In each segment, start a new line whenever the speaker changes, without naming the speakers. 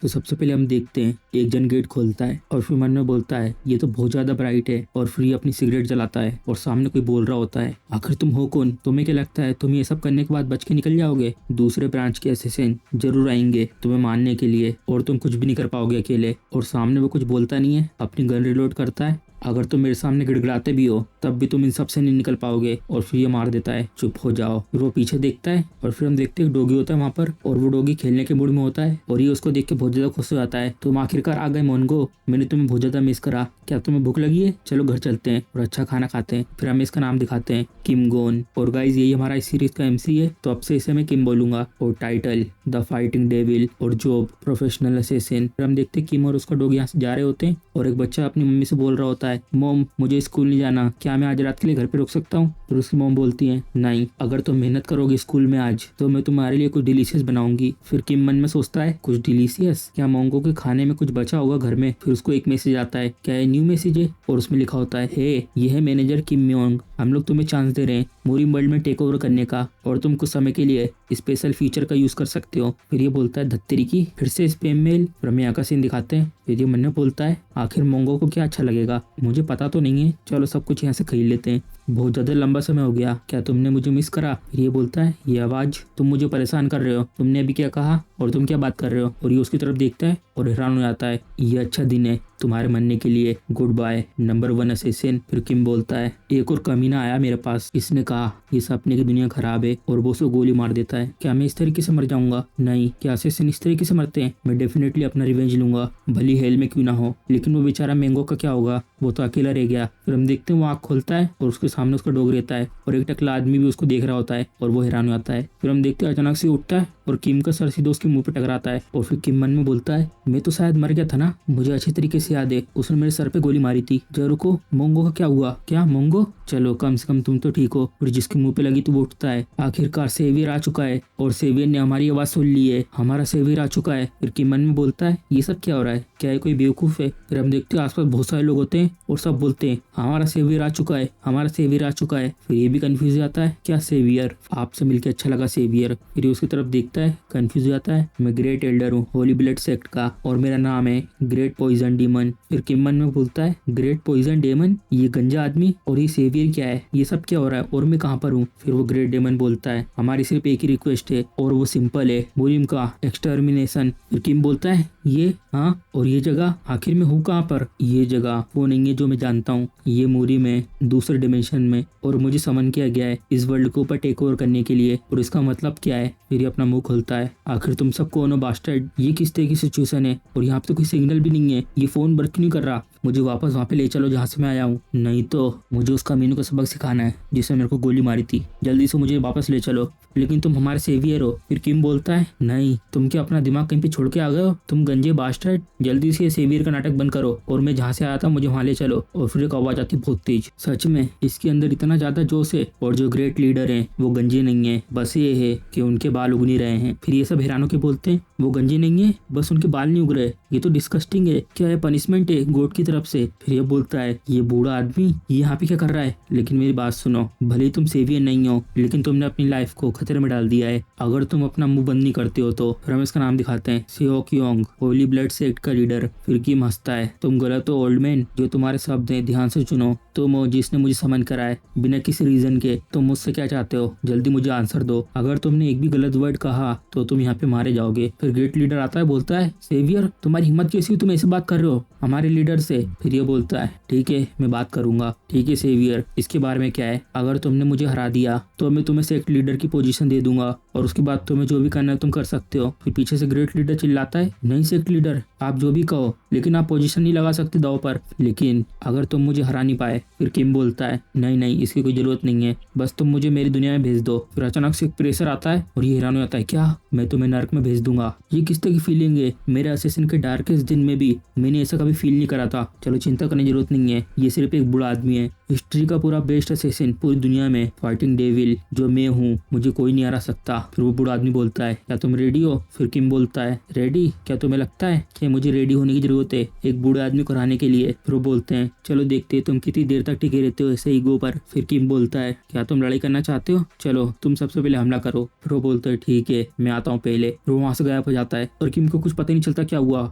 तो सबसे पहले हम देखते हैं एक जन गेट खोलता है और फिर मन में बोलता है ये तो बहुत ज्यादा ब्राइट है, और फिर ये अपनी सिगरेट जलाता है और सामने कोई बोल रहा होता है आखिर तुम हो कौन, तुम्हें क्या लगता है तुम ये सब करने के बाद बच के निकल जाओगे? दूसरे ब्रांच के असिस्टेंट जरूर आएंगे तुम्हें मारने के लिए और तुम कुछ भी नहीं कर पाओगे अकेले। और सामने वो कुछ बोलता नहीं है, अपनी गन रिलोड करता है। अगर तुम मेरे सामने गिड़गिड़ाते भी हो तब भी तुम इन सब से नहीं निकल पाओगे। और फिर ये मार देता है, चुप हो जाओ। फिर वो पीछे देखता है और फिर हम देखते हैं एक डॉगी होता है वहाँ पर, और वो डॉगी खेलने के मूड में होता है और ये उसको देख के बहुत ज्यादा खुश हो जाता है। तुम आखिरकार आ गए मोन्गो, मैंने तुम्हें बहुत ज्यादा मिस करा, क्या तुम्हें भूख लगी है? चलो घर चलते हैं और अच्छा खाना खाते हैं। फिर हमें इसका नाम दिखाते हैं, किम गोन। और गाइज यही हमारा इस सीरीज का एमसी है, तो अब से इसे मैं किम बोलूंगा। और टाइटल द फाइटिंग डेविल और जॉब प्रोफेशनल असिस्टेंट। फिर हम देखते हैं किम और उसका डॉग यहाँ से जा रहे होते हैं और एक बच्चा अपनी मम्मी से बोल रहा होता है, मॉम मुझे स्कूल नहीं जाना, क्या मैं आज रात के लिए घर पे रुक सकता हूँ? फिर उसकी मॉम बोलती है, नहीं, अगर तुम मेहनत करोगे स्कूल में आज तो मैं तुम्हारे लिए कुछ डिलीशियस बनाऊंगी। फिर किम मन में सोचता है कुछ डिलीशियस, क्या मोंगो के खाने में कुछ बचा होगा घर में? फिर उसको एक मैसेज आता है, क्या ये न्यू मैसेज है? और उसमें लिखा होता है, हे ये है मैनेजर किम म्योंग, हम लोग तुम्हें चांस दे रहे हैं मोरिम वर्ल्ड में टेक ओवर करने का, और तुम कुछ समय के लिए स्पेशल फीचर का यूज कर सकते हो। फिर ये बोलता है धत्तेरी की, फिर से स्पैम मेल। फिर हमें यहाँ का सीन दिखाते हैं। फिर ये मन में बोलता है आखिर मोंगो को क्या अच्छा लगेगा, मुझे पता तो नहीं है, चलो सब कुछ यहाँ से खरीद लेते हैं, बहुत ज्यादा लंबा समय हो गया, क्या तुमने मुझे मिस करा? फिर ये बोलता है, ये आवाज, तुम मुझे परेशान कर रहे हो, तुमने अभी क्या कहा और तुम क्या बात कर रहे हो? और ये उसकी तरफ देखता है और हैरान हो जाता है, ये अच्छा दिन है तुम्हारे मरने के लिए, गुड बाय नंबर 1 असिस्टेंट। फिर किम बोलता है, एक और कमीना आया मेरे पास, इसने कहा ये सपने की दुनिया खराब है, और वो उसको गोली मार देता है। क्या मैं इस तरीके से मर जाऊंगा? नहीं, क्या असिस्टेंट इस तरीके से मरते हैं? मैं डेफिनेटली अपना रिवेंज लूंगा, भली हेल में क्यों ना हो। लेकिन वो बेचारा मैंगो का क्या होगा, वो तो अकेला रह गया। फिर हम देखते हैं वो आँख खोलता है और उसके सामने उसका डॉग रहता है और एक टकला आदमी भी उसको देख रहा होता है और वो हैरान हो जाता है। फिर हम देखते हैं अचानक से उठता है और किम का सर सीधे उसके मुंह पे टकराता है। और फिर किम मन में बोलता है, मैं तो शायद मर गया था ना, मुझे अच्छे तरीके से याद है, उसने मेरे सर पे गोली मारी थी। जरा रुको, मोंगो का क्या हुआ? क्या मोंगो? चलो कम से कम तुम तो ठीक हो। और जिसके मुंह पे लगी तो वो उठता है, आखिरकार सेवियर आ चुका है और सेवियर ने हमारी आवाज सुन ली है, हमारा सेवियर आ चुका है। फिर किम मन में बोलता है, ये सब क्या हो रहा है, क्या ये कोई बेवकूफ है? फिर हम देखते हैं आसपास बहुत सारे लोग होते हैं और सब बोलते हैं, हमारा सेवियर आ चुका है, हमारा सेवियर आ चुका है। फिर ये भी कंफ्यूज हो जाता है, क्या सेवियर? आपसे मिलकर अच्छा लगा सेवियर। फिर ये उसकी तरफ देखता है, कंफ्यूज हो जाता है, मैं ग्रेट एल्डर हूँ होली ब्लड सेक्ट का और मेरा नाम है ग्रेट पॉइजन डीमन। फिर किम मन में बोलता है, ग्रेट पॉइजन डेमन, ये गंजा आदमी और ये सेवियर क्या है, ये सब क्या हो रहा है और मैं कहाँ पर हूँ? फिर वो ग्रेट डेमन बोलता है, हमारी सिर्फ एक ही रिक्वेस्ट है और वो सिंपल है, मुरिम का एक्सटर्मिनेशन। फिर किम बोलता है, ये हाँ, और ये जगह आखिर में हूँ कहाँ पर? ये जगह वो नहीं है जो मैं जानता हूँ, ये मुरिम है दूसरे डिमेंशन में, और मुझे समन किया गया है इस वर्ल्ड के ऊपर टेक ओवर करने के लिए, और इसका मतलब क्या है? फिर ये अपना मुंह खोलता है, आखिर तुम सब कौन हो बास्टर्ड, ये किस तरह की सिचुएशन है और यहाँ पे तो कोई सिग्नल भी नहीं है, ये फोन वर्क क्यों नहीं कर रहा? मुझे वापस वहाँ पे ले चलो जहाँ से मैं आया हूँ, नहीं तो मुझे उसका मीनू का सबक सिखाना है जिसने मेरे को गोली मारी थी, जल्दी से मुझे वापस ले चलो। लेकिन तुम हमारे सेवियर हो। फिर किम बोलता है, नहीं, तुम क्या अपना दिमाग कहीं पे छोड़ के आ गए हो, तुम गंजे बास्टर्ड, जल्दी से सेवियर का नाटक बंद करो और मैं जहाँ से आया था मुझे वहाँ ले चलो। और फिर एक आवाज आती बहुत तेज, सच में इसके अंदर इतना ज्यादा जोश है, और जो ग्रेट लीडर हैं वो गंजे नहीं है, बस ये है कि उनके बाल उग नहीं रहे हैं। फिर ये सब हैरान होकर बोलते हैं, वो गंजे नहीं है, बस उनके बाल नहीं उग रहे, ये तो डिस्कस्टिंग है, क्या है पनिशमेंट है गॉड की तरफ से? फिर ये बोलता है, ये बूढ़ा आदमी ये यहाँ पे क्या कर रहा है? लेकिन मेरी बात सुनो, भले ही तुम सेवियर नहीं हो लेकिन तुमने अपनी लाइफ को खतरे में डाल दिया है, अगर तुम अपना मुंह बंद नहीं करते हो तो। फिर हम इसका नाम दिखाते हैं, Seok Yong, Holi blood sect का लीडर। फिर किम हंसता है, तुम गलत हो ओल्ड मैन, जो तुम्हारे शब्द हैं ध्यान से चुनो, तुम हो जिसने मुझे समन करा है बिना किसी रीजन के, तुम मुझसे क्या चाहते हो, जल्दी मुझे आंसर दो, अगर तुमने एक भी गलत वर्ड कहा तो तुम यहाँ पे मारे जाओगे। फिर ग्रेट लीडर आता है, बोलता है, सेवियर तुम्हारी हिम्मत कैसी, तुम ऐसे बात कर रहे हो हमारे लीडर से? फिर ये बोलता है, ठीक है मैं बात करूंगा, ठीक है सेवियर, इसके बारे में क्या है, अगर तुमने मुझे हरा दिया तो मैं तुम्हें सेक्ट लीडर की पोजीशन दे दूंगा और उसके बाद तुम्हें जो भी करना है तुम कर सकते हो। फिर पीछे से ग्रेट लीडर चिल्लाता है, नहीं सेक्ट लीडर, आप जो भी कहो लेकिन आप पोजीशन नहीं लगा सकते दाव पर, लेकिन अगर तुम मुझे हरा नहीं पाए। फिर किम बोलता है, नहीं नहीं इसकी कोई जरूरत नहीं है, बस तुम मुझे मेरी दुनिया में भेज दो। फिर अचानक से एक प्रेशर आता है और ये हैरान हो जाता है, क्या मैं तुम्हें नर्क में भेज दूंगा? ये किस तरह की फीलिंग है, मेरे असेसिन के डार्केस्ट दिन में भी मैंने ऐसा कभी फील नहीं करा था। चलो चिंता करने की जरूरत नहीं है, ये सिर्फ एक बुरा आदमी है, हिस्ट्री का पूरा बेस्ट असेसिन पूरी दुनिया में, फाइटिंग डेविल जो मैं हूँ, मुझे कोई नहीं हरा सकता। फिर वो बूढ़ा आदमी बोलता है क्या तुम रेडी हो? फिर किम बोलता है रेडी? क्या तुम्हें लगता है कि मुझे रेडी होने की जरूरत है एक बूढ़े आदमी को हराने के लिए? फिर वो बोलते हैं चलो देखते हैं तुम कितनी देर तक टिके रहते हो ऐसे ईगो पर। फिर किम बोलता है क्या तुम लड़ाई करना चाहते हो? चलो तुम सबसे पहले हमला करो। फिर वो बोलते हैं ठीक है मैं आता हूँ पहले। फिर वो वहां से गायब हो जाता है और किम को कुछ पता नहीं चलता क्या हुआ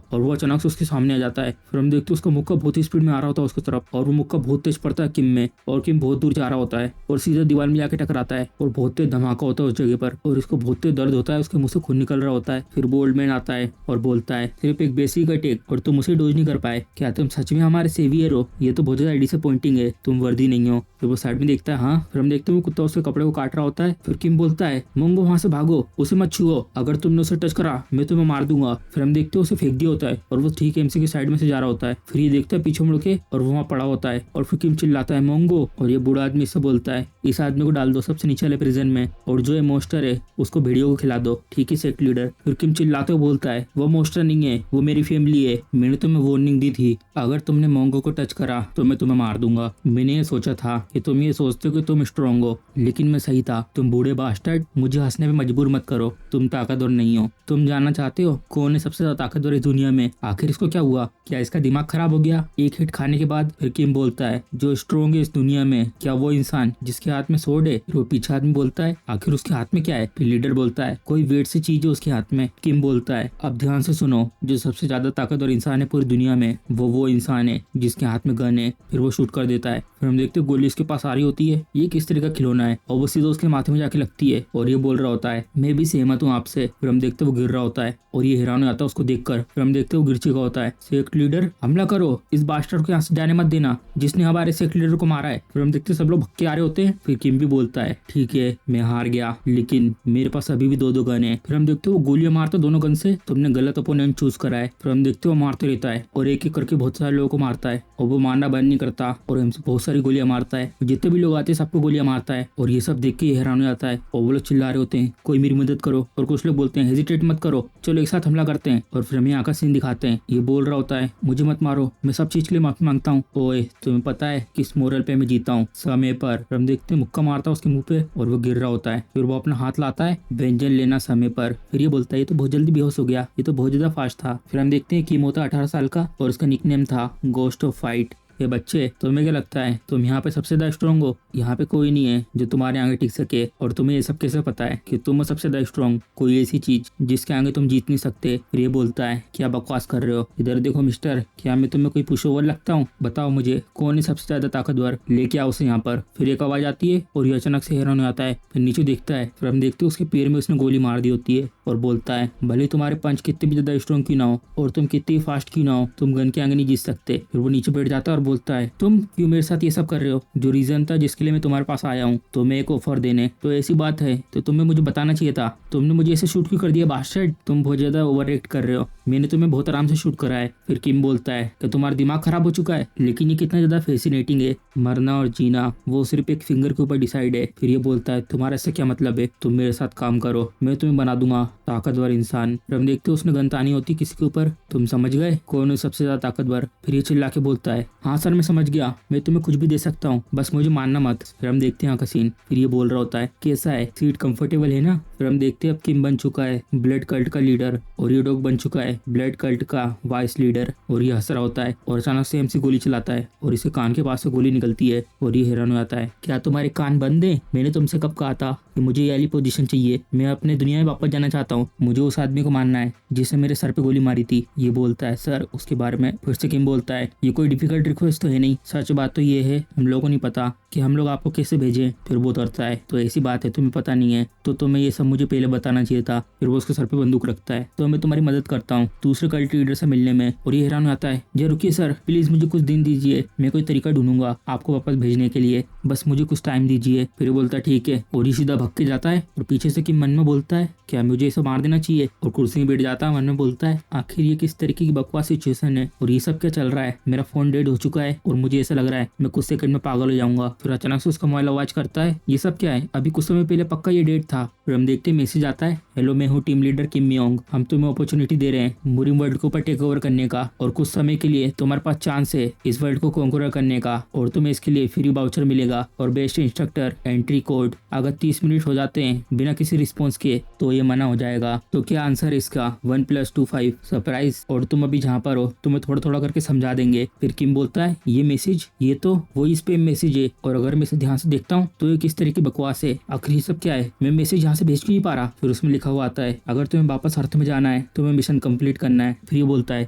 और वो अचानक से उसके सामने आ जाता है। फिर हम देखते हैं उसका मुक्का बहुत ही स्पीड में आ रहा होता है उसकी तरफ और वो मुक्का बहुत तेज पड़ता है किम में और किम बहुत दूर जा रहा होता है और सीधा दीवार में जाके टकराता है और बहुत तेज धमाका होता है उस जगह पर और इसको बहुत तेज दर्द होता है, उसके मुंह से खून निकल रहा होता है। फिर वो ओल्ड मैन आता है और बोलता है सिर्फ एक बेसिक अटैक और तुम उसे डोज नहीं कर पाए, क्या तुम सच में हमारे सेवियर हो? ये तो बहुत ज्यादा डिसअपॉइंटिंग है, तुम वर्दी नहीं हो। फिर वो साइड में देखता है हाँ। फिर हम देखते हैं वो कुत्ता उसके कपड़े को काट रहा होता है। फिर किम बोलता है मोंगो वहां से भागो, उसे मत छुओ, अगर तुमने उसे टच करा मैं तुम्हें मार दूंगा। फिर हम देखते हैं उसे फेंक दिया होता है और वो ठीक एमसी की साइड में से जा रहा होता है। फिर ये देखता है पीछे मुड़ के और वो वहाँ पड़ा होता है और फिर किम चिल्लाता है मोंगो और ये बूढ़ा आदमी इससे बोलता है इस आदमी को डाल दो सबसे नीचे वाले प्रिजन में और जो ये मोस्टर है उसको भिड़ियों को खिला दो, ठीक है सेक्ट लीडर। फिर किम चिल्लाते हुए बोलता है वो मोस्टर नहीं है, वो मेरी फैमिली है, मैंने तुम्हें वार्निंग दी थी अगर तुमने मोंगो को टच करा तो मैं तुम्हें मार दूंगा। मैंने ये सोचा था कि तुम ये सोचते हो कि तुम स्ट्रांग हो, लेकिन मैं सही था। तुम बूढ़े बास्टर्ड, मुझे हंसने पे मजबूर मत करो, तुम ताकतवर नहीं हो। तुम जानना चाहते हो कौन है सबसे ज्यादा ताकतवर इस दुनिया में? आखिर इसको क्या हुआ? क्या इसका दिमाग खराब हो गया एक हिट खाने के बाद? फिर किम बोलता है जो स्ट्रॉन्ग है इस दुनिया में, क्या वो इंसान जिसके हाथ में सोड है? फिर वो पीछे आदमी बोलता है आखिर उसके हाथ में क्या है? फिर लीडर बोलता है कोई वेट से चीज है उसके हाथ में। किम बोलता है अब ध्यान से सुनो, जो सबसे ज्यादा ताकतवर इंसान है पूरी दुनिया में वो इंसान है जिसके हाथ में गन है। फिर वो शूट कर देता है। फिर हम देखते हैं गोली उसके पास आ रही होती है, ये किस तरह का खिलौना है और वो सीधा उसके माथे में जाके लगती है और ये बोल रहा होता है मैं भी सहमत हूँ आपसे। फिर हम देखते वो गिर रहा होता है और ये हैरान हो जाता है उसको देखकर। फिर हम देखते वो गिर चुका होता है। सेक्ट लीडर हमला करो, इस बास्टर्ड को यहाँ से जाने मत देना जिसने हमारे सेक्ट लीडर को मारा है। फिर हम देखते सब लोग भक्के आ रहे होते हैं। फिर किम भी बोलता है ठीक है मैं हार गया, लेकिन मेरे पास अभी भी दो गन है। फिर हम देखते वो गोलियां मारते दोनों गन से, तुमने गलत ओपोनेंट चूज करा है। फिर हम देखते वो मारते रहता है और एक एक करके बहुत सारे लोगों को मारता है और वो मारना बंद नहीं करता और हमसे बहुत सारी गोलियां मारता है। जितने भी लोग आते हैं सबको गोलियां मारता है और ये सब देख के हैरान हो जाता है और वो लोग चिल्ला रहे होते हैं कोई मेरी मदद करो और कुछ लोग बोलते हैं हेजिटेट मत करो, चलो एक साथ हमला करते हैं। और फिर हमें यहाँ का सीन दिखाते हैं, ये बोल रहा होता है मुझे मत मारो, मैं सब चीज के लिए माफी मांगता हूँ। ओए तुम्हें पता है किस मोरल पे मैं जीता हूँ? समय पर। हम देखते हैं मुक्का मारता है उसके मुंह पे और वो गिर रहा होता है। फिर वो अपना हाथ लाता है व्यंजन लेना समय पर। फिर ये बोलता है ये तो बहुत जल्दी बेहोश हो गया, ये तो बहुत ज्यादा फास्ट था। फिर हम देखते हैं किम होता 18 साल का और उसका निकनेम था गोस्ट ऑफ फाइट। ये बच्चे तुम्हें क्या लगता है तुम यहाँ पे सबसे ज्यादा स्ट्रॉन्ग हो? यहाँ पे कोई नहीं है जो तुम्हारे आगे टिक सके और तुम्हें ये सब कैसे पता है कि तुम हो सबसे ज्यादा स्ट्रॉन्ग? कोई ऐसी चीज जिसके आगे तुम जीत नहीं सकते? फिर ये बोलता है क्या बकवास कर रहे हो, इधर देखो मिस्टर, क्या मैं तुम्हें कोई पुश ओवर लगता हूँ? बताओ मुझे कौन है सबसे ज्यादा ताकतवर, लेके आओ उसे यहाँ पर। फिर एक आवाज आती है और ये अचानक से हैरान हो जाता है। फिर नीचे देखता है, फिर हम देखते हैं उसके पैर में उसने गोली मार दी होती है और बोलता है भले तुम्हारे पंच कितने भी ज्यादा स्ट्रॉन्ग क्यों ना हो और तुम कितनी फास्ट क्यों ना हो, तुम गन के आगे नहीं जीत सकते। फिर वो नीचे बैठ जाता है और बोलता है तुम क्यों मेरे साथ ये सब कर रहे हो? जो रीजन था जिसके लिए मैं तुम्हारे पास आया हूँ तुम्हें एक ऑफर देने, तो ऐसी बात है तो तुम्हें मुझे बताना चाहिए था, तुमने मुझे ऐसे शूट क्यों कर दिया बास्टर्ड? तुम बहुत ज्यादा ओवर एक्ट कर रहे हो, मैंने तुम्हें बहुत आराम से शूट करा है। फिर किम बोलता है कि तुम्हारा दिमाग खराब हो चुका है, लेकिन ये कितना ज्यादा फैसिनेटिंग है, मरना और जीना वो सिर्फ एक फिंगर के ऊपर डिसाइड है। फिर ये बोलता है तुम्हारा इससे क्या मतलब है, तुम मेरे साथ काम करो, मैं तुम्हें बना दूंगा ताकतवर इंसान। फिर हम देखते उसने गन तानी होती किसी के ऊपर, तुम समझ गए कौन है सबसे ज्यादा ताकतवर? फिर ये चिल्ला के बोलता है हाँ सर मैं समझ गया, मैं तुम्हें कुछ भी दे सकता हूँ, बस मुझे मानना मत। फिर हम देखते हैं यहाँ का सीन। फिर ये बोल रहा होता है कैसा है, सीट कंफर्टेबल है ना? फिर हम देखते हैं अब किम बन चुका है ब्लड कल्ट का लीडर और ये डॉग बन चुका है ब्लड कल्ट का वाइस लीडर और ये हंस रहा होता है और अचानक से एमसी गोली चलाता है और इसे कान के पास से गोली निकलती है और ये हैरान हो जाता है क्या तुम्हारे कान बंद है? मैंने तुमसे कब कहा था कि मुझे ये वाली पोजीशन चाहिए, मैं अपने दुनिया में वापस जाना चाहता हूँ, मुझे उस आदमी को मारना है जिसने मेरे सर पे गोली मारी थी। ये बोलता है सर उसके बारे में। फिर से किम बोलता है ये कोई डिफिकल्ट रिक्वेस्ट तो है नहीं, सच बात तो ये है हम लोगों को नहीं पता कि हम लोग आपको कैसे भेजें। फिर वो डरता है तो ऐसी बात है तुम्हें पता नहीं है तो तुम्हें ये सब मुझे पहले बताना चाहिए था। फिर वो उसके सर पे बंदूक रखता है तो मैं तुम्हारी मदद करता हूँ दूसरे कल्ट लीडर से मिलने में। और ये हैरान हो जाता है जी रुकिए सर प्लीज मुझे कुछ दिन दीजिए, मैं कोई तरीका ढूंढूंगा आपको वापस भेजने के लिए। बस मुझे कुछ टाइम दीजिए। फिर वो बोलता है ठीक है, और ये सीधा भग के जाता है। और पीछे से किम मन में बोलता है क्या मुझे इसे मार देना चाहिए, और कुर्सी में बैठ जाता है। मन में बोलता है आखिर ये किस तरीके की बकवास सिचुएशन है, और ये सब क्या चल रहा है। मेरा फोन डेड हो चुका है और मुझे ऐसा लग रहा है मैं कुछ सेकंड में पागल हो जाऊंगा। फिर अचानक से उसका मोबाइल आवाज करता है ये सब क्या है, अभी कुछ समय पहले पक्का ये डेट था। फिर हम देखते हैं मैसेज आता है, हेलो मैं हूँ टीम लीडर किम मियोंग, हम तुम्हें अपॉर्चुनिटी दे रहे हैं मुरिम वर्ल्ड को ऊपर टेक ओवर करने का, और कुछ समय के लिए तुम्हारे पास चांस है इस वर्ल्ड को कॉन्कर करने का, और तुम्हें इसके लिए फ्री वाउचर मिलेगा और बेस्ट इंस्ट्रक्टर एंट्री कोड। अगर 30 मिनट हो जाते हैं बिना किसी रिस्पॉन्स के तो ये मना हो जाएगा। तो क्या आंसर है इसका 1+2=5 सरप्राइज, और तुम अभी जहाँ पर हो तुम्हें थोड़ा थोड़ा करके समझा देंगे। फिर किम बोलता है ये मैसेज ये तो वही स्पैम मैसेज है, और अगर मैं इसे ध्यान से देखता हूँ तो ये किस तरह की बकवास है, आखिर ये सब क्या है, मैं मैसेज यहाँ से भेज क्यों नहीं पा रहा। फिर उसमें लिखा हुआ आता है अगर तुम्हें वापस अर्थ में जाना है तुम्हें मिशन कंप्लीट करना है। फिर ये बोलता है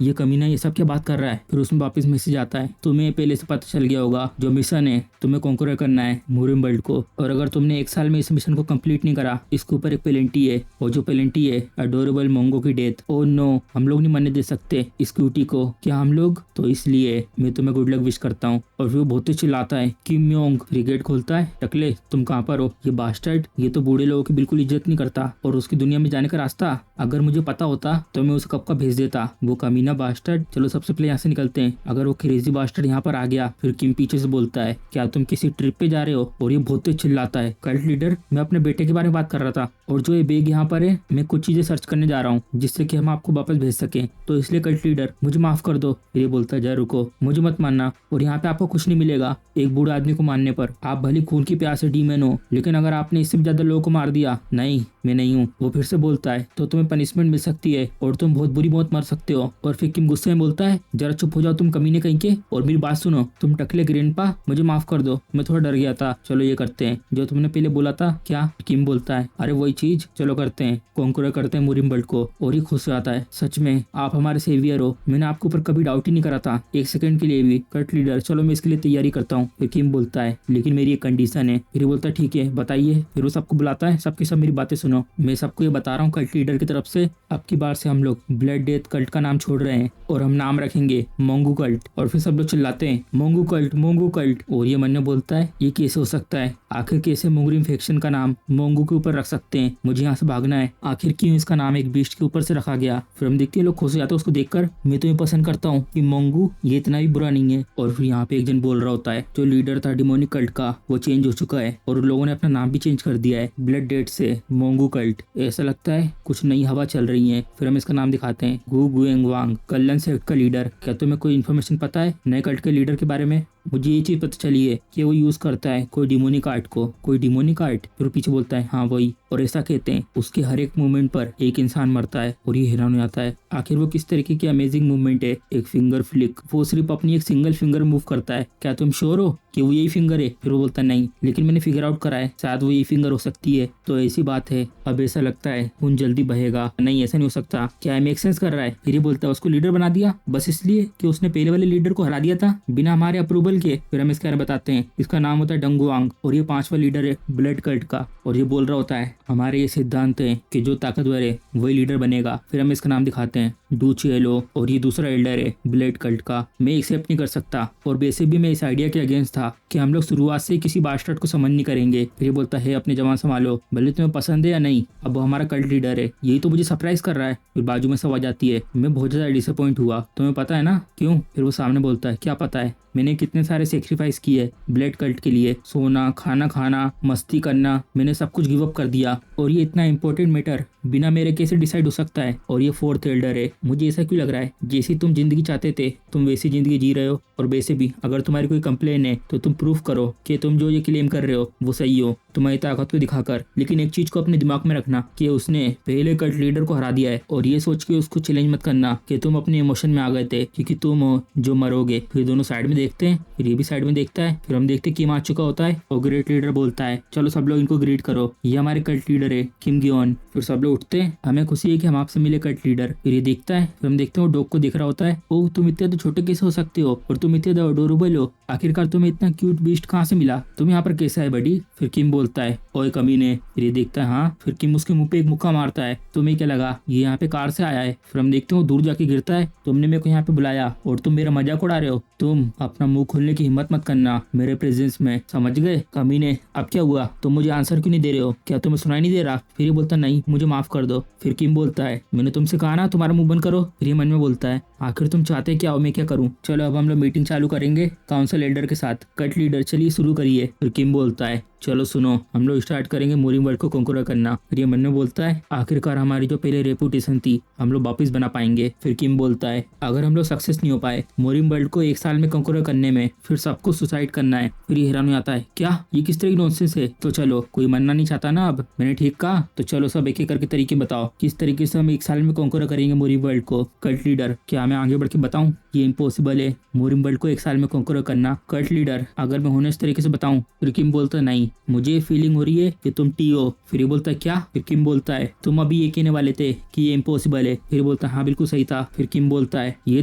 ये कमीना ये सब क्या बात कर रहा है। फिर उसमें वापस मैसेज आता है तुम्हें पहले से पता चल गया होगा जो मिशन है तुम्हें कॉन्कर करना है मुरिम वर्ल्ड को, और अगर तुमने 1 साल में इस मिशन को कंप्लीट नहीं करा इसके ऊपर एक पेनल्टी है, और जो पेनल्टी है अडोरेबल मोंगो की डेथ। ओ नो हम लोग नहीं मरने दे सकते इस क्यूटी को, क्या हम लोग, तो इसलिए मैं तुम्हें गुड लक विश करता हूँ। और फिर वो बहुत ही चिल्लाता है किम मियोंग। फिर गेट खोलता है टकले तुम कहाँ पर हो, ये बास्टर्ड ये तो बूढ़े लोगों की बिल्कुल इज्जत नहीं करता, और उसकी दुनिया में जाने का रास्ता अगर मुझे पता होता तो मैं उसे कब का भेज देता, वो कमीना बास्टर्ड। चलो सबसे पहले यहाँ से निकलते हैं, अगर वो क्रेजी बास्टर्ड यहाँ पर आ गया। फिर किम पीछे से बोलता है क्या तुम किसी ट्रिप पे जा रहे हो, और ये बहुत ही चिल्लाता है कल्ट लीडर मैं अपने बेटे के बारे में बात कर रहा था, और जो ये बैग यहाँ पर है मैं कुछ चीजें सर्च करने जा रहा हूँ जिससे कि हम आपको वापस भेज सकें, तो इसलिए कल्ट लीडर मुझे माफ कर दो। फिर ये बोलता है जय रुको मुझे मत मानना, और यहाँ पे आपको कुछ नहीं मिलेगा एक बूढ़े आदमी को मारने पर, आप भली खून की प्यासे डीमन हो लेकिन अगर आपने इससे भी ज्यादा लोगों को मार दिया, नहीं मैं नहीं हूँ। वो फिर से बोलता है तो तुम्हें पनिशमेंट मिल सकती है और तुम बहुत बुरी मौत मर सकते हो। और फिर किम गुस्से में बोलता है जरा चुप हो जाओ तुम कमीने कहीं के, और मेरी बात सुनो तुम टकले ग्रैंडपा मुझे माफ कर दो मैं थोड़ा डर गया था, चलो ये करते हैं जो तुमने पहले बोला था। क्या, किम बोलता है अरे वही चीज चलो करते हैं, कॉन्कर करते हैं मुरिम वर्ल्ड को। और ये खुश हो जाता है सच में आप हमारे सेवियर हो, मैंने आपके ऊपर कभी डाउट ही नहीं करा था एक सेकंड के लिए भी। कट लीडर चलो मैं इसके लिए तैयारी करता हूँ। फिर किम बोलता है लेकिन मेरी एक कंडीशन है। फिर बोलता है ठीक है बताइए। फिर वो सबको बुलाता है सबके सब मेरी बातें सुनो, मैं सबको ये बता रहा हूँ कल्ट लीडर की तरफ से अब की बार से हम लोग ब्लड डेथ कल्ट का नाम छोड़ रहे हैं और हम नाम रखेंगे मोंगू कल्ट। और फिर सब लोग चिल्लाते हैं मोंगू कल्ट मोंगू कल्ट। और ये मन में बोलता है ये कैसे हो सकता है, आखिर कैसे मुंगरी इन्फेक्शन का नाम मोंगू के ऊपर रख सकते हैं, मुझे यहाँ से भागना है, आखिर क्यों इसका नाम एक बीस्ट के ऊपर से रखा गया। फिर हम देखते हैं लोग खुश हो जाते हैं उसको देखकर, मैं तो ये पसंद करता हूँ कि मोंगू ये इतना भी बुरा नहीं है। और फिर यहाँ पे एक जन बोल रहा होता है जो लीडर था डिमोनिक कल्ट का वो चेंज हो चुका है और उन लोगों ने अपना नाम भी चेंज कर दिया है ब्लड डेथ से मोंगू कल्ट। ऐसा लगता है कुछ नई हवा चल रही है। फिर हम इसका नाम दिखाते हैं गु गुएंग वांग कल्लन सेक्ट का लीडर। क्या तुम्हें कोई इन्फॉर्मेशन पता है नए कल्ट के लीडर के बारे में? मुझे ये चीज पता चली है कि वो यूज करता है कोई डिमोनिक आर्ट को। कोई डिमोनिक आर्ट? फिर वो पीछे बोलता है हाँ वही, और ऐसा कहते हैं उसके हर एक मूवमेंट पर एक इंसान मरता है। और ये हैरान हो जाता है आखिर वो किस तरीके की अमेजिंग मूवमेंट है, एक फिंगर फ्लिक, वो सिर्फ अपनी एक सिंगल फिंगर मूव करता है, क्या तुम श्योर हो कि वो यही फिंगर है? फिर वो बोलता है नहीं लेकिन मैंने फिगर आउट करा है शायद वो यही फिंगर हो सकती है। तो ऐसी बात है अब ऐसा लगता है खून जल्दी बहेगा। नहीं ऐसा नहीं हो सकता, क्या मेक सेंस कर रहा है? फिर ये बोलता है उसको लीडर बना दिया बस इसलिए कि उसने पहले वाले लीडर को हरा दिया था बिना हमारे अप्रूवल के। फिर हम इसके बारे में बताते हैं इसका नाम होता है डंगुआंग और ये 5वां लीडर है ब्लड कल्ट का। और ये बोल रहा होता है हमारे ये सिद्धांत है कि जो ताकतवर है वही लीडर बनेगा। फिर हम इसका नाम दिखाते हैं डूचेलो और ये दूसरा एल्डर है ब्लड कल्ट का। मैं एक्सेप्ट नहीं कर सकता और वैसे भी मैं इस आइडिया के अगेंस्ट था कि हम लोग शुरुआत से किसी बास्टर्ड को समझ नहीं करेंगे। फिर ये बोलता है अपने जवान संभालो भले तुम्हें पसंद है या नहीं, अब वो हमारा कल्ट लीडर है, यही तो मुझे सरप्राइज कर रहा है। फिर बाजू में सब आ जाती है, मैं बहुत ज्यादा डिसअपॉइंट हुआ, तुम्हें पता है ना क्यों? फिर वो सामने बोलता है क्या पता है, मैंने कितने सारे सेक्रीफाइस किए ब्लड कल्ट के लिए, सोना खाना खाना मस्ती करना, मैंने सब कुछ गिव अप कर दिया और ये इतना इंपॉर्टेंट मैटर बिना मेरे कैसे डिसाइड हो सकता है? और ये 4th एल्डर है। मुझे ऐसा क्यों लग रहा है जैसी तुम जिंदगी चाहते थे तुम वैसी जिंदगी जी रहे हो। और वैसे भी अगर तुम्हारी कोई कंप्लेन है तो तुम प्रूफ करो कि तुम जो ये क्लेम कर रहे हो वो सही हो तुम्हारी ताकत को दिखाकर। लेकिन एक चीज को अपने दिमाग में रखना कि उसने पहले कल्ट लीडर को हरा दिया है और ये सोच के उसको चैलेंज मत करना कि तुम अपने इमोशन में आ गए थे क्योंकि तुम हो जो मरोगे। फिर दोनों साइड में देखते हैं, फिर ये भी साइड में देखता है, फिर हम देखते हैं किम आ चुका होता है और ग्रेट लीडर बोलता है चलो सब लोग इनको ग्रीट करो, ये हमारे कल्ट लीडर है किम गियोन। फिर सब लोग उठते हैं, हमें खुशी है कि हम आपसे मिले कल्ट लीडर। फिर ये देखता है, फिर हम देखते हैं वो डॉग को दिख रहा होता है, ओ तुम इतने तो छोटे कैसे हो सकते हो और तुम इतने अडोरेबल हो। आखिरकार तुम्हें इतना क्यूट बीस्ट कहाँ से मिला, तुम यहाँ पर कैसे आए बडी। फिर किम बोलता है ओए कमीने। फिर ये देखता है हाँ। फिर किम उसके मुंह पे एक मुक्का मारता है, तुम्हें क्या लगा ये यहाँ पे कार से आया है। फिर हम देखते हो दूर जाके गिरता है, तुमने मेरे को यहाँ पे बुलाया और तुम मेरा मजाक उड़ा रहे हो, तुम अपना मुंह खोलने की हिम्मत मत करना मेरे प्रेजेंस में, समझ गए कमीने। अब क्या हुआ, तुम मुझे आंसर क्यों नहीं दे रहे हो, क्या तुम्हें सुनाई नहीं दे रहा। फिर ये बोलता नहीं मुझे माफ कर दो। फिर किम बोलता है मैंने तुमसे कहा ना तुम्हारा मुंह बंद करो। फिर ये मन में बोलता है आखिर तुम चाहते क्या हो, मैं क्या करूं। चलो अब हम लोग मीटिंग चालू करेंगे काउंसिल एल्डर के साथ। कट लीडर चलिए शुरू करिए। फिर किम बोलता है चलो सुनो, हम लोग स्टार्ट करेंगे मोरिंग वर्ल्ड को कंकूर करना। फिर ये मन में बोलता है आखिरकार हमारी जो पहले रेपुटेशन थी हम लोग वापस बना पाएंगे। फिर किम बोलता है अगर हम लोग सक्सेस नहीं हो पाए मोरिंग वर्ल्ड को 1 साल में कंकूर करने में, फिर सबको सुसाइड करना है। फिर ये हैरान हो आता है क्या ये किस तरह की नॉनसेंस है। तो चलो कोई मरना नहीं चाहता ना, अब मैंने ठीक कहा, तो चलो सब एक एक करके तरीके बताओ किस तरीके से हम 1 साल में कंकूर करेंगे मोरिंग वर्ल्ड को। कट लीडर क्या मैं आगे बढ़ के बताऊं, ये इम्पॉसिबल है मोरिंग वर्ल्ड को 1 साल में कंकूर करना। कट लीडर अगर मैं होने इस तरीके से बताऊं। फिर किम बोलता नहीं मुझे फीलिंग हो रही है कि तुम टी हो। फिर ये बोलता है क्या। फिर किम बोलता है तुम अभी ये कहने वाले थे कि ये इम्पॉसिबल है। फिर बोलता है हाँ बिल्कुल सही था। फिर किम बोलता है ये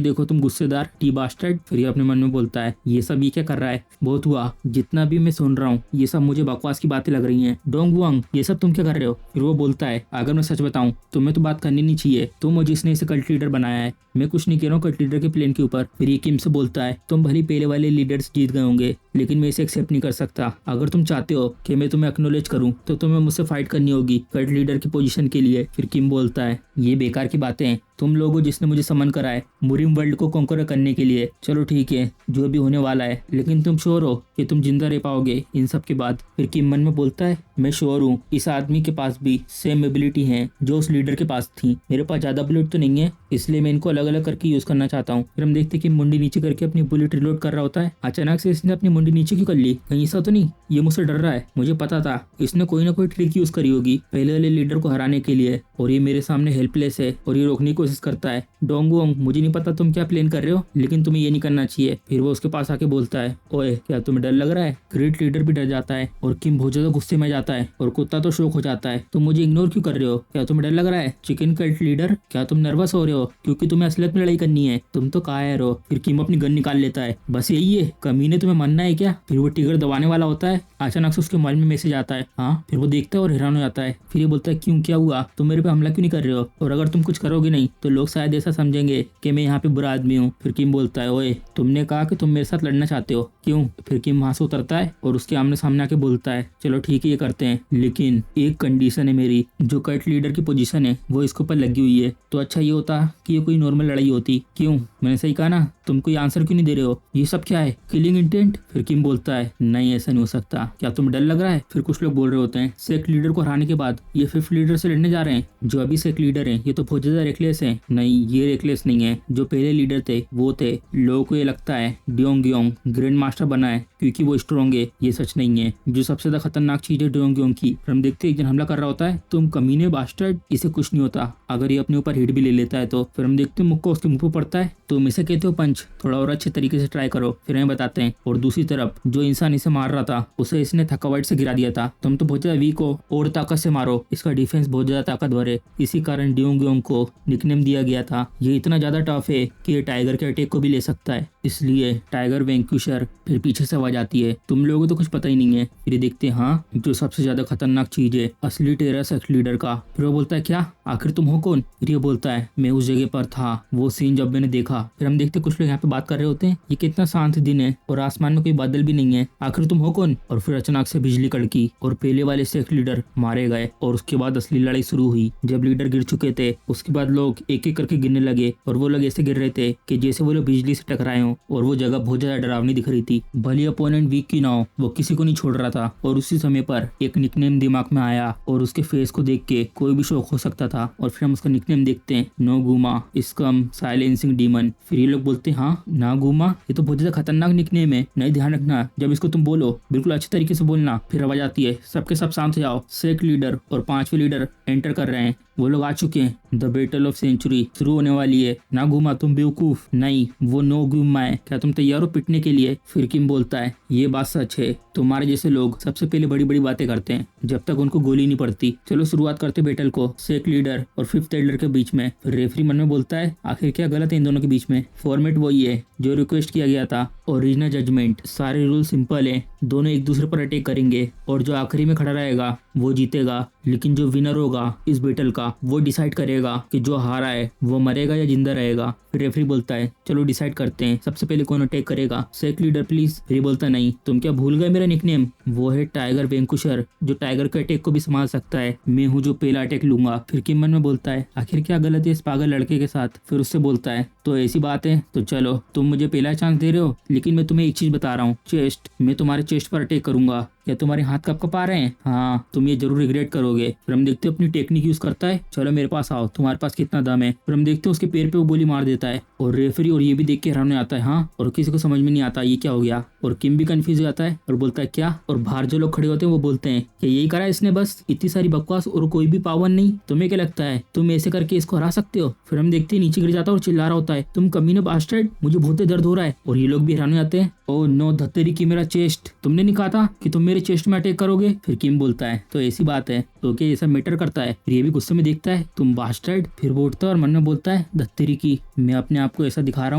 देखो तुम गुस्सेदार टी बास्टर्ड। फिर ये अपने मन में बोलता है ये सब ये क्या कर रहा है, बहुत हुआ, जितना भी मैं सुन रहा हूँ ये सब मुझे बकवास की बातें लग रही हैं। डोंग वांग ये सब तुम क्या कर रहे हो। फिर वो बोलता है अगर मैं सच बताऊं तुम्हें तो बात करनी नहीं चाहिए, तुम जिसने इसे कल्ट लीडर बनाया है, मैं कुछ नहीं कह रहा हूँ कल्ट लीडर के प्लेन के ऊपर। फिर ये किम से बोलता है तुम भले पहले वाले लीडर्स जीत गए होंगे लेकिन मैं इसे एक्सेप्ट नहीं कर सकता। अगर तुम चाहते हो कि मैं तुम्हें एक्नॉलेज करूं तो तुम्हें मुझसे फाइट करनी होगी कल्ट लीडर की पोजीशन के लिए। फिर किम बोलता है ये बेकार की बातें हैं, तुम लोगों जिसने मुझे समन करा है मोरिंग वर्ल्ड को कॉन्कर करने के लिए, चलो ठीक है जो भी होने वाला है, लेकिन तुम श्योर हो कि तुम जिंदा रह पाओगे इन सब के बाद। फिर किम मन में बोलता है मैं श्योर हूँ, इस आदमी के पास भी सेम एबिलिटी है जो उस लीडर के पास थी, मेरे पास ज्यादा बुलेट तो नहीं है इसलिए मैं इनको अलग अलग करके यूज करना चाहता हूँ। फिर हम देखते कि मुंडी नीचे करके अपनी बुलेट रिलोड कर रहा होता है। अचानक से इसने अपनी मुंडी नीचे क्यों कर ली, कहीं ऐसा तो नहीं ये मुझसे डर रहा है। मुझे पता था इसने कोई ना कोई ट्रिक यूज करी होगी पहले वाले लीडर को हराने के लिए, और ये मेरे सामने हेल्पलेस है और ये रोकने की कोशिश करता है। डोंगोंग मुझे नहीं पता तुम क्या प्लान कर रहे हो लेकिन तुम्हें ये नहीं करना चाहिए। फिर वो उसके पास आके बोलता है ओए क्या तुम्हें डर लग रहा है। ग्रेट लीडर भी डर जाता है और किम बहुत ज्यादा गुस्से में जाता है और कुत्ता तो शौक हो जाता है, तुम मुझे इग्नोर क्यों कर रहे हो, क्या तुम्हें डर लग रहा है। चिकन कल्ट लीडर क्या तुम नर्वस हो रहे हो क्योंकि तुम्हें असलियत में लड़ाई करनी है, तुम तो कायर हो। फिर किम अपनी गन निकाल लेता है, बस यही है कमीने तुम्हें मरना है क्या। फिर वो टिगर दबाने वाला होता है, अचानक से उसके मोबाइल में मैसेज आता है। हाँ फिर वो देखता है और हैरान हो जाता है। फिर ये बोलता है क्यों क्या हुआ, तुम मेरे पे हमला क्यों नहीं कर रहे हो, और अगर तुम कुछ करोगे नहीं तो लोग शायद ऐसा समझेंगे कि मैं यहाँ पे बुरा आदमी हूँ। फिर किम बोलता है ओए तुमने कहा कि तुम मेरे साथ लड़ना चाहते हो, क्यों। फिर किम वहां से उतरता है और उसके आमने सामने आके बोलता है चलो ठीक है ये करते हैं, लेकिन एक कंडीशन है मेरी, जो कट लीडर की पोजीशन है वो इसके ऊपर लगी हुई है, तो अच्छा ये होता कि ये कोई नॉर्मल लड़ाई होती। क्यों, मैंने सही कहा ना, तुम कोई आंसर क्यों नहीं दे रहे हो, ये सब क्या है, किलिंग इंटेंट। फिर किम बोलता है नहीं ऐसा नहीं हो सकता, क्या तुम्हें डर लग रहा है। फिर कुछ लोग बोल रहे होते हैं सेक्ट लीडर को हराने के बाद ये 5th लीडर से लड़ने जा रहे हैं, जो अभी सेक्ट लीडर हैं ये तो बहुत ज्यादा रेकलेस है। नहीं ये रेकलेस नहीं है, जो पहले लीडर थे वो थे। लोगों को ये लगता है डियोंग ग्रैंड मास्टर बना है क्योंकि वो स्ट्रॉन्ग है, ये सच नहीं है। जो सबसे ज्यादा खतरनाक चीज है डियोंग की, हम देखते हैं एक जन हमला कर रहा होता है, तुम कमीने बास्टर्ड, इसे कुछ नहीं होता अगर ये अपने ऊपर हिट भी ले लेता है तो। फिर हम देखते हैं मुक्का उसके मुंह पर पड़ता है, तुम इसे कहते हो पंच, थोड़ा और अच्छे तरीके से ट्राई करो, फिर हमें बताते हैं। और दूसरी तरफ जो इंसान इसे मार रहा था उसे इसने थकावट से गिरा दिया था, तुम तो बहुत ज्यादा वीक हो और ताकत से मारो, इसका डिफेंस बहुत ज्यादा ताकतवर है, इसी कारण डियोंग को निकनेम दिया गया था। ये इतना ज्यादा टफ है कि ये टाइगर के अटैक को भी ले सकता है, इसलिए टाइगर वैंक्विशर। फिर पीछे से आवाज आती है तुम लोगों को तो कुछ पता ही नहीं है। फिर ये देखते हैं हाँ जो सबसे ज्यादा खतरनाक चीज है असली टेरर सेक्ट लीडर का। फिर वो बोलता है क्या, आखिर तुम हो कौन। फिर ये बोलता है मैं उस जगह पर था, वो सीन जब मैंने देखा। फिर हम देखते कुछ लोग यहाँ पे बात कर रहे होते हैं, ये कितना शांत दिन है और आसमान में कोई बादल भी नहीं है, आखिर तुम हो कौन। और फिर अचानक से बिजली कड़की और पहले वाले सेक्ट लीडर मारे गए और उसके बाद असली लड़ाई शुरू हुई। जब लीडर गिर चुके थे उसके बाद लोग एक एक करके गिरने लगे और वो लोग ऐसे गिर रहे थे कि जैसे वो लोग बिजली से टकराए हों, और वो जगह बहुत ज्यादा डरावनी दिख रही थी। भले अपोनेंट वीक की ना हो, वो किसी को नहीं छोड़ रहा था। और उसी समय पर एक निकनेम दिमाग में आया और उसके फेस को देख के कोई भी शौक हो सकता था। और फिर हम उसका निकनेम देखते हैं, नोगुमा स्कम साइलेंसिंग डीमन। फिर ये लोग बोलते हैं हाँ नागुमा, ये तो बहुत ज्यादा खतरनाक निकनेम है, नहीं ध्यान रखना जब इसको तुम बोलो बिल्कुल अच्छे तरीके से बोलना। फिर आवाज आती है सबके सब शांत हो जाओ, सेक्ट लीडर और 5वें लीडर एंटर कर रहे हैं, वो लोग आ चुके हैं, द बैटल ऑफ सेंचुरी शुरू होने वाली है। ना घुमा तुम बेवकूफ, नहीं वो नो घुमा है, क्या तुम तैयार हो पिटने के लिए। फिर किम बोलता है ये बात सच है, तुम्हारे जैसे लोग सबसे पहले बड़ी बड़ी बातें करते हैं जब तक उनको गोली नहीं पड़ती। चलो शुरुआत करते बैटल को सेक्ट लीडर और 5th एल्डर के बीच में। फिर रेफरी मन में बोलता है आखिर क्या गलत है इन दोनों के बीच बीच में। फॉर्मेट वही है जो रिक्वेस्ट किया गया था। ओरिजिनल जजमेंट, सारे रूल सिंपल हैं, दोनों एक दूसरे पर अटैक करेंगे और जो आखिरी में खड़ा रहेगा वो जीतेगा। लेकिन जो विनर होगा इस बैटल का वो डिसाइड करेगा कि जो हारा है वो मरेगा या जिंदा रहेगा। फिर रेफरी बोलता है चलो डिसाइड करते हैं, सबसे पहले कौन अटैक करेगा। सेक लीडर प्लीज। फिर बोलता नहीं, तुम क्या भूल गए मेरा निकनेम, वो है टाइगर वेंकुशर, जो टाइगर के अटैक को भी संभाल सकता है। मैं हूँ जो पहला अटैक लूंगा। फिर किम मन में बोलता है आखिर क्या गलत है इस पागल लड़के के साथ। फिर उससे बोलता है तो ऐसी बात है तो चलो, तुम मुझे पहला चांस दे रहे हो, लेकिन मैं तुम्हें एक चीज बता रहा हूँ, चेस्ट, मैं तुम्हारे चेस्ट पर अटैक करूंगा। क्या तुम्हारे हाथ कब कप आ रहे हैं? हाँ, तुम ये जरूर रिग्रेट करोगे। फिर हम देखते हैं अपनी टेक्निक यूज करता है, चलो मेरे पास आओ, तुम्हारे पास कितना दम है। फिर हम देखते हैं उसके पैर पे वो गोली मार देता है और रेफरी और ये भी देख के हैरान हो आता है। हाँ, और किसी को समझ में नहीं आता ये क्या हो गया। और किम भी कंफ्यूज हो जाता है और बोलता है क्या। और बाहर जो लोग खड़े होते हैं वो बोलते हैं कि यही करा इसने, बस इतनी सारी बकवास और कोई भी पावर नहीं, तुम्हें क्या लगता है तुम ऐसे करके इसको हरा सकते हो। फिर हम देखते हैं नीचे गिर जाता है और चिल्ला रहा होता है तुम कमीने बास्टर्ड, मुझे बहुत दर्द हो रहा है। और ये लोग भी हैरान हो जाते हैं, ओ नो धत्तेरी की मेरा चेस्ट, तुमने नहीं कहा था कि तुम मेरे चेस्ट में अटैक करोगे। फिर किम बोलता है तो ऐसी बात है तो क्या ये सब मैटर करता है। फिर ये भी गुस्से में देखता है तुम बास्टर्ड। फिर वो उठता है और मन में बोलता है धत्तेरी की, मैं अपने आप को ऐसा दिखा रहा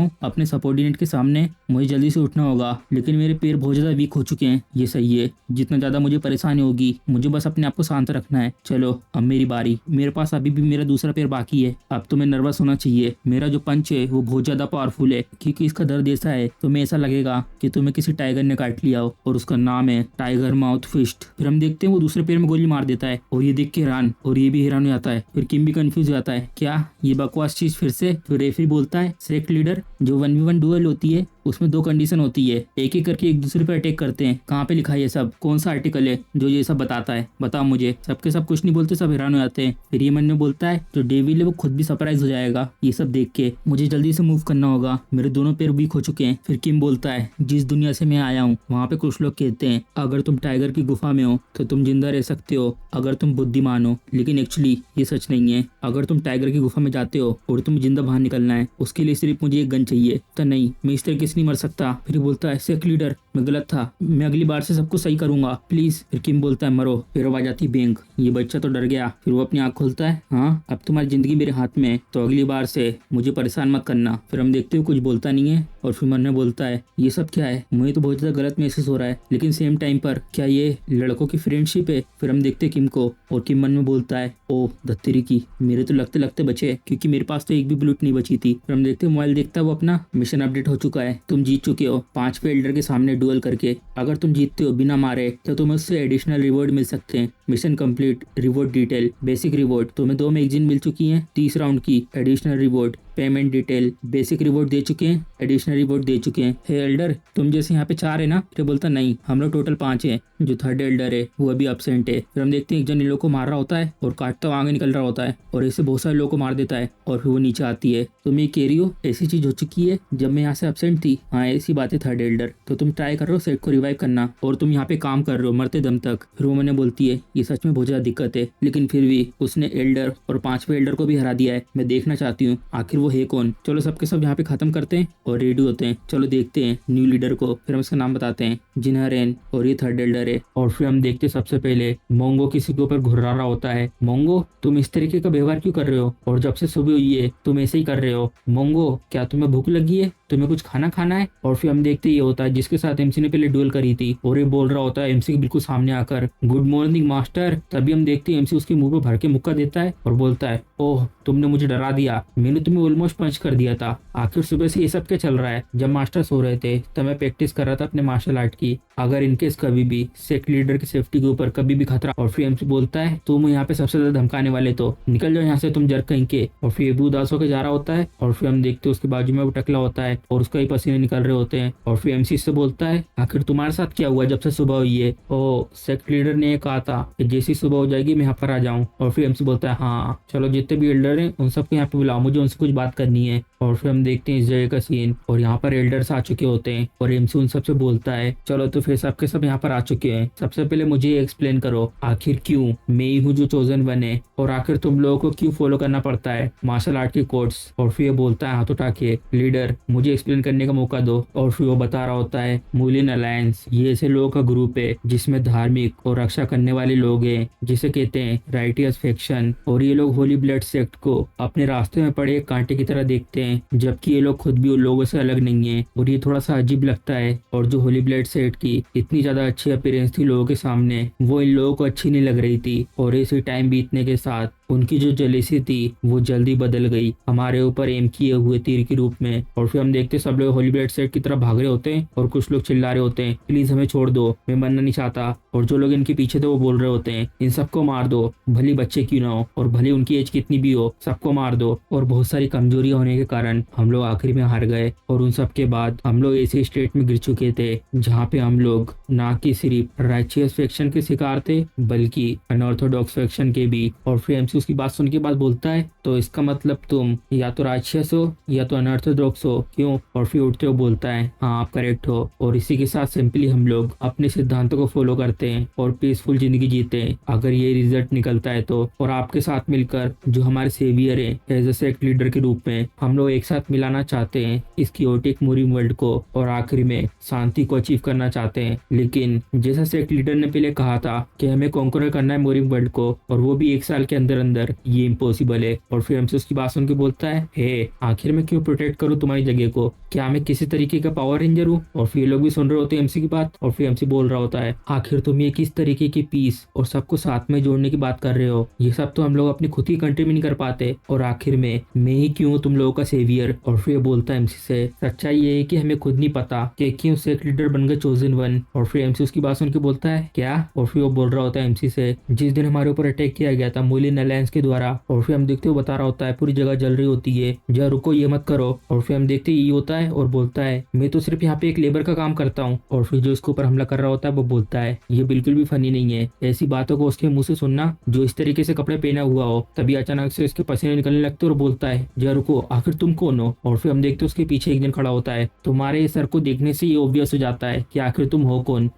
हूँ अपने सबऑर्डिनेट के सामने, मुझे जल्दी से उठना होगा, लेकिन मेरे पैर बहुत ज्यादा वीक हो चुके हैं। ये सही है, जितना ज्यादा मुझे परेशानी होगी मुझे बस अपने आप को शांत रखना है। चलो अब मेरी बारी, मेरे पास अभी भी मेरा दूसरा पैर बाकी है, अब तो मैं नर्वस होना चाहिए। मेरा जो पंच है वो बहुत ज्यादा पावरफुल है, क्योंकि इसका दर्द ऐसा है तुम्हें ऐसा लगेगा कि तुम्हें किसी टाइगर ने काट लिया हो, और उसका नाम है टाइगर माउथ फिस्ट। फिर हम देखते हैं वो दूसरे पैर में गोली मार देता है और ये देख के हैरान, और ये भी हैरान हो जाता है। फिर किम भी कंफ्यूज हो जाता है क्या ये बकवास चीज फिर से। फिर रेफरी बोलता है सेलेक्ट लीडर, जो 1v1 डुएल होती है उसमें 2 कंडीशन होती है, एक एक करके एक दूसरे पर अटैक करते हैं। कहाँ पे लिखा है ये सब, कौन सा आर्टिकल है जो ये सब बताता है, बताओ मुझे। सबके सब कुछ नहीं बोलते, सब हैरान हो जाते हैं। फिर ये मन में बोलता है जो डेविल है वो खुद भी सरप्राइज हो जाएगा ये सब देख के, मुझे जल्दी से मूव करना होगा, मेरे दोनों पैर वीक हो चुके हैं। फिर किम बोलता है जिस दुनिया से मैं आया हूँ वहाँ पे कुछ लोग कहते हैं अगर तुम टाइगर की गुफा में हो तो तुम जिंदा रह सकते हो अगर तुम बुद्धिमान हो, लेकिन एक्चुअली ये सच नहीं है। अगर तुम टाइगर की गुफा में जाते हो और तुम जिंदा बाहर निकलना है, उसके लिए सिर्फ मुझे एक गन चाहिए। तो नहीं, मैं इस तरीके से नहीं मर सकता। फिर बोलता है सेक लीडर, मैं गलत था, मैं अगली बार से सबको सही करूंगा प्लीज। फिर किम बोलता है मरो। फिर आवाज आती है बैंक। ये बच्चा तो डर गया। फिर वो अपनी आंख खोलता है, हाँ अब तुम्हारी जिंदगी मेरे हाथ में है, तो अगली बार से मुझे परेशान मत करना। फिर हम देखते हुए कुछ बोलता नहीं है और फिर मन में बोलता है ये सब क्या है, मुझे तो बहुत ज्यादा गलत महसूस हो रहा है, लेकिन सेम टाइम पर क्या ये लड़कों की फ्रेंडशिप है। फिर हम देखते किम को और किम मन में बोलता है ओ धत्तेरी की, मेरे तो लगते लगते बचे, क्योंकि मेरे पास तो एक भी बुलेट नहीं बची थी। फिर हम देखते मोबाइल देखता है वो अपना मिशन अपडेट हो चुका है, तुम जीत चुके हो 5 एल्डर के सामने डुएल करके। अगर तुम जीतते हो बिना मारे तो तुम्हें उससे एडिशनल रिवॉर्ड मिल सकते हैं। Mission complete, reward detail, basic reward, तुम्हें 2 मैगजीन मिल चुकी हैं, 30 राउंड की, additional reward, payment detail, basic reward दे चुके हैं, एडिशनल रिवॉर्ड दे चुके हैं। हे एल्डर, तुम जैसे यहाँ पे 4 है ना? फिर बोलता नहीं, हम लोग टोटल 5 हैं। जो थर्ड एल्डर है वो अभी एब्सेंट है। फिर हम देखते हैं एक जन इन लोगों को मार रहा होता है और काटता हुआ आगे निकल रहा होता है और ऐसे बहुत सारे लोगों को मार देता है और फिर वो नीचे आती है। तुम ये कह रही हो ऐसी चीज हो चुकी है जब मैं यहाँ से एब्सेंट थी? हाँ ऐसी बात है थर्ड एल्डर, तो तुम ट्राई कर रहे हो सेट को रिवाइव करना और तुम यहाँ पे काम कर रहे हो मरते दम तक। फिर वो मैंने बोलती है ये सच में बहुत ज्यादा दिक्कत है, लेकिन फिर भी उसने एल्डर और 5वें एल्डर को भी हरा दिया है, मैं देखना चाहती हूँ आखिर वो है कौन। चलो सबके सब यहाँ पे खत्म करते हैं और रेडी होते हैं, चलो देखते हैं न्यू लीडर को। फिर हम इसका नाम बताते हैं जिनहरेन और ये थर्ड एल्डर है। और फिर हम देखते सबसे पहले मोंगो किसी के ऊपर घुर्रा रहा होता है। मोंगो तुम इस तरीके का व्यवहार क्यों कर रहे हो, और जब से सुबह हुई है तुम ऐसे ही कर रहे हो। मोंगो क्या तुम्हें भूख लगी है, तुम्हें कुछ खाना खाना है। और फिर हम देखते ये होता है जिसके साथ एमसी ने पहले डुएल करी थी और ये बोल रहा होता है एमसी के बिल्कुल सामने आकर गुड मॉर्निंग मास्टर। तभी हम देखते हैं एमसी उसके मुंह पे भर के मुक्का देता है और बोलता है ओह तुमने मुझे डरा दिया, मैंने तुम्हें ऑलमोस्ट पंच कर दिया था। आखिर सुबह से ये सब क्या चल रहा है? जब मास्टर सो रहे थे तब मैं प्रैक्टिस कर रहा था अपने मार्शल आर्ट की, अगर इनकेस कभी भी सेक्ट लीडर की सेफ्टी के ऊपर कभी भी खतरा। और फिर एमसी बोलता है तुम यहाँ पे सबसे ज्यादा धमकाने वाले तो निकल जाओ यहाँ से तुम जर कहीं के। और फिर ये उदास होकर जा रहा होता है और फिर हम देखते उसके बाजू में वो टकला होता है और उसका ही पसीने निकल रहे होते हैं। और फिर एमसी से बोलता है आखिर तुम्हारे साथ क्या हुआ जब से सुबह हुई है? ओ सेक्ट लीडर ने कहा था कि जैसी सुबह हो जाएगी मैं यहाँ पर आ जाऊँ। और फिर एमसी बोलता है हाँ चलो जितने भी एल्डर हैं उन सबको यहाँ पे बुलाओ, मुझे उनसे कुछ बात करनी है। और फिर हम देखते हैं इस जगह का सीन और यहाँ पर एल्डर्स आ चुके होते हैं और एमसी उन सबसे बोलता है चलो तो फिर सबके सब यहाँ पर आ चुके हैं, सबसे पहले मुझे एक्सप्लेन करो आखिर क्यों मैं ही हूँ जो चोजन वन है, और आखिर तुम लोगों को क्यों फॉलो करना पड़ता है मार्शल आर्ट के कोड्स। और फिर ये बोलता है हाथ उठा के लीडर मुझे एक्सप्लेन करने का मौका दो। और फिर वो बता रहा होता है मूलिन अलायंस ये ऐसे लोगों का ग्रुप है जिसमें धार्मिक और रक्षा करने वाले लोग हैं जिसे कहते हैं राइटियस फैक्शन, और ये लोग होली ब्लड सेक्ट को अपने रास्ते में पड़े एक कांटे की तरह देखते हैं हैं, जबकि ये लोग खुद भी उन लोगों से अलग नहीं है। और ये थोड़ा सा अजीब लगता है। और जो होली ब्लेड सेट की इतनी ज्यादा अच्छी अपीयरेंस थी लोगों के सामने, वो इन लोगों को अच्छी नहीं लग रही थी। और इसी टाइम बीतने के साथ उनकी जो जेलेसी थी वो जल्दी बदल गई हमारे ऊपर एम किए हुए तीर के रूप में। और फिर हम देखते सब लोग होली ब्लेड सेट की तरफ भाग रहे होते हैं और कुछ लोग चिल्ला रहे होते हैं, प्लीज हमें छोड़ दो, मैं मरना नहीं चाहता। और जो लोग इनके पीछे थे वो बोल रहे होते हैं, इन सबको मार दो, भली बच्चे क्यों ना हो और भली उनकी एज कितनी भी हो, सबको मार दो। और बहुत सारी कमजोरियां होने के कारण हम लोग आखिरी में हार गए। और उन सब के बाद हम लोग ऐसे स्टेट में गिर चुके थे जहाँ पे हम लोग ना कि सिर्फ राइचियस फैक्शन के शिकार थे बल्कि अनऑर्थोडॉक्स फैक्शन के भी। और फिर एमसी उसकी बात सुन के बाद बोलता है, तो इसका मतलब तुम या तो राइचियस हो या तो अनऑर्थोडॉक्स हो, क्यों? और फिर उठते हो बोलता है, हाँ आप करेक्ट हो। और इसी के साथ सिंपली हम लोग अपने सिद्धांतों को फॉलो करते हैं और पीसफुल जिंदगी जीते हैं अगर ये रिजल्ट निकलता है तो। और आपके साथ मिलकर जो हमारे सेवियर है एज अ सेक्ट लीडर के रूप में हम लोग एक साथ मिलाना चाहते हैं इस क्योटिक मुरिम वर्ल्ड को और आखिर में शांति को अचीव करना चाहते हैं। लेकिन जैसा सेक्ट लीडर ने पहले कहा था कि हमें कॉन्कर करना है मुरिम वर्ल्ड को और वो भी 1 साल के अंदर अंदर, ये इम्पॉसिबल है। और फिर हमसे उसकी बात सुन के बोलता है, हे आखिर में क्यों प्रोटेक्ट करूँ तुम्हारी जगह को, क्या मैं किसी तरीके का पावर रेंजर हूँ? और फिर ये लोग भी सुन रहे होते हैं एमसी की बात। और फिर एमसी बोल रहा होता है, आखिर तुम ये किस तरीके की पीस और सबको साथ में जोड़ने की बात कर रहे हो? ये सब तो हम लोग अपनी खुद की कंट्री में नहीं कर पाते और आखिर में मैं ही क्यों हूँ तुम लोगों का सेवियर? और फिर बोलता है एमसी से, सच्चाई ये है कि हमें खुद नहीं पता कि क्यों सेक्ट लीडर बन गए चोजन वन। और फिर एमसी उसकी बात सुन के बोलता है, क्या? और फिर वो बोल रहा होता है एमसी से, जिस दिन हमारे ऊपर अटैक किया गया था मोलिन अलायंस के द्वारा। और फिर हम देखते हो बता रहा होता है पूरी जगह जल रही होती है, जा रुको ये मत करो। और फिर हम देखते ये होता है और बोलता है, मैं तो सिर्फ यहाँ पे एक लेबर का काम करता हूँ। और फिर जो इसके ऊपर हमला कर रहा होता है वो बोलता है, ये बिल्कुल भी फनी नहीं है ऐसी बातों को उसके मुंह से सुनना जो इस तरीके से कपड़े पहना हुआ हो। तभी अचानक से इसके पसीने निकलने लगते और बोलता है, जा रुको आखिर तुम कौन हो? और फिर हम देखते उसके पीछे एक जन खड़ा होता है। तुम्हारे सर को देखने से ये ऑब्वियस हो जाता है कि आखिर तुम हो कौन,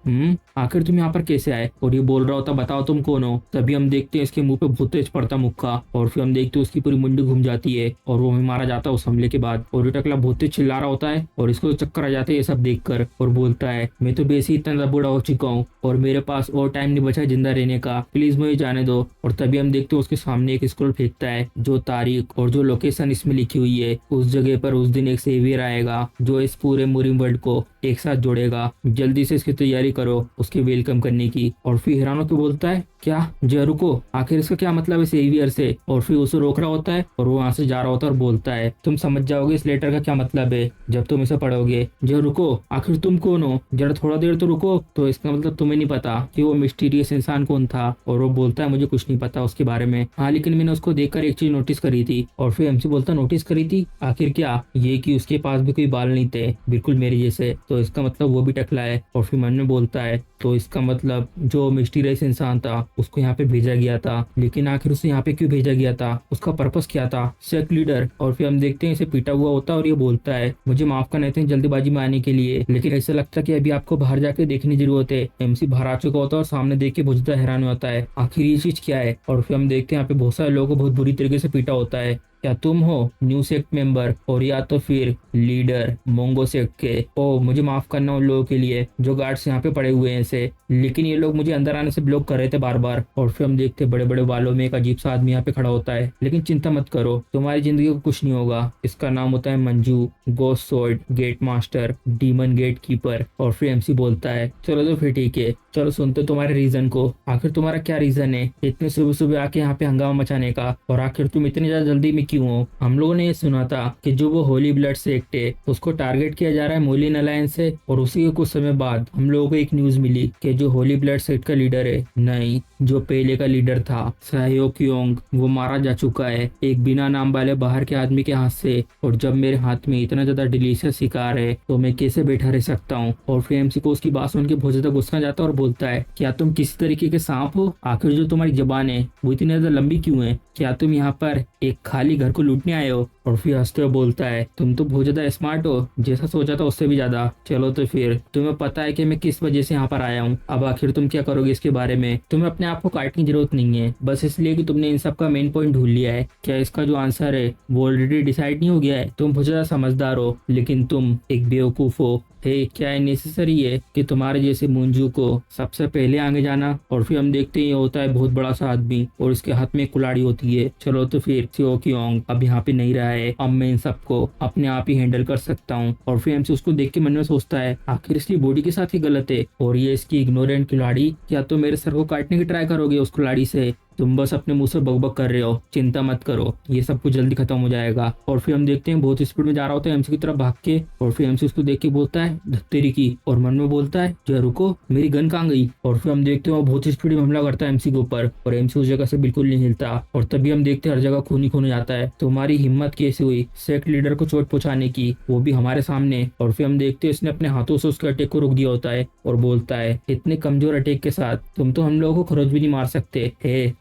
आखिर तुम यहाँ पर कैसे आए? और ये बोल रहा होता, बताओ तुम कौन हो। तभी हम देखते हैं इसके मुंह पे बहुत तेज पड़ता मुक्का और फिर हम देखते हैं उसकी पूरी मुंडी घूम जाती है और वो हमें मारा जाता है उस हमले के बाद। और ये टकला बहुत तेज चिल्ला रहा होता है और इसको तो चक्कर आ जाते हैं ये सब देखकर और बोलता है, मैं तो बेसी इतना ज्यादा बूढ़ा हो चुका हूँ और मेरे पास और टाइम नहीं बचा जिंदा रहने का, प्लीज मुझे जाने दो। और तभी हम देखते हैं उसके सामने एक स्क्रॉल फेंकता है, जो तारीख और जो लोकेशन इसमें लिखी हुई है उस जगह पर उस दिन एक सेवियर आएगा जो इस पूरे मुरिम वर्ल्ड को एक साथ जोड़ेगा। जल्दी से इसकी तैयारी करो उसके वेलकम करने की। और फिर हैरान होकर बोलता है, क्या? जय रुको, आखिर इसका क्या मतलब है सेवियर से? और फिर उसे रोक रहा होता है और वो वहां से जा रहा होता है और बोलता है, तुम समझ जाओगे इस लेटर का क्या मतलब है जब तुम इसे पढ़ोगे। जय रुको, आखिर तुम कौन हो? जरा थोड़ा देर तो रुको। तो इसका मतलब तुम्हें नहीं पता कि वो मिस्टीरियस इंसान कौन था? और वो बोलता है, मुझे कुछ नहीं पता उसके बारे में, हाँ लेकिन मैंने उसको देखकर एक चीज नोटिस करी थी। और फिर एमसी बोलता, नोटिस करी थी? आखिर क्या? ये कि उसके पास भी कोई बाल नहीं थे, बिल्कुल मेरे जैसे, तो इसका मतलब वो भी टकला है। और फिर मन में बोलता है, तो इसका मतलब जो मिस्टीरियस इंसान था उसको यहाँ पे भेजा गया था, लेकिन आखिर उसे यहाँ पे क्यों भेजा गया था? उसका पर्पस क्या था? Sect leader. और फिर हम देखते हैं इसे पीटा हुआ होता है और ये बोलता है, मुझे माफ करना इतनी जल्दीबाजी में आने के लिए, लेकिन ऐसा लगता है कि अभी आपको बाहर जाके देखने की जरूरत है। एमसी बाहर आ चुका होता है और सामने देख के बहुत ज्यादा हैरान होता है, आखिर ये चीज क्या है? और फिर हम देखते हैं यहाँ पे बहुत सारे लोगों को बहुत बुरी तरीके से पीटा होता है। क्या तुम हो न्यू सेक्ट मेंबर और या तो फिर लीडर मोंगो सेक्ट के? ओ मुझे माफ करना उन लोगों के लिए जो गार्ड्स यहाँ पे पड़े हुए हैं ऐसे, लेकिन ये लोग मुझे अंदर आने से ब्लॉक कर रहे थे बार बार। और फिर हम देखते बड़े बड़े बालों में एक अजीब सा आदमी यहाँ पे खड़ा होता है, लेकिन चिंता मत करो तुम्हारी जिंदगी को कुछ नहीं होगा। इसका नाम होता है मंजू, ghost sword gate master, demon gate keeper. और फिर एमसी बोलता है, चलो तो फिर ठीक है, चलो सुनते तुम्हारे रीजन को। आखिर तुम्हारा क्या रीजन है इतने सुबह सुबह आके यहाँ पे हंगामा मचाने का? और आखिर तुम इतनी ज्यादा जल्दी में क्यों हो? हम लोगों ने ये सुना था कि जो वो होली ब्लड सेक्ट है उसको टारगेट किया जा रहा है मोलिन अलायंस से। और उसी के कुछ समय बाद हम लोगों को एक न्यूज मिली कि जो होली ब्लड सेक्ट का लीडर है, नहीं जो पहले का लीडर था सहयोग योंग, वो मारा जा चुका है एक बिना नाम वाले बाहर के आदमी के हाथ से। और जब मेरे हाथ में इतना ज्यादा डिलीशियस शिकार है तो मैं कैसे बैठा रह सकता हूँ? और फिर एमसी को उसकी बात सुन के बहुत ज्यादा गुस्सा जाता है और बोलता है, क्या तुम किसी तरीके के सांप हो? आखिर जो तुम्हारी जबान है वो इतनी ज्यादा लंबी क्यों है? क्या तुम यहाँ पर एक खाली घर को लूटने आए हो? और फिर हंसते हुए बोलता है, तुम तो बहुत ज्यादा स्मार्ट हो, जैसा सोचा था उससे भी ज्यादा। चलो तो फिर तुम्हें पता है कि मैं किस वजह से यहाँ पर आया हूँ, अब आखिर तुम क्या करोगे इसके बारे में? तुम्हें अपने आप को काटने की जरूरत नहीं है, बस इसलिए कि तुमने इन सब का मेन पॉइंट ढूंढ लिया है। क्या इसका जो आंसर है वो ऑलरेडी डिसाइड नहीं हो गया है? तुम बहुत ज्यादा समझदार हो लेकिन तुम एक बेवकूफ हो। हे क्या नेसेसरी है कि तुम्हारे जैसे मुंजू को सबसे पहले आगे जाना? और फिर हम देखते हैं ये होता है बहुत बड़ा सा आदमी और इसके हाथ में एक कुल्हाड़ी होती है। चलो तो फिर सियो क्योंग अब यहाँ पे नहीं रहा है, अब मैं इन सबको अपने आप ही हैंडल कर सकता हूँ। और फिर एमसी उसको देख के मन में सोचता है आखिर इसकी बॉडी के साथ ही गलत है और ये इसकी इग्नोरेंट खिलाड़ी। क्या तो मेरे सर को काटने की ट्राई करोगे उस खिलाड़ी से? तुम बस अपने मुंह से बकबक कर रहे हो, चिंता मत करो, ये सब कुछ जल्दी खत्म हो जाएगा। और फिर हम देखते हैं बहुत स्पीड में जा रहा होता है एमसी की तरफ भाग के। और फिर एमसी उसको देख के बोलता है धत्तेरी की, और मन में बोलता है जो रुको मेरी गन कहाँ गई। और फिर हम देखते हैं वो बहुत स्पीड में हमला करता है एमसी के ऊपर और एमसी उस जगह से बिल्कुल नहीं हिलता। और तभी हम देखते हैं हर जगह खून ही खून हो जाता है। तुम्हारी हिम्मत कैसे हुई सेक्ट लीडर को चोट पहुंचाने की, वो भी हमारे सामने? और फिर हम देखते हैं इसने अपने हाथों से उसके अटैक को रोक दिया होता है और बोलता है इतने कमजोर अटैक के साथ तुम तो हम लोगों को खरोच भी नहीं मार सकते।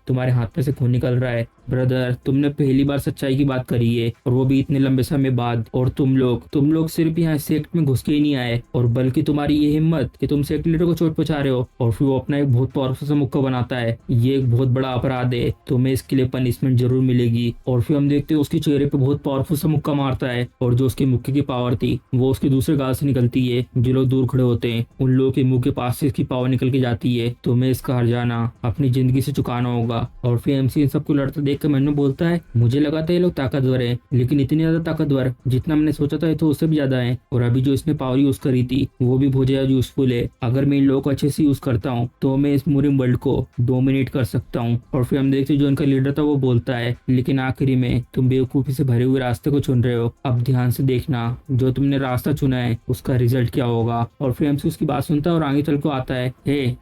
तुम्हारे हाथ में से खून निकल रहा है। ब्रदर तुमने पहली बार सच्चाई की बात करी है और वो भी इतने लंबे समय बाद। और तुम लोग सिर्फ यहाँ सेक्ट में घुस के ही नहीं आए और बल्कि तुम्हारी ये हिम्मत कि तुम सेक्ट लीडर को चोट पहुंचा रहे हो। और फिर वो अपना एक बहुत पावरफुल सा मुक्का बनाता है। ये एक बहुत बड़ा अपराध है, तुम्हें इसके लिए पनिशमेंट जरूर मिलेगी। और फिर हम देखते हैं उसके चेहरे पे बहुत पावरफुल सा मुक्का मारता है और जो उसके मुक्के की पावर थी वो उसके दूसरे गाल से निकलती है। जो लोग दूर खड़े होते हैं उन लोगों के मुंह के पास से इसकी पावर निकल के जाती है। तुम्हें इसका हर्जाना अपनी जिंदगी से चुकाना होगा। और फिर एमसी इन सबको लड़ता देख कर मैंने बोलता है मुझे लगा था ये लोग ताकतवर है, लेकिन इतनी ज्यादा ताकतवर जितना मैंने सोचा था ये तो उससे भी ज्यादा है। और अभी जो इसने पावर यूज करी थी वो भी बहुत ज्यादा यूजफुल है। अगर मैं इन लोगों को अच्छे से यूज करता हूँ तो मैं इस पूरे वर्ल्ड को डोमिनेट कर सकता हूँ। और फिर हम देखते जो इनका लीडर था वो बोलता है लेकिन आखिरी में तुम बेवकूफी से भरे हुए रास्ते को चुन रहे हो, अब ध्यान से देखना जो तुमने रास्ता चुना है उसका रिजल्ट क्या होगा। और फिर एमसी उसकी बात सुनता है और आगे चल को आता है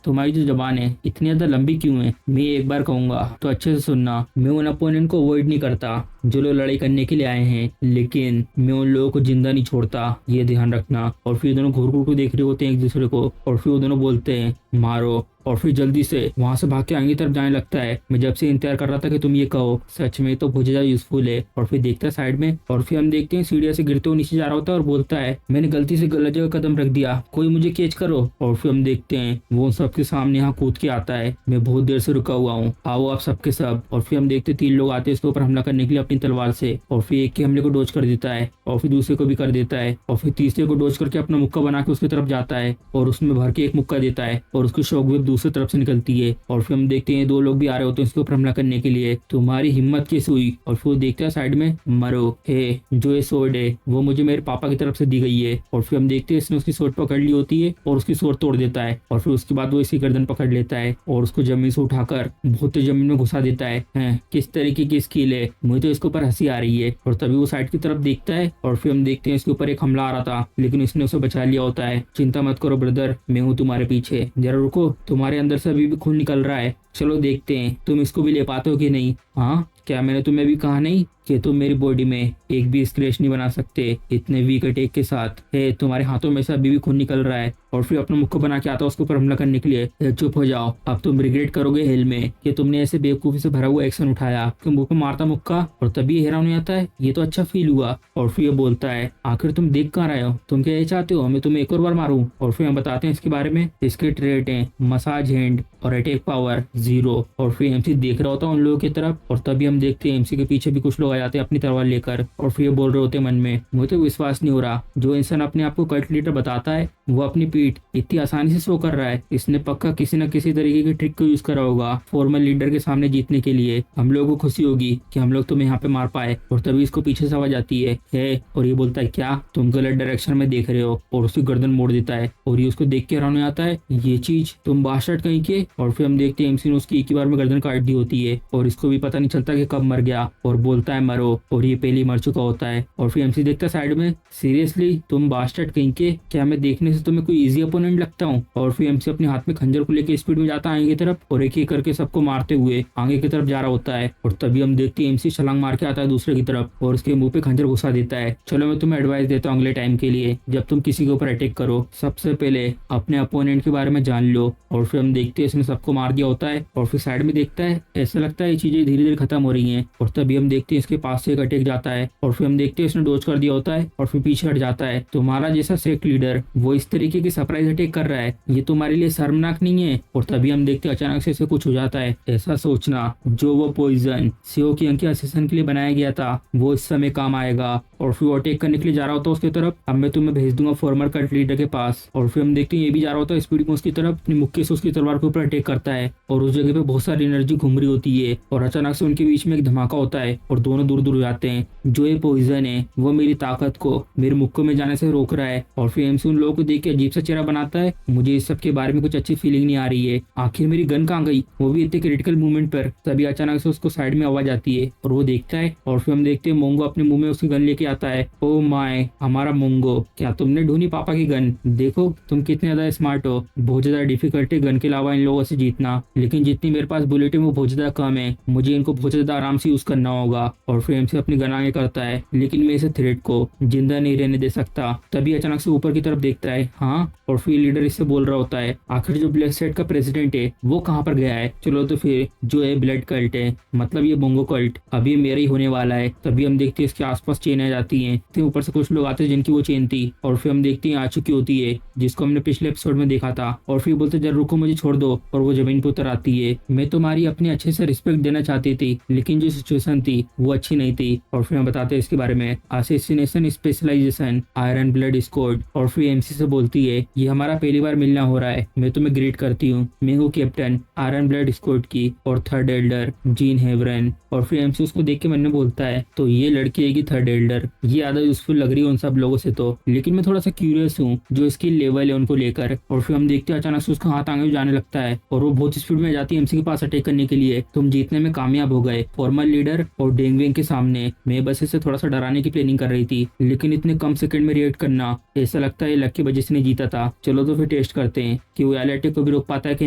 तुम्हारी जो जबान है इतनी ज्यादा लंबी क्यों है? मैं एक बार कहूंगा तो अच्छे से सुनना। मैं उन अपोनेंट को अवॉइड नहीं करता जो लोग लड़ाई करने के लिए आए हैं, लेकिन मैं उन लोगों को जिंदा नहीं छोड़ता, ये ध्यान रखना। और फिर दोनों घूर घूर को देख रहे होते हैं एक दूसरे को और फिर वो दोनों बोलते हैं मारो। और फिर जल्दी से वहां से भाग के आगे तरफ जाने लगता है। मैं जब से इंतजार कर रहा था कि तुम ये कहो, सच में तो बहुत ज्यादा यूजफुल है। और फिर देखता है साइड में और फिर हम देखते हैं सीढ़िया से गिरते हुए नीचे जा रहा होता है और बोलता है मैंने गलती से गलत जगह कदम रख दिया, कोई मुझे कैच करो। और फिर हम देखते हैं वो सबके सामने यहाँ कूद के आता है, मैं बहुत देर से रुका हुआ हूँ, आओ आप सबके सब। और फिर हम देखते 3 लोग आते हैं इसके ऊपर हमला करने के लिए अपनी तलवार से। और फिर एक के हमले को डोज कर देता है और फिर दूसरे को भी कर देता है और फिर तीसरे को डोज करके अपना मुक्का बना के उसकी तरफ जाता है और उसमें भर के एक मुक्का देता है और उसकी शॉकवेव दूसरी तरफ से निकलती है। और फिर हम देखते हैं 2 लोग भी आ रहे होते हैं इसके ऊपर हमला करने के लिए। तुम्हारी हिम्मत कैसे हुई? और फिर देखते हैं साइड में मरो, जो ये सोर्ड है वो मुझे मेरे पापा की तरफ से दी गई है। और फिर हम देखते हैं इसने उसकी सोर्ड पकड़ ली होती है और उसकी सोर्ड तोड़ देता है और फिर उसके बाद वो इसकी गर्दन पकड़ लेता है और उसको जमीन से उठाकर बहुत तेज जमीन में घुसा देता है। किस तरीके की स्किल है, मुझे तो इसके ऊपर हंसी आ रही है। और तभी वो साइड की तरफ देखता है और फिर हम देखते हैं इसके ऊपर एक हमला आ रहा था लेकिन उसने उसे बचा लिया होता है। चिंता मत करो ब्रदर, मैं हूँ तुम्हारे पीछे, जरा रुको, तुम्हारे अंदर से अभी भी खून निकल रहा है, चलो देखते हैं तुम इसको भी ले पाते हो कि नहीं। हाँ क्या मैंने तुम्हें भी कहा नहीं कि तुम मेरी बॉडी में एक भी स्क्रैच नहीं बना सकते इतने वीक अटैक के साथ। तुम्हारे हाथों में से अभी भी खून निकल रहा है। और फिर अपना मुक्का बना के आता है उसके ऊपर हमला करने के लिए। चुप हो जाओ, अब तुम रिग्रेट करोगे हेल में कि तुमने ऐसे बेवकूफी से भरा हुआ एक्शन उठाया। तुम मुंह पे मारता मुक्का और तभी हैरान हो जाता है, ये तो अच्छा फील हुआ। और फिर ये बोलता है आखिर तुम देख कहाँ रहे हो, तुम क्या ये चाहते हो मैं तुम्हें एक और बार मारूं? और फिर हम बताते हैं इसके बारे में। इसके ट्रेट है मसाज हैंड और अटैक पावर 0। और फिर एमसी देख रहा होता है उन लोगों की तरफ और तभी हम देखते हैं एमसी के पीछे भी कुछ लोग आ जाते हैं अपनी तलवार लेकर। और फिर बोल रहे होते मन में मुझे तो विश्वास नहीं हो रहा, जो इंसान अपने आप को कल्ट लीडर बताता है वो अपनी पीठ इतनी आसानी से शो कर रहा है। इसने पक्का किसी न किसी तरीके की ट्रिक को यूज करा होगा फॉर्मल लीडर के सामने जीतने के लिए। हम लोगों को खुशी होगी कि हम लोग तुम्हें यहाँ पे मार पाए। और तभी इसको पीछे से आवाज आती है और ये बोलता है क्या तुम गलत डायरेक्शन में देख रहे हो, और उसकी गर्दन मोड़ देता है और ये उसको देख के हैरान हो जाता है, ये चीज तुम बास्टर्ड कहीं के। और फिर हम देखते हैं एमसी ने उसकी एक ही बार में गर्दन काट दी होती है और इसको भी पता नहीं चलता कि कब मर गया और बोलता है मरो, और ये पहले मर चुका होता है। और फिर एमसी देखता है साइड में, सीरियसली तुम बास्टर्ड कहीं के, क्या मैं देखने से तुम्हें कोई इजी अपोनेंट लगता हूँ? और फिर एमसी अपने हाथ में खंजर को लेकर स्पीड में जाता है आगे की तरफ और एक एक करके सबको मारते हुए आगे की तरफ जा रहा होता है। और तभी हम देखते हैं एमसी छलांग मार के आता है दूसरे की तरफ और उसके मुंह पे खंजर घुसा देता है। चलो मैं तुम्हें एडवाइस देता हूँ अगले टाइम के लिए, जब तुम किसी के ऊपर अटैक करो सबसे पहले अपने अपोनेंट के बारे में जान लो। और फिर हम देखते हैं इसने सबको मार दिया होता है और फिर साइड में देखता है, ऐसा लगता है ये चीजें धीरे धीरे खत्म हो रही हैं। और तभी हम देखते हैं इसके पास से एक अटैक जाता है और फिर हम देखते हैं इसने डोज कर दिया होता है और फिर पीछे हट जाता है। तुम्हारा जैसा सेक्ट लीडर वो इस तरीके की सरप्राइज अटैक कर रहा है, ये तुम्हारे लिए शर्मनाक नहीं है? और तभी हम देखते हैं अचानक से इसे कुछ हो जाता है। ऐसा सोचना जो वो पॉइजन सियो की अंकी असिस्टेंट के लिए बनाया गया था वो इस समय काम आएगा। और फिर ओवरटेक करने के लिए जा रहा होता है उसकी तरफ। अब मैं तुम्हें भेज दूंगा फॉर्मर कल्ट लीडर के पास। और फिर हम देखते हैं ये भी जा रहा होता है स्पीड में उसकी तरफ, अपनी मुक्के से उसकी तलवार के ऊपर अटैक करता है और उस जगह पे बहुत सारी एनर्जी घूम रही होती है और अचानक से उनके बीच में एक धमाका होता है और दोनों दूर दूर हो जाते हैं। जो ये पॉइजन है वो मेरी ताकत को मेरे मुक्कों में जाने से रोक रहा है। और फिर एमसी उन लोगों को देख के अजीब सा चेहरा बनाता है। मुझे इस सब के बारे में कुछ अच्छी फीलिंग नहीं आ रही है, आखिर मेरी गन कहाँ गई, वो भी इतने क्रिटिकल मूवमेंट पर। तभी अचानक से उसको साइड में आवाज आती है और वो देखता है और फिर हम देखते हैं मोंगो अपने मुंह में उसकी गन लेके आता है। ओ माय, हमारा मोंगो, क्या तुमने ढूंढी पापा की गन? देखो तुम कितने ज्यादा स्मार्ट हो। बहुत ज्यादा डिफिकल्ट है गन के अलावा इन लोगों से जीतना, लेकिन जितनी मेरे पास बुलेट है वो बहुत ज्यादा कम है, मुझे इनको बहुत ज्यादा आराम से यूज करना होगा। और फिर एमसी अपनी गन आगे करता है, लेकिन मैं इसे थ्रेड को जिंदा नहीं रहने दे सकता। तभी अचानक से ऊपर की तरफ देखता है, हाँ, और फिर लीडर इससे बोल रहा होता है, आखिर जो ब्लैक सेट का प्रेसिडेंट है वो कहाँ पर गया है? चलो तो फिर जो है ब्लड कल्ट है, मतलब ये मोंगो कल्ट, अभी मेरा ही होने वाला है। तभी हम देखते हैं इसके आसपास चेन आ जाती है, तो ऊपर से कुछ लोग आते हैं जिनकी वो चेन थी। और फिर हम देखते हैं आ चुकी होती है जिसको हमने पिछले एपिसोड में देखा था। और फिर बोलते जरा रुको, मुझे छोड़ दो। और वो जमीन पर उतर आती है। मैं तुम्हारी अपने अच्छे से रिस्पेक्ट देना चाहती थी, लेकिन जो सिचुएशन थी वो अच्छी नहीं थी। और फिर हम बताते हैं इसके बारे में, assassination specialization iron blood squad. और फिर एमसी से बोलती है, ये हमारा पहली बार मिलना हो रहा है, मैं तुम्हें ग्रीट करती हूँ। मैं हूँ कैप्टन आयरन ब्लड स्क्वाड की और थर्ड एल्डर जीन हेवरन। और फिर एमसी उसको देख के मन में बोलता है, तो ये लड़की है कि थर्ड एल्डर, ये ज्यादा यूजफुल लग रही है उन सब लोगों से तो, लेकिन मैं थोड़ा सा क्यूरियस हूँ जो स्किल लेवल है उनको लेकर। और फिर हम देखते हैं अचानक से उसका हाथ आगे जाने लगता है और वो बहुत स्पीड में जाती है एमसी के पास अटैक करने के लिए। तुम जीतने में कामयाब हो गए फॉर्मल लीडर और डेंगवेंग के सामने। मैं बस इसे थोड़ा सा डराने की प्लानिंग कर रही थी, लेकिन इतने कम सेकंड में रिएक्ट करना, ऐसा लगता है लक की वजह से नहीं जीता था। चलो तो फिर टेस्ट करते हैं कि वो वाले अटैक को भी रोक पाता है कि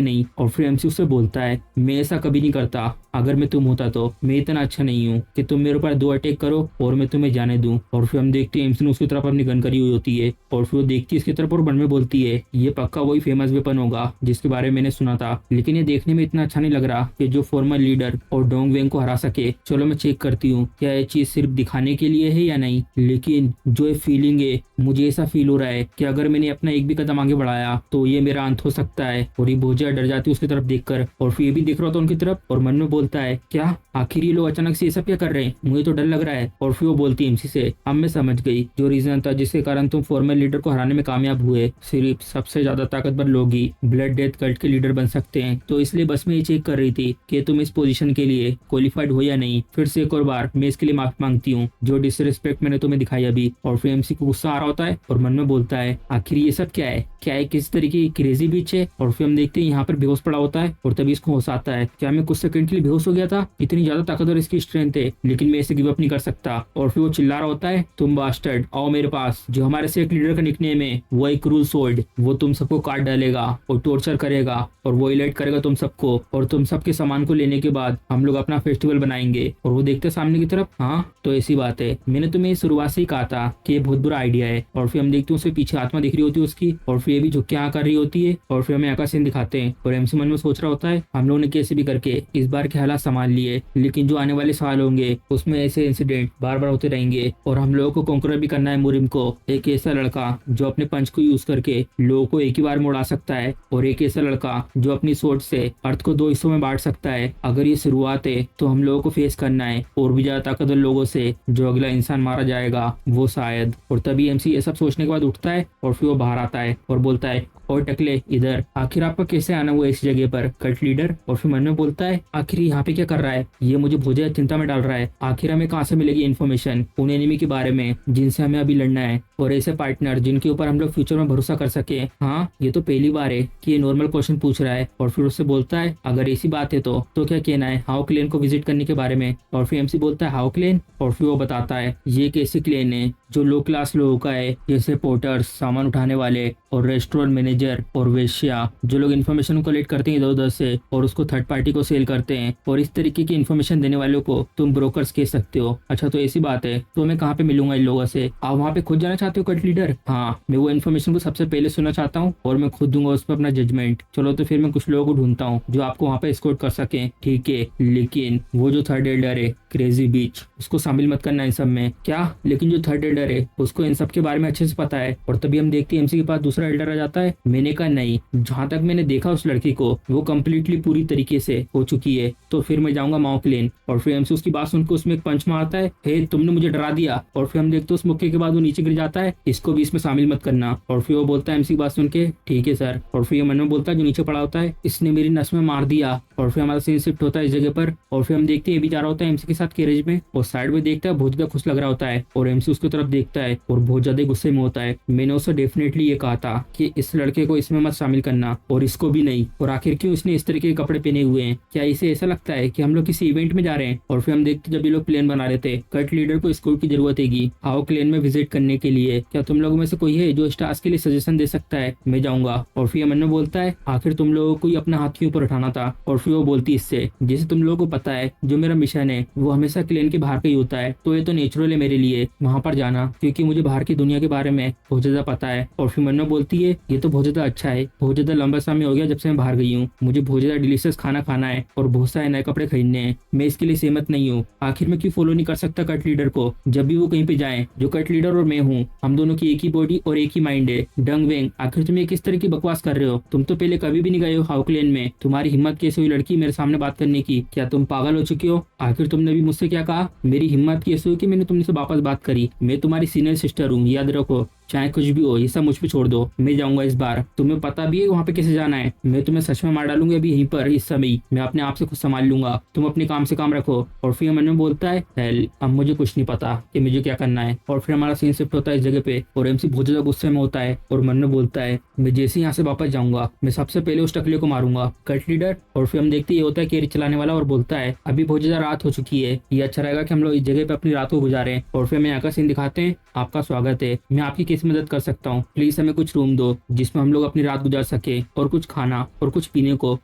नहीं। और फिर एमसी उससे बोलता है, मैं ऐसा कभी नहीं करता, अगर मैं तुम होता तो। मैं इतना अच्छा नहीं हूँ कि तुम मेरे ऊपर 2 अटैक करो और मैं तुम्हें जाने दूं। और फिर हम देखते हैं एमसी ने उसकी तरफ अपनी गन करी हुई होती है और फिर वो देखती है इसकी तरफ और मन में बोलती है, ये पक्का वही फेमस वेपन होगा जिसके बारे में मैंने सुना था, लेकिन ये देखने में इतना अच्छा नहीं लग रहा कि जो फॉर्मल लीडर और डोंगवेंग को हरा सके। चलो मैं चेक करती हूँ क्या ये चीज सिर्फ दिखाने के लिए है या नहीं, लेकिन जो ये फीलिंग है, मुझे ऐसा फील हो रहा है कि अगर मैंने अपना एक भी कदम आगे बढ़ाया तो ये मेरा अंत हो सकता है। और ये बहुत ज्यादा डर जाती है उसकी तरफ देखकर और फिर ये भी देख रहा था उनकी तरफ और मन में बोलता है, क्या आखिर ये लोग अचानक से ये सब क्या कर रहे हैं, मुझे तो डर लग रहा है। और फिर वो बोलती है एमसी से, अब मैं समझ गई जो रीजन था जिसके कारण तुम फॉर्मल लीडर को हराने में कामयाब हुए, सिर्फ सबसे ज्यादा ताकतवर लोग ही ब्लड डेथ कल्ट के लीडर बन सकते हैं। तो इसलिए बस मैं ये चेक कर रही थी कि तुम इस पोजीशन के लिए क्वालिफाइड हो या नहीं। फिर से एक और बार मैं इसके लिए माफी मांगती हूँ जो डिसरिस्पेक्ट मैंने तुम्हें दिखाई अभी। और फिर एमसी को गुस्सा आ रहा होता है और मन में बोलता है, आखिर ये सब क्या है, क्या है किस तरीके की क्रेजी बीच है। और फिर हम देखते हैं यहाँ पर बेहोश पड़ा होता है और तभी इसको होश आता है, क्या मैं कुछ सेकंड के लिए बेहोश हो गया था, इतनी ज्यादा ताकतवर इसकी स्ट्रेंथ है, लेकिन मैं इसे गिव अप नहीं कर सकता। और फिर वो चिल्ला रहा होता है, तुम बास्टर्ड आओ मेरे पास, जो हमारे से एक लीडर का निकनेम है वो एक क्रूल सोल्ड, वो तुम सबको काट डालेगा और टॉर्चर करेगा और वो इलेक्ट करेगा तुम सबको, और तुम सबके सामान को लेने के बाद हम लोग अपना फेस्टिवल बनाएंगे। और वो देखते सामने की तरफ, हाँ तो ऐसी बात है, मैंने तुम्हें शुरुआत से ही कहा था कि ये बहुत बुरा आइडिया है। और फिर हम देखते हैं उसके पीछे आत्मा दिख रही होती है उसकी और फिर ये भी झुक के यहाँ कर रही होती है। और फिर हमें आकाश सीन दिखाते हैं और एमसी मन में सोच रहा होता है, हम लोगों ने कैसे भी करके इस बार के हालात संभाल लिए, लेकिन जो आने वाले साल होंगे उसमें ऐसे इंसिडेंट बार बार होते रहेंगे और हम लोगों को कॉन्करर भी करना है मुरिम को, एक ऐसा लड़का जो अपने पंच को यूज करके लोगों को एक ही बार मोड़ा सकता है और एक ऐसा लड़का जो अपनी सोच से अर्थ को 2 हिस्सों में बांट सकता है। अगर ये शुरुआत है तो हम लोगों को फेस करना है और भी ज्यादा ताकतवर लोगों से, जो अगला इंसान मारा जाएगा वो शायद। और तभी एमसी ये सब सोचने के बाद उठता है और फिर वो बाहर आता है और बोलता है, और टकले इधर, आखिर आपका कैसे आना हुआ इस जगह पर कल्ट लीडर। और फिर मन में बोलता है, आखिर यहाँ पे क्या कर रहा है, ये मुझे बहुत ज्यादा चिंता में डाल रहा है, आखिर हमें कहाँ से मिलेगी इन्फॉर्मेशन उन एनिमी के बारे में जिनसे हमें अभी लड़ना है, और ऐसे पार्टनर जिनके ऊपर हम लोग फ्यूचर में भरोसा कर सके। हाँ ये तो पहली बार है कि ये नॉर्मल क्वेश्चन पूछ रहा है। और फिर उससे बोलता है, अगर ऐसी बात है तो क्या कहना है हाउ क्लेन को विजिट करने के बारे में। और फिर एमसी बोलता है, हाउ क्लेन। और फिर वो बताता है, ये एक ऐसी क्लेन है जो लो क्लास लोगों का है, जैसे पोर्टर्स, सामान उठाने वाले, और रेस्टोरेंट मैनेजर और वेश्या, जो लोग इन्फॉर्मेशन को कलेक्ट करते हैं इधर उधर से और उसको थर्ड पार्टी को सेल करते हैं, और इस तरीके की इन्फॉर्मेशन देने वालों को तुम ब्रोकर्स कह सकते हो। अच्छा तो ऐसी बात है, तो मैं कहाँ पे मिलूंगा इन लोगों से, आप वहाँ पे खुद जाना चाहते चाहते हो कट लीडर? हाँ, मैं वो इन्फॉर्मेशन को सबसे पहले सुनना चाहता हूँ और मैं खुद दूंगा उस पर अपना जजमेंट। चलो तो फिर मैं कुछ लोगों को ढूंढता हूँ जो आपको वहाँ पे एस्कॉर्ट कर सके, ठीक है? लेकिन वो जो थर्ड एल्डर है क्रेजी बीच, उसको शामिल मत करना इन सब में। क्या? लेकिन जो थर्ड एल्डर है उसको इन सब के बारे में अच्छे से पता है। और तभी हम देखते हैं एमसी के पास दूसरा एल्डर आ जाता है। मैंने कहा नहीं, जहाँ तक मैंने देखा उस लड़की को वो कम्प्लीटली पूरी तरीके से हो चुकी है, तो फिर मैं जाऊंगा माउंट लेन। और फिर एमसी उसकी बात सुनकर उसमें एक पंच मारता है, हे तुमने मुझे डरा दिया। और फिर हम देखते हैं उस मुक्के के बाद वो नीचे गिर जाता है, इसको भी इसमें शामिल मत करना। और फिर वो बोलता है एमसी की बात सुन के, ठीक है सर। और फिर मन में बोलता है जो नीचे पड़ा होता है, इसने मेरी नस में मार दिया। और फिर हमारा सीन शिफ्ट होता है इस जगह पर और फिर हम देखते हैं ये भी जा रहा होता है एमसी के साथ गैरेज में और साइड में देखता है बहुत ज्यादा खुश लग रहा होता है और एमसी उसकी तरफ देखता है और बहुत ज्यादा गुस्से में होता है। मैंने उससे डेफिनेटली ये कहा था कि इस लड़के को इसमें मत शामिल करना और इसको भी नहीं। और आखिर क्यों इसने इस तरीके के कपड़े पहने हुए हैं? क्या इसे ऐसा लगता है कि हम लोग किसी इवेंट में जा रहे हैं? और फिर हम देखते जब ये लोग प्लान बना रहे थे, कट लीडर को स्कूल की जरूरत है हाउ क्लेन में विजिट करने के लिए। क्या तुम लोगों में से कोई है जो इस टास्क के लिए सजेशन दे सकता है? मैं जाऊंगा। और फिर मन में बोलता है आखिर तुम लोगों को ही अपना हाथ क्यों ऊपर उठाना था? और फिर वो बोलती इससे, जैसे तुम लोगों को पता है जो मेरा मिशन है वो हमेशा क्लेन के बाहर का ही होता है, तो ये तो नेचुरल है मेरे लिए वहां पर जाना, क्योंकि मुझे बाहर की दुनिया के बारे में बहुत ज्यादा पता है। और फिर मन्नो बोलती है ये तो बहुत ज्यादा अच्छा है, बहुत ज्यादा लंबा समय हो गया जब से मैं बाहर गई हूँ, मुझे बहुत ज्यादा डिलीशियस खाना खाना है और बहुत सारे नए कपड़े खरीदने हैं। मैं इसके लिए सहमत नहीं हूँ। आखिर मैं क्यों फॉलो नहीं कर सकता कट लीडर को जब भी वो कहीं पे जाए? जो कट लीडर और मैं हूँ, हम दोनों की एक ही बॉडी और एक ही माइंड है। डंग वेंग, आखिर तुम ये किस तरह की बकवास कर रहे हो? तुम तो पहले कभी भी नहीं गए हो हाउ क्लेन में, तुम्हारी हिम्मत कैसे हुई लड़की मेरे सामने बात करने की? क्या तुम पागल हो चुकी हो? आखिर तुमने भी मुझसे क्या कहा? मेरी हिम्मत कैसे हुई कि मैंने तुमसे वापस बात करी? मैं तुम्हारी सीनियर सिस्टर हूँ, याद रखो। चाहे कुछ भी हो ये सब मुझ पे छोड़ दो, मैं जाऊंगा इस बार। तुम्हें पता भी है वहाँ पे कैसे जाना है? मैं तुम्हें सच में मार डालूंगी अभी यहीं पर इस समय। मैं अपने आप से खुद संभाल लूंगा, तुम अपने काम से काम रखो। और फिर मन में बोलता है हेल, अब मुझे कुछ नहीं पता कि मुझे क्या करना है। और फिर हमारा सीन शिफ्ट होता है इस जगह पे और एमसी बहुत ज्यादा गुस्से में होता है और मन में बोलता है मैं जैसे यहाँ से वापस जाऊंगा मैं सबसे पहले उस टकले को मारूंगा, कट लीडर। और फिर हम देखते ये होता है कैरी चलाने वाला और बोलता है अभी बहुत ज्यादा रात हो चुकी है, ये अच्छा रहेगा कि हम लोग इस जगह पे अपनी रात को गुजारें। और फिर हमें यहाँ का सीन दिखाते हैं, आपका स्वागत है, मैं आपकी कैसे मदद कर सकता हूँ? प्लीज हमें कुछ रूम दो जिसमें हम लोग अपनी रात गुजार सके और कुछ खाना और कुछ पीने को।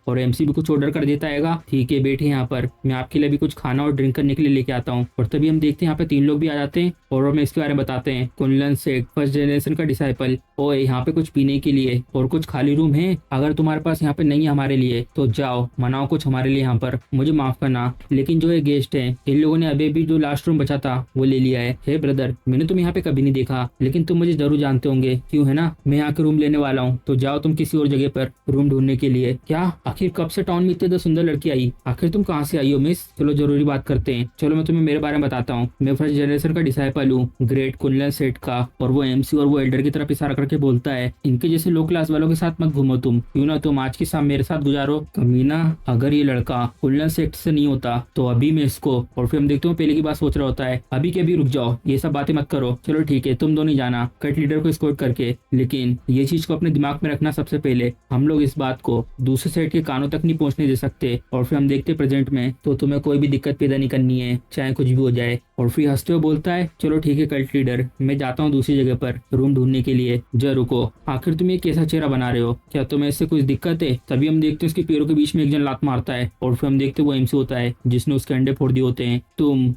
और एमसी भी कुछ ऑर्डर कर देता है, ठीक है बैठे यहाँ पर, मैं आपके लिए भी कुछ खाना और ड्रिंक करने के लिए लेके आता हूँ। और तभी हम देखते हैं यहाँ पे 3 लोग भी आ जाते हैं और हमें इसके बारे में बताते हैं। कुनलन सेठ, फर्स्ट जनरेशन का डिसाइपल, ओए यहाँ पे कुछ पीने के लिए और कुछ खाली रूम है, अगर तुम्हारे पास यहाँ पे नहीं है हमारे लिए तो जाओ मनाओ कुछ हमारे लिए यहाँ पर। मुझे माफ करना लेकिन जो ये गेस्ट है इन लोगों ने अभी भी जो लास्ट रूम बचा था वो ले लिया है। हे ब्रदर, मैंने तुम यहाँ पे कभी नहीं देखा लेकिन तुम मुझे जरूर जानते होंगे, क्यों है ना? मैं यहाँ के रूम लेने वाला हूँ, तो जाओ तुम किसी और जगह पर रूम ढूंढने के लिए। क्या आखिर कब से टाउन में इतनी सुंदर लड़की आई? आखिर तुम कहाँ से आई हो मिस? चलो जरूरी बात करते हैं, चलो मैं तुम्हें मेरे बारे में बताता हूँ। मैं फर्स्ट जनरेशन का डिसाइपल हूँ, ग्रेट कुनलन सेठ का। और वो एमसी और वो एल्डर की तरफ इशारा करके बोलता है इनके जैसे लो क्लास वालों के साथ मत घूमो तुम, क्यों ना तुम आज की शाम मेरे साथ गुजारो। कमीना, अगर ये लड़का कुनलन सेठ से नहीं होता तो अभी मैं इसको। और फिर हम देखते हो पहले की बात सोच रहा होता है, अभी के अभी रुक जाओ, ये सब बातें मत करो, चलो ठीक है तुम दोनों जाना कट लीडर को एस्कॉर्ट करके। लेकिन ये चीज को अपने दिमाग में रखना, सबसे पहले हम लोग इस बात को दूसरे सेट के कानों तक नहीं पहुंचने दे सकते। और फिर हम देखते प्रेजेंट में तो तुम्हें कोई भी दिक्कत पैदा नहीं करनी है, चाहे कुछ भी हो जाए। और फिर हंसते हुए बोलता है चलो ठीक है कल्ट लीडर, मैं जाता हूँ दूसरी जगह पर रूम ढूंढने के लिए। जरा रुको, आखिर तुम ये कैसा चेहरा बना रहे हो? क्या तुम्हें इससे कुछ दिक्कत है? तभी हम देखते हैं उसके पैरों के बीच में एक जन लात मारता है और फिर हम देखते वो एमसी होता है जिसने उसके अंडे फोड़ दिए होते हैं।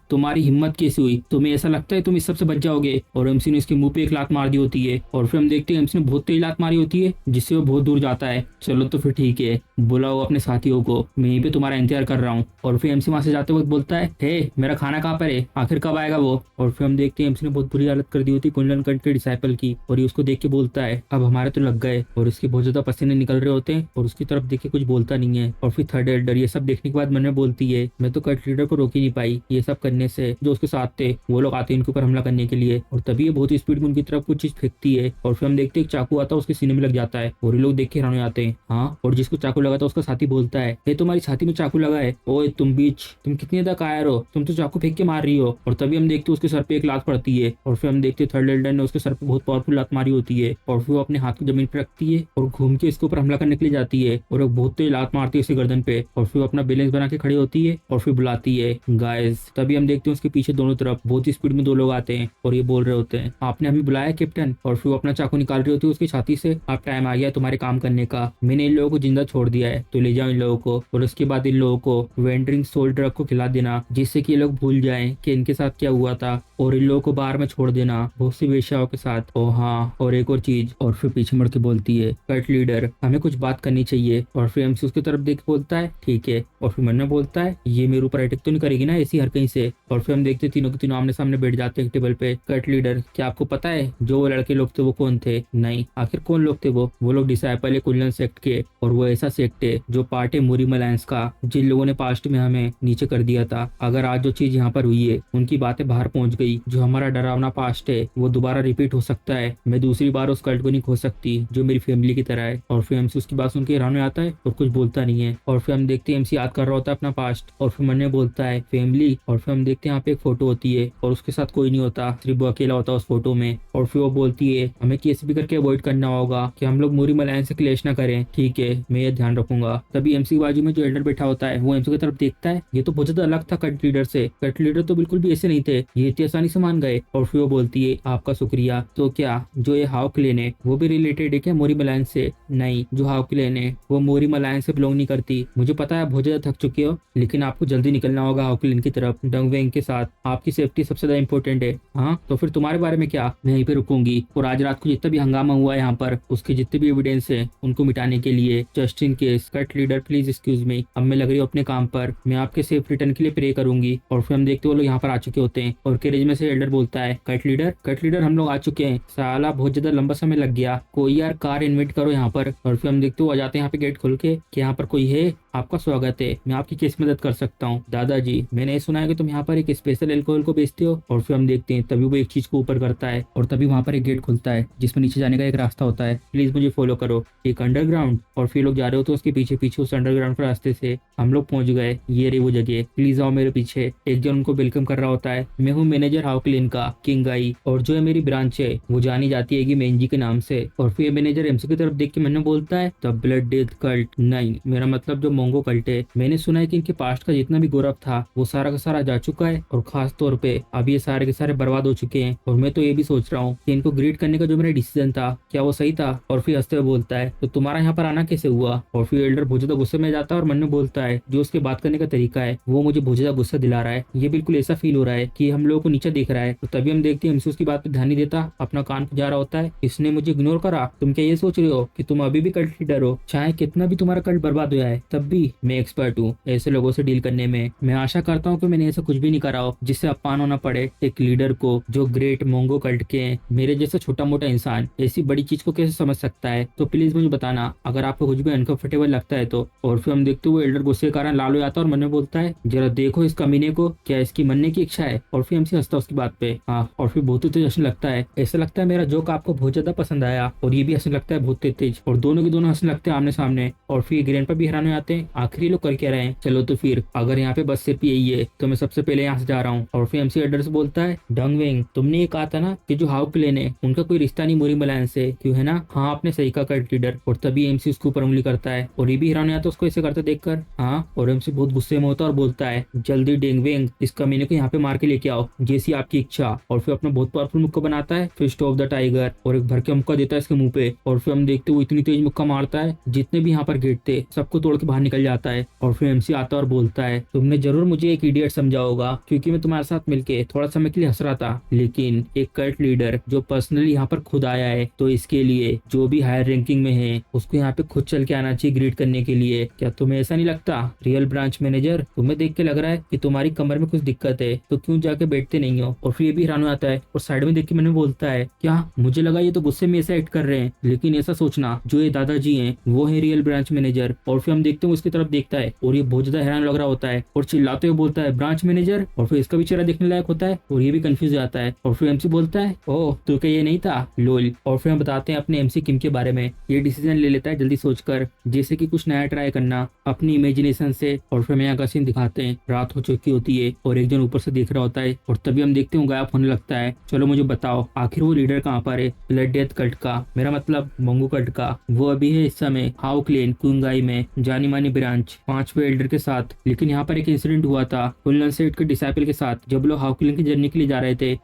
तुम्हारी हिम्मत कैसी हुई? तुम्हें ऐसा लगता है तुम इस सबसे बच जाओगे? और एमसी ने उसके मुंह पे एक लात मार दी होती है और फिर हम देखते हैं एमसी ने बहुत तेज लात मारी होती है जिससे वो बहुत दूर जाता है। चलो तो फिर ठीक है, बुलाओ अपने साथियों को, मैं यहीं पे तुम्हारा इंतजार कर रहा हूँ। और फिर एमसी वहां से जाते वक्त बोलता है हे मेरा खाना कहाँ पर है, आखिर कब आएगा वो? और फिर हम देखते हैं एमसी ने बहुत बुरी हालत कर दी होती कुंडलन कंठ के डिसाइपल की और ये उसको देख के बोलता है अब हमारे तो लग गए। और इसके बहुत ज्यादा पसीने निकल रहे होते हैं और उसकी तरफ देख के कुछ बोलता नहीं है। और फिर थर्ड एल्डर ये सब देखने के बाद मन में बोलती है मैं तो कट लीडर को रोक ही नहीं पाई ये सब करने से, जो उसके साथ थे वो लोग आते हैं इनके ऊपर हमला करने के लिए। और तभी ये बहुत स्पीड में उनकी तरफ कुछ चीज फेंकती है और फिर हम देखते हैं एक चाकू आता है उसके सीने में लग जाता है और ये लोग देख के हैरान हो जाते हैं। हाँ, और जिसको चाकू लगा था उसका साथी बोलता है ये तुम्हारी छाती में चाकू लगा है, ओए तुम बीच, तुम कितने तक कायर हो, तुम तो चाकू फेंक के मार रही हो। और तभी हम देखते उसके सर पे एक लात पड़ती है और फिर हम देखते थर्ड एल्डर ने उसके सर पे बहुत पावरफुल लात मारी होती है और फिर वो अपने हाथ को जमीन पे रखती है और घूम के इसके ऊपर हमला करने के लिए जाती है और एक बहुत तेज लात मारती है उसकी गर्दन पे और फिर अपना बैलेंस बना के खड़ी होती है और फिर बुलाती है गाइस। तभी हम देखते हैं उसके पीछे दोनों तरफ बहुत ही स्पीड में 2 लोग आते हैं और ये बोल रहे होते हैं आपने हमें बुलाया कैप्टन, और फिर वो अपना चाकू निकाल रही होती है उसकी छाती से। अब टाइम आ गया तुम्हारे काम करने का, मैंने इन लोगों को जिंदा छोड़ दिया है, तो ले जाओ इन लोगों को, और उसके बाद इन लोगों को वेंडरिंग सोल ड्रग को खिला देना, जिससे कि ये लोग भूल जाएं कि इनके साथ क्या हुआ था, और इन लोगों को बाहर में छोड़ देना बहुत सी वेश्याओं के साथ। ओ हाँ, और एक और चीज। और फिर पीछे मुड़ के बोलती है, कल्ट लीडर हमें कुछ बात करनी चाहिए। और फिर एमसी उसकी तरफ देख के बोलता है ठीक है। और फिर मन में बोलता है ये मेरे ऊपर अटैक तो नहीं करेगी ना ऐसी हर कहीं से। और फिर हम देखते तीनों के तीनों आमने सामने बैठ जाते हैं टेबल पे। कल्ट लीडर क्या आपको पता है जो वो लड़के लोग थे वो कौन थे? नहीं। आखिर कौन लोग थे? वो लोग डिसाइपल है कुल्लन सेक्ट के, और वो ऐसा सेक्ट है जो पार्ट है मूरिम अलायंस का, जिन लोगों ने पास्ट में हमें नीचे कर दिया था। अगर आज जो चीज यहाँ पर हुई है उनकी बातें बाहर पहुंच गई, जो हमारा डरावना पास्ट है वो दोबारा रिपीट हो सकता है। मैं दूसरी बार उस कल्ट को नहीं खो सकती जो मेरी फैमिली की तरह है। और फिर एमसी उसकी बात सुन के हैरान हो आता है और कुछ बोलता नहीं है। और फिर हम देखते हैं एमसी याद कर रहा होता है अपना पास्ट, और फिर मन में बोलता है फैमिली। और फिर हम देखते हैं यहाँ पे एक फोटो होती है और उसके साथ कोई नहीं होता, सिर्फ वो अकेला होता है उस फोटो में। और फिर वो बोलती है हमें कैसे भी करके अवॉइड करना होगा कि हम लोग मूरिम अलायंस से क्लेश ना करें। ठीक है, मैं ये ध्यान रखूंगा। तभी एमसी की बाजू में जो एल्डर बैठा होता है वो एमसी की तरफ देखता है, ये तो बहुत ज्यादा अलग था कट लीडर से। कट लीडर तो बिल्कुल भी ऐसे नहीं थे, ये इतनी आसानी से मान गए। और फिर वो बोलती है आपका शुक्रिया। तो क्या जो ये हाउ क्लेन है वो भी रिलेटेड है क्या मूरिम अलायंस से? नहीं, जो हाउ क्लेन है वो मूरिम अलायंस से बिलोंग नहीं करती। मुझे पता है बहुत ज्यादा थक चुके हो, लेकिन आपको जल्दी निकलना होगा हाउ क्लेन की तरफ डंग वेंग के साथ। आपकी सेफ्टी सबसे ज्यादा इंपॉर्टेंट है। हाँ, तो फिर तुम्हारे बारे में क्या? मैं यहीं पे रुकूंगी, और आज रात को जितना भी हंगामा हुआ है यहाँ पर उसके जितने भी एविडेंस है उनको मिटाने के लिए just in case. Cut leader please excuse me, अब मैं लग रही हूँ अपने काम पर, मैं आपके सेफ रिटर्न के लिए प्रे करूंगी। और फिर हम देखते वो लोग यहाँ पर आ चुके होते हैं, और कैरेज में से एल्डर बोलता है कट लीडर हम लोग आ चुके हैं। साला बहुत ज्यादा लंबा समय लग गया, कोई यार कार इन्वाइट करो यहाँ पर। और फिर हम देखते वो आ जाते हैं यहाँ पे गेट खोल के कि यहाँ पर कोई है, आपका स्वागत है, मैं आपकी किस मदद कर सकता हूँ? दादाजी मैंने सुना है कि तुम यहाँ पर एक स्पेशल अल्कोहल को बेचते हो। और फिर हम देखते हैं तभी वो एक चीज को ऊपर करता है, और तभी वहाँ पर एक गेट खुलता है जिसमें नीचे जाने का एक रास्ता होता है। प्लीज मुझे फॉलो करो, एक अंडरग्राउंड। और फिर लोग जा रहे हो तो उसके पीछे पीछे उस अंडरग्राउंड के रास्ते से हम लोग पहुंच गए। ये रही वो जगह, प्लीज आओ मेरे पीछे। एक जन उनको वेलकम कर रहा होता है, मैं हूँ मैनेजर हाउ क्लीन का किंग आई, और जो है मेरी ब्रांच है वो जानी जाती है मेंजी के नाम से। और फिर मैनेजर एमसी की तरफ देख के मैंने बोलता है द ब्लड डेथ कल्ट। नहीं, मेरा मतलब जो मोंगो कल्ट है। मैंने सुना है कि इनके पास्ट का जितना भी गौरव था वो सारा का सारा जा चुका है, और खास तौर पे अब ये सारे के सारे बर्बाद हो चुके हैं। और मैं तो ये भी सोच रहा हूँ कि इनको ग्रीट करने का जो मेरा डिसीजन था क्या वो सही था? और फिर हंसते हुए बोलता है तो तुम्हारा यहाँ पर आना कैसे हुआ? और फिर एल्डर बहुत ज्यादा गुस्से में जाता है और मन में बोलता है जो उसके बात करने का तरीका है वो मुझे बहुत ज्यादा गुस्सा दिला रहा है। ये बिल्कुल ऐसा फील हो रहा है कि हम लोगों को नीचे देख रहा है। तो तभी हम देखते हैं एमसी उसकी बात पे ध्यान नहीं देता, अपना कान जा रहा होता है। इसने मुझे इग्नोर करा? तुम क्या ये सोच रहे हो कि तुम अभी भी कल्ट लीडर हो? चाहे कितना भी तुम्हारा कल्ट बर्बाद हुआ है तब भी मैं एक्सपर्ट हूँ ऐसे लोगों से डील करने में। मैं आशा करता हूँ कि मैंने ऐसा कुछ भी नहीं करा हो जिससे अपमान होना पड़े एक लीडर को जो ग्रेट मोंगो कल्ट के हैं। मेरे जैसा छोटा मोटा इंसान ऐसी बड़ी चीज को कैसे समझ सकता है? तो प्लीज मुझे बताना अगर आपको कुछ भी अनकंफर्टेबल लगता है तो। और फिर हम देखते हुए एल्डर गुस्से के कारण लाल हो जाता है और मन में बोलता है जरा देखो इस कमीने को, क्या इसकी मरने की इच्छा है? और फिर हमसे हंसता उसकी बात पे। हाँ, और फिर बहुत तेज हंसने लगता है। ऐसा लगता है मेरा जोक आपको बहुत ज्यादा पसंद आया, और ये भी हंसने लगता है बहुत तेज, और दोनों के दोनों हंसने लगते हैं आमने सामने। और फिर ग्रैंड पर भी हैरान हो जाते हैं, आखिर लोग कर क्या रहे हैं? चलो तो फिर अगर यहाँ पे बस सिर्फ यही है तो मैं सबसे पहले यहाँ से जा रहा हूँ। और फिर एमसी एल्डर से बोलता है डंग वेंग, तुमने ये कहा था ना कि जो हाउ क्लेन है उनका कोई रिश्ता नहीं मूरिम अलायंस से, क्यों है ना? हाँ, आपने सही कहा कल्ट लीडर। और तभी एमसी उसके ऊपर उंगली करता है, और ये भी हैरान हो जाता है उसको ऐसे करते देखकर। हाँ, और एमसी बहुत गुस्से में होता है और बोलता है जल्दी डेंग वेंग इस कमीने को यहाँ पे मार के लेके आओ, जैसी आपकी इच्छा। और फिर अपना बहुत पावरफुल मुक्का बनाता है फिस्ट ऑफ द टाइगर, और एक भर के मुक्का देता है इसके मुंह पे। और फिर हम देखते वो इतनी तेज मुक्का मारता है जितने भी यहाँ पर गेट थे सबको तोड़ के बाहर निकल जाता है। और फिर एमसी आता है और बोलता है तुमने जरूर मुझे एक इडियट समझा होगा, क्योंकि मैं तुम्हारे साथ मिलके थोड़ा समय के लिए हंस रहा था, लेकिन एक कल्ट लीडर जो पर्सनली यहाँ पर खुद आया है तो इसके लिए जो भी हायर रैंकिंग में है उसको यहाँ पे खुद चल के आना चाहिए ग्रीट करने के लिए। क्या तुम्हें ऐसा नहीं लगता रियल ब्रांच मैनेजर? तुम्हें देख के लग रहा है कि तुम्हारी कमर में कुछ दिक्कत है, तो क्यों जाके बैठते नहीं हो? और फिर ये भी हैरान हो जाता है और साइड में देख के मैंने बोलता है क्या मुझे लगा ये तो गुस्से में ऐसा एक्ट कर रहे हैं, लेकिन ऐसा सोचना जो ये दादाजी हैं वो है रियल ब्रांच मैनेजर। और फिर हम देखते हैं उसकी तरफ देखता है और ये बहुत ज्यादा हैरान लग रहा होता है और चिल्लाते हुए बोलता है ब्रांच मैनेजर। और फिर इसका भी चेहरा देखने लायक होता है और ये भी कंफ्यूज जाता है। और फिर एमसी बोलता है ओह तो क्या ये नहीं था लोल। और फिर हम बताते हैं अपने एमसी किम के बारे में। ये डिसीजन ले लेता है जल्दी सोचकर, जैसे कि कुछ नया ट्राई करना अपनी इमेजिनेशन से। और फिर यहाँ का सीन दिखाते हैं, रात हो चुकी होती है और एक जन ऊपर से देख रहा होता है, और तभी हम देखते हैं गायब होने लगता है। चलो मुझे बताओ आखिर वो लीडर कहाँ पर है ब्लड डेथ कल्ट का, मेरा मतलब मोंगो कल्ट का? वो अभी है इस समय हाउ क्लेन कुंगाई में जानी मानी ब्रांच 5वें एल्डर के साथ। लेकिन यहाँ पर एक इंसिडेंट हुआ था कुल्लन सेक्ट के डिसाइपल के साथ जब लोग हाउ क्लेन की जर्नी के लिए जा रहे थे।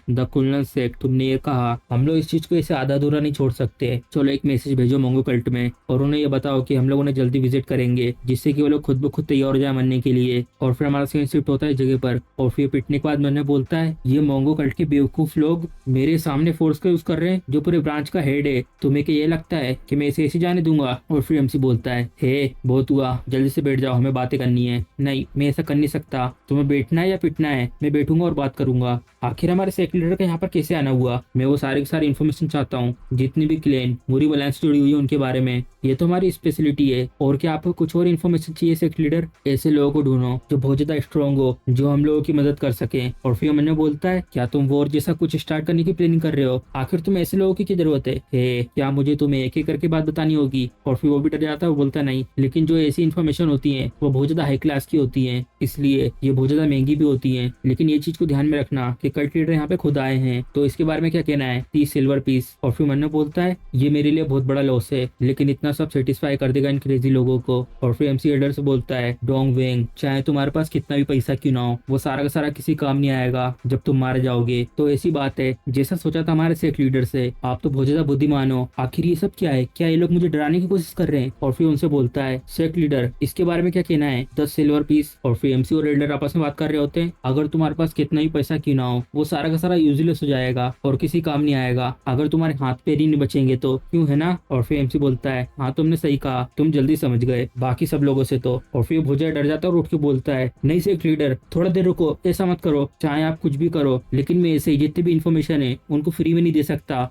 द कुल्लन सेक्ट, तुम तुमने ये कहा, हम लोग इस चीज को ऐसे आधा अधूरा नहीं छोड़ सकते। चलो एक मैसेज भेजो मोंगो कल्ट में और उन्हें ये बताओ कि हम लोग उन्हें जल्दी विजिट करेंगे, जिससे कि वो लोग खुद ब खुद तैयार हो जाए मरने के लिए। और फिर हमारा सीन शिफ्ट होता है जगह पर और फिर पिटने के बाद मैंने बोलता है, ये मोंगो कल्ट के बेवकूफ लोग मेरे सामने फोर्स का यूज कर रहे हैं, जो पूरे ब्रांच का हेड है। तुम्हें क्या ये लगता है कि मैं इसे ऐसे जाने दूंगा? और फिर एमसी बोलता है, हे बहुत हुआ, जल्दी से बैठ जाओ, हमें बातें करनी है। नहीं, मैं ऐसा कर नहीं सकता। तुम्हें बैठना है या पिटना है? मैं बैठूंगा और बात करूंगा। आखिर हमारे सेक्रेटरी लीडर का यहाँ पर कैसे आना हुआ? मैं वो सारी की सारी इन्फॉर्मेशन चाहता हूँ, जितनी भी क्लेन मुरी वलांस जुड़ी हुई है उनके बारे में। ये तो हमारी स्पेशलिटी है। और क्या आपको कुछ और इन्फॉर्मेशन चाहिए सेक्रेटरी लीडर? ऐसे लोगों को ढूंढो जो बहुत ज्यादा स्ट्रॉन्ग हो, जो हम लोगों की मदद कर सके। और फिर मैंने बोलता है, क्या तुम वॉर जैसा कुछ स्टार्ट करने की प्लानिंग कर रहे हो? आखिर तुम ऐसे लोगों की जरूरत है? क्या मुझे तुम्हें एक एक करके बात बतानी होगी? और फिर वो भी डर जाता है, वो बोलता नहीं, लेकिन जो ऐसी इन्फॉर्मेशन होती है वो बहुत ज्यादा हाई क्लास की होती है, इसलिए ये बहुत ज्यादा महंगी भी होती है। लेकिन ये चीज को ध्यान में रखना कि कल्ट लीडर यहाँ पे खुद आए हैं, तो इसके बारे में क्या कहना है? 30 सिल्वर पीस। और फिर मन्नो बोलता है, ये मेरे लिए बहुत बड़ा लॉस है, लेकिन इतना सब सेटिस्फाई कर देगा इन क्रेजी लोगों को। और फिर एमसी एल्डर से बोलता है, डोंग वेंग, चाहे तुम्हारे पास कितना भी पैसा क्यों ना हो, वो सारा का सारा किसी काम नहीं आएगा जब तुम मारे जाओगे। तो ऐसी बात है जैसा सोचा था हमारे सेक्ट लीडर से, आप तो बहुत ज्यादा बुद्धिमान हो। आखिर ये सब क्या है? क्या ये लोग मुझे डराने की कोशिश कर रहे हैं? और फिर उनसे बोलता है, सेक्ट लीडर इसके बारे में क्या कहना है? 10 सिल्वर पीस। और फिर एमसी और एल्डर आपस में बात कर रहे होते हैं, अगर तुम्हारे पास कितना ही पैसा क्यों ना हो, वो सारा का सारा यूजलेस हो जाएगा और किसी काम नहीं आएगा अगर तुम्हारे हाथ पैर ही नहीं बचेंगे तो, क्यों है ना? और फिर एमसी बोलता है, हाँ तुमने सही कहा, तुम जल्दी समझ गए बाकी सब लोगों से तो। और फिर भुजा डर जाता है और उठ के बोलता है, नहीं सेक्ट लीडर, थोड़ा देर रुको, ऐसा मत करो, चाहे आप कुछ भी करो, लेकिन मैं ऐसे जितने भी इन्फॉर्मेशन है उनको फ्री में नहीं दे सकता।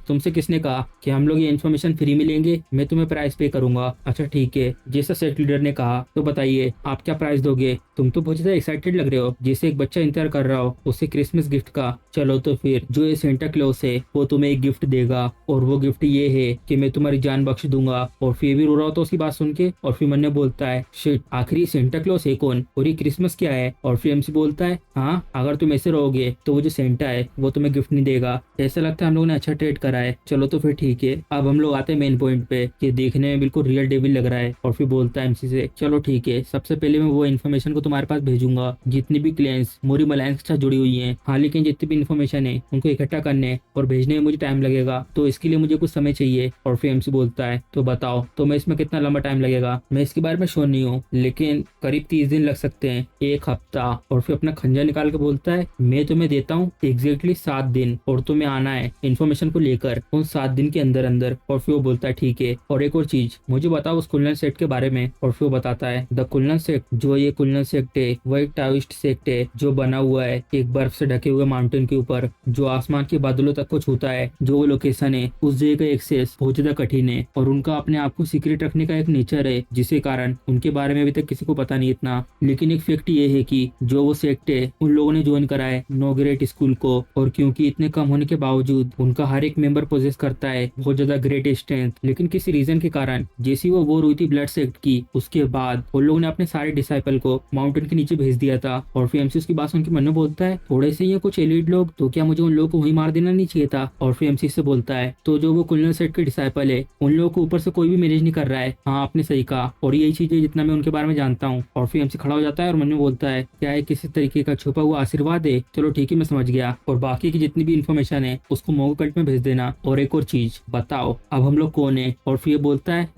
तुमसे किसने कहा कि हम लोग ये इन्फॉर्मेशन फ्री में लेंगे? मैं तुम्हें प्राइस पे करूंगा। अच्छा ठीक है, जैसा सेक्ट लीडर ने कहा, तो बताइए आप क्या प्राइस दोगे? तुम तो बहुत ज्यादा एक्साइटेड लग रहे हो, जैसे एक बच्चा इंतजार कर रहा हो उसे क्रिसमस गिफ्ट का। चलो तो फिर जो ये सेंटा क्लॉस है वो तुम्हें एक गिफ्ट देगा, और वो गिफ्ट ये है कि मैं तुम्हारी जान बख्श दूंगा। और फिर भी रो रहा होता उसकी बात सुन के। और फिर मन्ने बोलता है, शिट, आखिर सेंटा क्लॉस है कौन और ये क्रिसमस क्या है? और फिर एमसी बोलता है, हाँ अगर तुम ऐसे रहोगे तो वो जो सेंटा है वो तुम्हें गिफ्ट नहीं देगा। ऐसा लगता है हम लोगों ने अच्छा ट्रेड करा है। चलो तो फिर ठीक है, अब हम लोग आते हैं मेन पॉइंट पे, कि देखने में बिल्कुल रियल डेविल लग रहा है। और फिर बोलता है एमसी से, चलो ठीक है, सबसे पहले मैं वो इन्फॉर्मेशन को तुम्हारे पास भेजूंगा जितनी भी क्लेंस मोरी मलायंस के साथ जुड़ी हुई है। हाँ लेकिन जितनी भी इन्फॉर्मेशन है उनको इकट्ठा करने और भेजने में मुझे टाइम लगेगा, तो इसके लिए मुझे कुछ समय चाहिए। और फिर एमसी बोलता है, तो बताओ तो मैं इसमें कितना लंबा टाइम लगेगा? मैं इसके बारे में श्योर नहीं हूँ, लेकिन करीब 30 दिन लग सकते हैं, 1 हफ्ता। और फिर अपना खंजर निकाल के बोलता है, मैं तुम्हें देता हूँ एग्जैक्टली 7 दिन और तुम्हें आना है इन्फॉर्मेशन को लेकर उन 7 दिन के अंदर अंदर। और फिर वो बोलता है ठीक है, और एक और चीज मुझे बताओ उस कुलनल सेक्ट के बारे में। और फिर वो बताता है, द कुलनल सेक्ट, जो ये कुलनल सेक्ट है वो एक टाविस्ट सेक्ट है जो बना हुआ है एक बर्फ से ढके हुए माउंटेन के ऊपर, जो आसमान के बादलों तक को छूता है। जो वो लोकेशन है उस जगह का एक्सेस बहुत ज्यादा कठिन है, और उनका अपने आप को सीक्रेट रखने का एक नेचर है, जिसके कारण उनके बारे में अभी तक किसी को पता नहीं इतना। लेकिन एक फैक्ट ये है कि जो वो सेक्ट है उन लोगों ने ज्वाइन करा है नोग्रेट स्कूल को, और क्योंकि इतने कम होने के बावजूद उनका हर एक मेंबर पोजेस करता है बहुत ज्यादा ग्रेट स्ट्रेंथ। लेकिन किसी रीजन के कारण जैसी वो वॉर हुई थी ब्लड सेक्ट की, उसके बाद उन लोगों ने अपने सारे डिसाइपल को माउंटेन के नीचे भेज दिया था। और फिर एमसी उसकी बात सुन के मन में बोलता है, थोड़े से ये कुछ एलिट लोग, तो क्या मुझे उन लोगों को वहीं मार देना नहीं चाहिए था? और फिर एमसी से बोलता है, तो जो वो कुलनल सेक्ट के डिसाइपल है उन लोगों को ऊपर से कोई भी मैनेज नहीं कर रहा है। हाँ आपने सही कहा, और यही चीज है जितना मैं उनके बारे में जानता हूँ। और फिर एमसी खड़ा हो जाता है और मन में बोलता है, क्या है किसी तरीके का छुपा हुआ आशीर्वाद है? चलो ठीक है मैं समझ गया, और बाकी की जितनी भी इन्फॉर्मेशन है उसको मोगो कल्ट में भेज देना। और एक और चीज बताओ, अब हम लोग कौन है? और फिर बोलता है,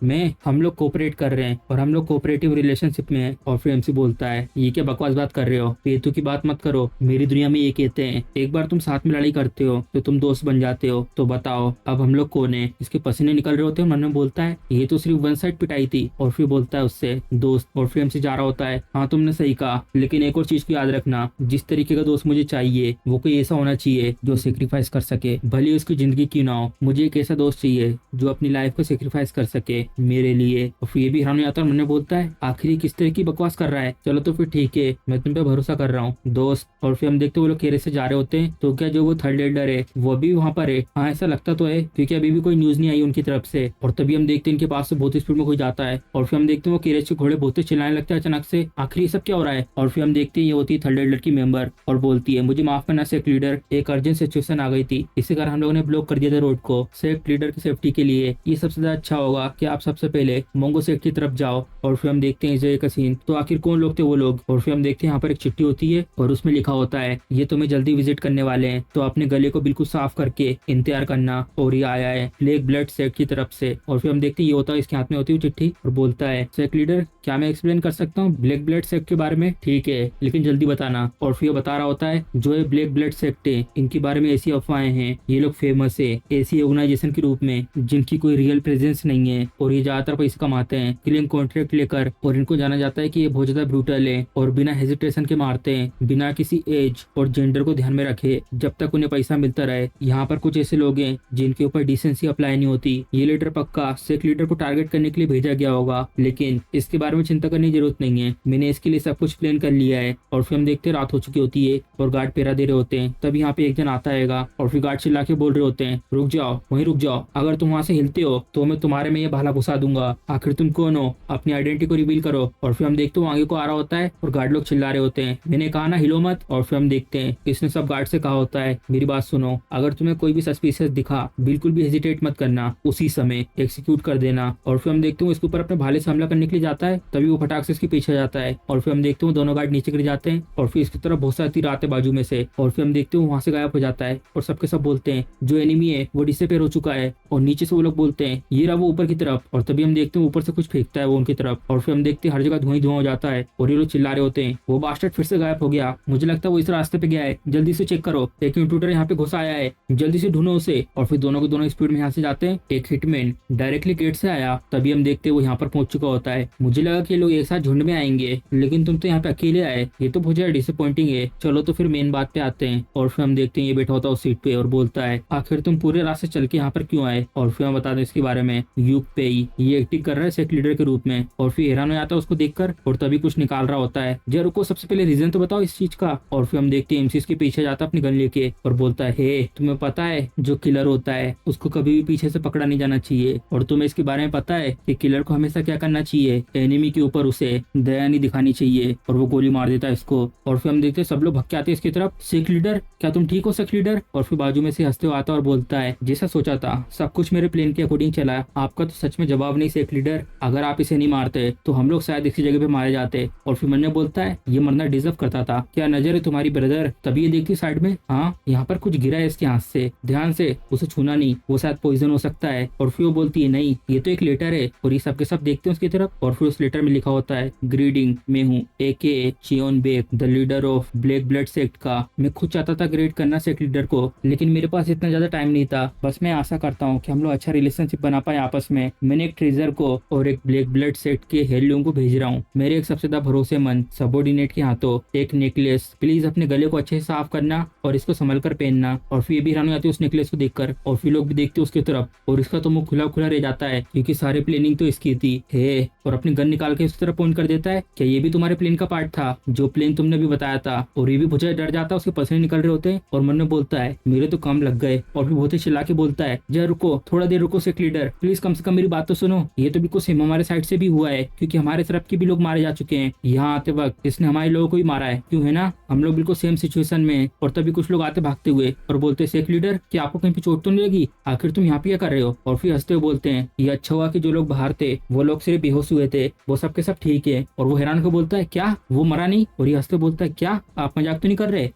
हम लोग कोऑपरेट कर रहे हैं और हम लोग कोऑपरेटिव रिलेशनशिप में है। और फिर एमसी बोलता है, ये क्या बकवास बात कर रहे हो? पेतू की बात मत करो, मेरी दुनिया में ये कहते हैं एक बार तुम साथ में लड़ाई करते हो तो तुम दोस्त बन जाते हो। तो बताओ अब हम लोग कौन है? इसके पसीने निकल रहे होते हैं। मन में बोलता है, ये तो सिर्फ वन साइड पिटाई थी। और फिर बोलता है उससे, दोस्त। और फिर एमसी जा रहा होता है, हाँ तुमने सही कहा, लेकिन एक और चीज को याद रखना, जिस तरीके का दोस्त मुझे चाहिए वो कोई ऐसा होना चाहिए जो सेक्रीफाइस कर सके, भले उसकी जिंदगी क्यों ना हो। मुझे एक ऐसा दोस्त चाहिए जो अपनी लाइफ को सेक्रीफाइस कर सके मेरे लिए। और फिर ये भी हैरान हो जाता है, मन में बोलता है, आखिर किस तरह की बकवास कर रहा है? चलो तो फिर ठीक है, मैं तुम पे भरोसा कर रहा हूँ दोस्त। और फिर हम देखते वो लोग केरे से जा रहे होते हैं, तो क्या जो वो थर्ड एल्डर है वो भी वहाँ पर है? हाँ ऐसा लगता तो है, क्योंकि अभी भी कोई न्यूज नहीं आई उनकी तरफ से। और तभी हम देखते हैं इनके पास से बहुत स्पीड में कोई जाता है, और फिर हम देखते हैं वो केरेज के घोड़े बहुत चिल्लाने लगते हैं अचानक से, आखिर ये सब क्या हो रहा है? और फिर हम देखते हैं ये होती है थर्ड एल्डर की मेंबर, और बोलती है, मुझे माफ करना सेक्ट लीडर, एक अर्जेंट सिचुएशन आ गई थी, इसी कारण हम लोगों ने ब्लॉक कर दिया था रोड को। सेक्ट लीडर की सेफ्टी के लिए ये सबसे ज्यादा अच्छा होगा कि आप सबसे पहले मोंगो सेक्ट की तरफ जाओ। और फिर हम देखते हैं इस जगह का सीन, तो आखिर कौन लोग थे वो लोग? और फिर हम देखते हैं यहाँ पर एक चिट्ठी होती है और उसमें लिखा होता है, ये तुम्हें जल्दी विजिट करने वाले हैं, तो अपने गले को बिल्कुल साफ करके इंतजार करना। और ये आया है ब्लैक ब्लड सेक्ट की तरफ से। और फिर हम देखते हैं ये होता है, इसके हाथ में होती है चिट्ठी और बोलता है, सेक्ट लीडर क्या मैं एक्सप्लेन कर सकता हूँ ब्लैक ब्लड सेक्ट के बारे में? ठीक है, लेकिन जल्दी बताना। और फिर बता रहा होता है, जो ये ब्लैक ब्लड सेक्ट है इनके बारे में ऐसी अफवाहें हैं, ये लोग फेमस है ऐसी ऑर्गेनाइजेशन के रूप में जिनकी कोई रियल प्रेजेंस नहीं है, और ये ज्यादातर पैसे कमाते हैं क्लेम कॉन्ट्रैक्ट लेकर। और इनको जाना जाता है कि ये बहुत ज्यादा ब्रूटल है और बिना हेजिटेशन के मारते हैं, बिना किसी एज और जेंडर को ध्यान में रखे, जब तक उन्हें पैसा मिलता रहे। यहाँ पर कुछ ऐसे लोग हैं जिनके ऊपर डिसेंसी अप्लाई नहीं होती। ये लीडर पक्का सेक्ट लीडर को टारगेट करने के लिए भेजा गया होगा, लेकिन इसके बारे में चिंता करने की जरूरत नहीं है, मैंने इसके लिए सब कुछ प्लान कर लिया है। और फिर हम देखते हैं रात हो चुकी होती है और गार्ड पहरा दे रहे होते हैं। तब यहाँ पे एक जन आता है और फिर गार्ड चिल्ला के बोल रहे होते हैं, रुक जाओ, वहीं रुक जाओ, अगर तुम वहाँ से हिलते हो तो मैं तुम्हारे में ये भाला घुसा दूंगा। आखिर तुम कौन हो, अपनी आइडेंटिटी को रिवील करो। और फिर हम देखते हैं आगे को आ रहा होता है और गार्ड लोग चिल्ला रहे होते हैं, मैंने कहा ना हिलो मत। और फिर हम देखते हैं इसने सब गार्ड से कहा होता है, मेरी बात सुनो, अगर तुम्हें कोई भी सस्पिशियस दिखा बिल्कुल भी हेजिटेट मत करना, उसी समय एक्सिक्यूट कर देना। और फिर हम देखते हैं इसके ऊपर अपने भाले से हमला करने के लिए जाता है, तभी वो फटाक से इसके पीछे जाता है। और फिर हम देखते हैं दोनों गार्ड नीचे गिर जाते हैं और फिर इसकी तरफ बहुत सारे तीर आते बाजू में से। और फिर हम देखते हैं वहां से गायब हो जाता है और सबके सब बोलते हैं जो एनिमी है वो डिसअपीयर हो चुका है। और नीचे से वो लोग बोलते हैं ये रहा वो ऊपर की तरफ। और तभी हम देखते हैं ऊपर से कुछ फेंकता है वो उनकी तरफ। और फिर हम देखते हैं हर जगह धुआं धुआं हो जाता है और ये लोग चिल्ला रहे होते हैं, वो बास्टर्ड फिर से गायब हो गया, मुझे लगता है वो इस रास्ते पे गया है, जल्दी से चेक करो, एक इंट्रूडर यहाँ पे घुसा आया है, जल्दी से ढूंढो उसे। और फिर दोनों के दोनों स्पीड में यहाँ से जाते हैं। एक हिटमैन डायरेक्टली गेट से आया, तभी हम देखते हैं वो यहाँ पर पहुंच चुका होता है। मुझे लगा कि लोग एक साथ झुंड में आएंगे, लेकिन तुम तो यहाँ पे अकेले आए, ये तो बहुत ज्यादा डिसअपॉइंटिंग है। चलो तो फिर मेन बात पे आते हैं। और फिर हम देखते हैं ये बैठा होता है उस सीट पे और बोलता है, आखिर तुम पूरे रास्ते चल के यहाँ पर क्यों आए? और फिर हम बता दें इसके बारे में, यूक पेई ये एक्टिंग कर रहा है सेक्ट लीडर के रूप में। और फिर हैरान हो जाता है उसको देखकर और तभी कुछ निकाल रहा होता है, जरा रुको सबसे पहले रीजन तो बताओ इस चीज का। और फिर हम देखते हैं एमसी के पीछे जाता है अपनी गन लेके और बोलता है, हे तुम्हें पता है जो किलर होता है उसको कभी भी पीछे से पकड़ा नहीं जाना चाहिए, और तुम्हें इसके बारे में पता है कि किलर को हमेशा क्या करना चाहिए, एनिमी के ऊपर उसे दया नहीं दिखानी चाहिए, और वो गोली मार देता है इसको। और फिर हम देखते हैं सब लोग भग के आते हैं इसकी तरफ, सेक्ट लीडर क्या तुम ठीक हो सेक्ट लीडर? और फिर बाजू में से हंसते हुए आता है और बोलता है, जैसा सोचा था सब कुछ मेरे प्लान के अकॉर्डिंग चला, आपका तो सच में जवाब नहीं सेक्ट लीडर, अगर आप इसे नहीं मारते तो हम लोग शायद इसी जगह पे मारे जाते। और फिर मन बोलता है, ये मरना डिजर्व करता था, क्या नजर है तुम्हारी ब्रदर? तभी ये देखती साइड में, हाँ यहाँ पर कुछ गिरा है इसके हाथ से, ध्यान से उसे छूना नहीं, वो शायद पॉइजन हो सकता है। और फिर वो बोलती है नहीं ये तो एक लेटर है। और ये सबके सब देखते हैं उसकी तरफ और फिर उस लेटर में लिखा होता है, ग्रीडिंग मैं हूँ AKA Cheon Baek the leader of black blood sect का। मैं खुद चाहता था ग्रेड करना सेक्ट लीडर को, लेकिन मेरे पास इतना ज्यादा टाइम नहीं था, बस मैं आशा करता हूँ कि हम लोग अच्छा रिलेशनशिप बना पाए आपस में। मैंने एक ट्रेजर को और एक ब्लैक ब्लड सेक्ट के हेलियों को भेज रहा हूँ, मेरे एक सबसे ज्यादा भरोसेमंद सबॉर्डिनेट के हाथों एक नेकलेस, प्लीज अपने गले को अच्छे से साफ करना और इसको संभल कर पहनना। और फिर ये भी हैरान हो जाती है उस नेकलेस को देखकर और फिर लोग भी देखते उसकी तरफ और इसका तो मुंह खुला खुला रह जाता है क्योंकि सारी प्लानिंग तो इसकी थी। हे और अपनी गन निकाल के उसकी तरफ पॉइंट कर देता है, क्या ये भी तुम्हारे प्लान का पार्ट था जो प्लान तुमने भी बताया था? और ये भी बहुत डर जाता है, उसके पसीने निकल रहे होते हैं और मन में बोलता है मेरे तो काम लग गए। और फिर बहुत ही चिल्ला के बोलता है, जरा रुको, थोड़ा देर रुको सेक्ट लीडर, प्लीज कम से कम मेरी बात तो सुनो, ये तो बिल्कुल सेम हमारे साइड से भी हुआ है क्योंकि हमारे तरफ के भी लोग मारे जा चुके हैं, यहाँ आते वक्त इसने हमारे लोगों को भी मारा है, क्यों है ना, हम लोग बिल्कुल सेम सिचुएशन में। और तभी कुछ लोग आते भागते हुए और बोलते सेक्ट लीडर कि आपको कहीं पे चोट तो नहीं लगी, आखिर तुम यहाँ पे क्या कर रहे हो? और फिर हंसते हुए बोलते हैं, ये अच्छा हुआ कि जो लोग बाहर थे वो लोग सिर्फ बेहोश हुए थे, वो सबके सब ठीक है। और वो हैरान को बोलता है, क्या वो मरा नहीं? और ये हंसते बोलता है, क्या आप मजाक तो नहीं कर रहे?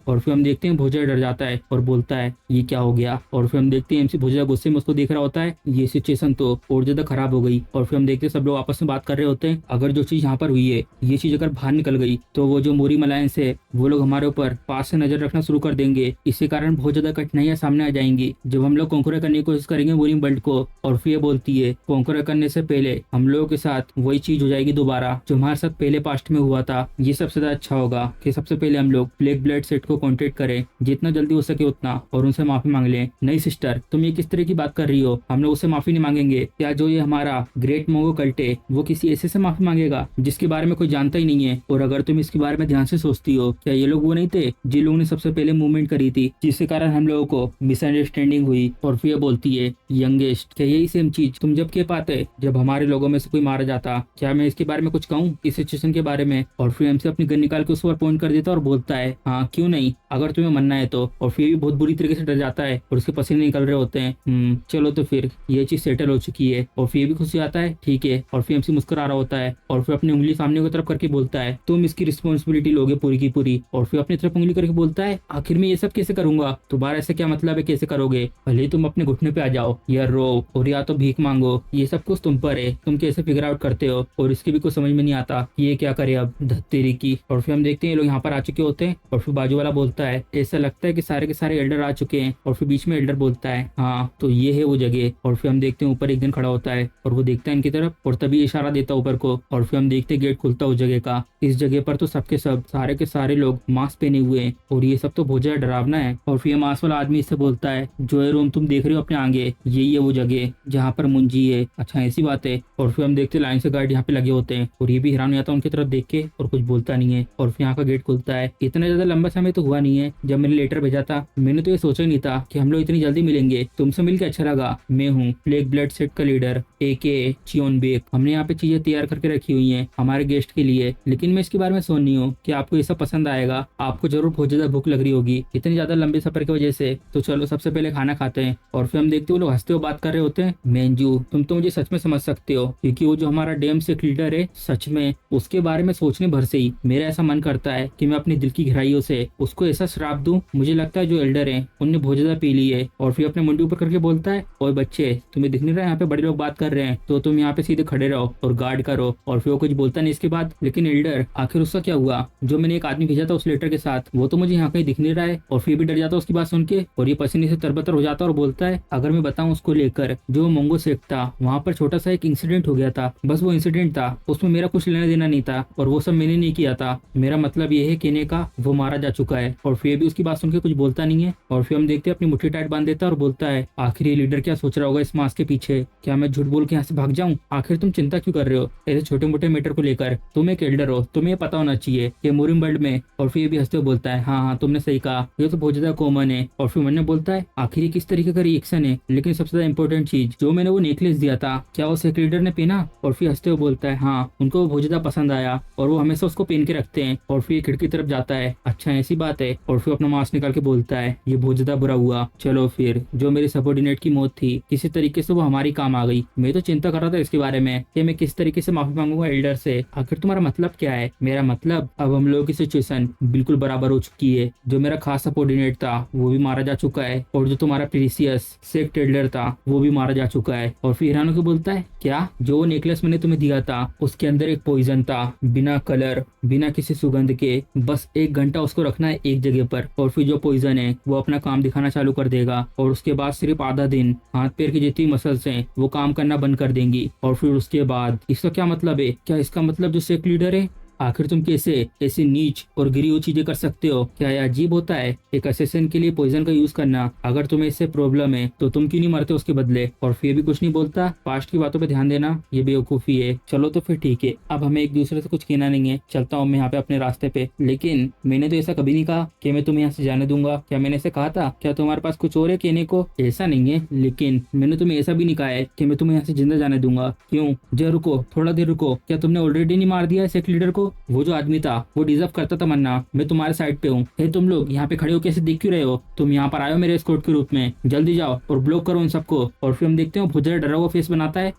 और फिर हम देखते हैं भोजा डर जाता है और बोलता है ये क्या हो गया? और फिर हम देखते हैं एमसी भोजा गुस्से में उसको देख रहा होता है, ये सिचुएशन तो और ज्यादा खराब हो गई। और फिर हम देखते हैं सब लोग आपस में बात कर रहे होते हैं, अगर जो चीज यहाँ पर हुई है ये चीज अगर बाहर निकल गई तो वो जो मोरी मलायंस है वो लोग हमारे ऊपर पास से नजर रखना शुरू कर देंगे, इसके कारण बहुत ज्यादा कठिनाइयां सामने आ जाएंगी जब हम लोग कॉन्करर करने की कोशिश करेंगे मोरी वर्ल्ड को। और फिर ये बोलती है, कॉन्करर करने से पहले हम लोगों के साथ वही चीज हो जाएगी दोबारा जो हमारे साथ पहले पास्ट में हुआ था। ये सबसे ज्यादा अच्छा होगा कि सबसे पहले हम लोग ब्लैक ब्लड सेट को कॉन्टेक्ट करें जितना जल्दी हो सके उतना और उनसे माफी मांग लें। नहीं सिस्टर, तुम ये किस तरह की बात कर रही हो, हम लोग उससे माफी नहीं मांगेंगे। क्या जो ये हमारा ग्रेट मोगो कल्ट है वो किसी ऐसे से माफी मांगेगा जिसके बारे में कोई जानता ही नहीं है? और अगर तुम इसके बारे में ध्यान से सोचती हो, क्या ये लोग वो नहीं थे जिन लोगों ने सबसे पहले मूवमेंट करी थी जिसके कारण हम लोगों को मिसअंडरस्टैंडिंग हुई? और फिर बोलती है, यंगेस्ट, क्या यही सेम चीज तुम जब कह पाते जब हमारे लोगों में से कोई मारा जाता? क्या मैं इसके बारे में कुछ कहूँ, इस सिचुएशन के बारे में? और फिर हमसे अपनी गन निकाल के उस पर पॉइंट कर देता और बोलता है, हाँ क्यों नहीं, अगर तुम्हें मनना है तो। और फिर भी बहुत बुरी तरीके से डर जाता है और उसके पसीने निकल रहे होते हैं। चलो तो फिर ये चीज सेटल हो चुकी है। और फिर भी खुशी आता है, ठीक है। और फिर एमसी मुस्कुरा रहा होता है और फिर अपनी उंगली सामने की तरफ करके बोलता है, तुम इसकी रिस्पॉन्सिबिलिटी लोगे पूरी की पूरी। और फिर अपनी तरफ उंगली करके बोलता है आखिर में ये सब कैसे करूंगा, तुम्हारा ऐसे क्या मतलब है कैसे करोगे, भले ही तुम अपने घुटने पे आ जाओ या रो और या तो भीख मांगो, ये सब कुछ तुम पर है, तुम कैसे फिगर आउट करते हो। और इसकी भी कुछ समझ में नहीं आता कि ये क्या करे अब धत्तेरी की। और फिर हम देखते हैं ये लोग यहाँ पर आ चुके होते हैं और फिर बाजू वाला बोलता है ऐसा लगता है कि सारे के सारे एल्डर आ चुके हैं। और फिर बीच में एल्डर बोलता है हाँ तो ये है वो जगह। और फिर हम देखते हैं ऊपर एक जन खड़ा होता है और वो देखता है इनकी तरफ और तभी इशारा देता है ऊपर को। और फिर हम देखते हैं गेट खुलता है उस जगह का। इस जगह पर तो सबके सब सारे के सारे लोग मास्क पहने हुए हैं और ये सब तो बहुत ज्यादा डरावना है। और फिर मास्क वाला आदमी इससे बोलता है जो ये रूम तुम देख रहे हो अपने आगे यही है वो जगह जहाँ पर मुंजी है। अच्छा ऐसी बात है। और फिर हम देखते हैं लाइन से गार्ड यहाँ पे लगे होते हैं और ये भी हैरान हो जाता है उनकी तरफ देख के और कुछ बोलता नहीं है। और फिर यहाँ का गेट खुलता है। इतना ज्यादा लंबा समय तो हुआ नहीं है जब मैंने लेटर भेजा था, मैंने तो ये सोचा ही नहीं था कि हम लोग इतनी जल्दी मिलेंगे। तुमसे मिलकर अच्छा लगा। मैं हूँ प्लेग ब्लड सेट का लीडर AKA चियोन बेक। हमने यहाँ पे चीजें तैयार करके रखी हुई हैं हमारे गेस्ट के लिए, लेकिन मैं इसके बारे में सोच नहीं हूँ कि आपको ये सब पसंद आएगा। आपको जरूर बहुत ज्यादा भूख लग रही होगी इतनी ज्यादा लंबे सफर की वजह से, तो चलो सबसे पहले खाना खाते हैं। और फिर हम देखते हैं वो लोग हंसते हुए बात कर रहे होते हैं। मेंजू तुम तो मुझे सच में समझ सकते हो क्योंकि वो जो हमारा डैम से लीडर है सच में उसके बारे में सोचने भर से ही मेरा ऐसा मन करता है कि मैं अपनी दिल की गहराइयों से उसको ऐसा श्राप दूं। मुझे लगता है जो एल्डर है उनने बहुत ज्यादा पी ली है। और फिर अपने मुंडी ऊपर करके बोलता है ओए बच्चे तुम्हें दिख नहीं रहा है यहाँ पे बड़े लोग बात कर रहे हैं तो तुम यहाँ पे सीधे खड़े रहो और गार्ड करो। और फिर वो कुछ बोलता नहीं इसके बाद। लेकिन एल्डर आखिर उसका क्या हुआ, जो मैंने एक आदमी भेजा था उस लेटर के साथ वो तो मुझे यहाँ कहीं दिख नहीं रहा है। और फिर भी डर जाता उसकी बात सुन के और ये पसीने से तरबतर हो जाता और बोलता है अगर मैं बताऊं उसको लेकर जो मोंगो सेक था वहाँ पर छोटा सा एक इंसिडेंट हो गया था, बस वो इंसिडेंट था उसमें मेरा कुछ लेना देना नहीं था और वो सब मैंने नहीं किया था। मेरा मतलब ये है कहने का वो मारा जा चुका है। और फिर भी उसकी बात सुन के कुछ बोलता नहीं है। और फिर हम देखते हैं अपनी मुट्ठी टाइट बांध देता है और बोलता है आखिर ये लीडर क्या सोच रहा होगा इस मास्क के पीछे, क्या मैं झूठ बोल के यहाँ से भाग जाऊँ। आखिर तुम चिंता क्यों कर रहे हो ऐसे छोटे मोटे मैटर को लेकर, तुम एक एल्डर हो तुम्हें पता होना चाहिए कि मोरिम वर्ल्ड में। और फिर भी हंसते हुए बोलता है हाँ हाँ तुमने सही कहा ये तो बहुत ज्यादा कॉमन है। और फिर मैंने बोलता है आखिर किस तरीके का रिएक्शन है, लेकिन सबसे ज्यादा इंपॉर्टेंट चीज जो मैंने वो नेकलेस दिया था क्या वो सेक लीडर ने पहना। और फिर हंसते हुए बोलता है हाँ उनको वो बहुत ज्यादा पसंद आया और वो हमेशा उसको पहन के रखते हैं। और फिर खिड़की तरफ जाता है अच्छा ऐसी बात है। और फिर अपना मास्क निकाल के बोलता है ये बहुत ज्यादा बुरा हुआ, चलो फिर जो मेरे सबॉर्डिनेट की मौत थी किसी तरीके से वो हमारी काम आ गई। मैं तो चिंता कर रहा था इसके बारे में कि मैं किस तरीके से माफी मांगूंगा एल्डर से। आखिर तुम्हारा मतलब क्या है। मेरा मतलब अब हम लोगों की सिचुएशन बिल्कुल बराबर हो चुकी है। जो मेरा खास सबॉर्डिनेट था वो भी मारा जा चुका है और जो तुम्हारा प्रीसियस सेक्ट एल्डर था वो भी मारा जा चुका है। और फिर हीरानो को बोलता है क्या जो वो नेकलेस मैंने तुम्हें दिया था उसके अंदर एक पॉइजन था, बिना कलर बिना किसी सुगंध के, बस 1 घंटा उसको रखना है एक जगह पर और फिर जो पॉइजन है वो अपना काम दिखाना चालू कर देगा और उसके बाद सिर्फ आधा दिन हाथ पैर की जितनी मसल्स हैं वो काम करना बंद कर देंगी। और फिर उसके बाद इसका क्या मतलब है, क्या इसका मतलब जो सेक्ट लीडर है आखिर तुम कैसे ऐसी नीच और गिरी हुई चीजें कर सकते हो। क्या यह अजीब होता है एक असेसिन के लिए पॉइजन का यूज करना। अगर तुम्हें इससे प्रॉब्लम है तो तुम क्यों नहीं मरते उसके बदले। और फिर भी कुछ नहीं बोलता, पास्ट की बातों पे ध्यान देना ये बेवकूफी है। चलो तो फिर ठीक है, अब हमें एक दूसरे से कुछ कहना नहीं है, चलता हूँ मैं यहाँ पे अपने रास्ते पे। लेकिन मैंने तो ऐसा कभी नहीं कहा कि मैं तुम्हें यहाँ से जाने दूंगा। क्या मैंने ऐसे कहा था, क्या तुम्हारे पास कुछ और है कहने को। ऐसा नहीं है, लेकिन मैंने तुम्हें ऐसा भी नहीं कहा है कि मैं तुम्हें यहाँ से जिंदा जाने दूंगा। क्यों, जरा रुको, थोड़ा देर रुको, क्या तुमने ऑलरेडी नहीं मार दिया है सेक्ट लीडर को। वो जो आदमी था वो डिजर्व करता था मरना। मैं तुम्हारे साइड पे हूँ। हे तुम लोग यहाँ पे खड़े हो कैसे देख क्यों रहे हो, तुम यहाँ पर आए हो मेरे एस्कॉर्ट के रूप में, जल्दी जाओ और ब्लॉक करो उन सबको। और फिर हम देखते हैं बहुत ज्यादा डरा हुआ फेस बनाता है।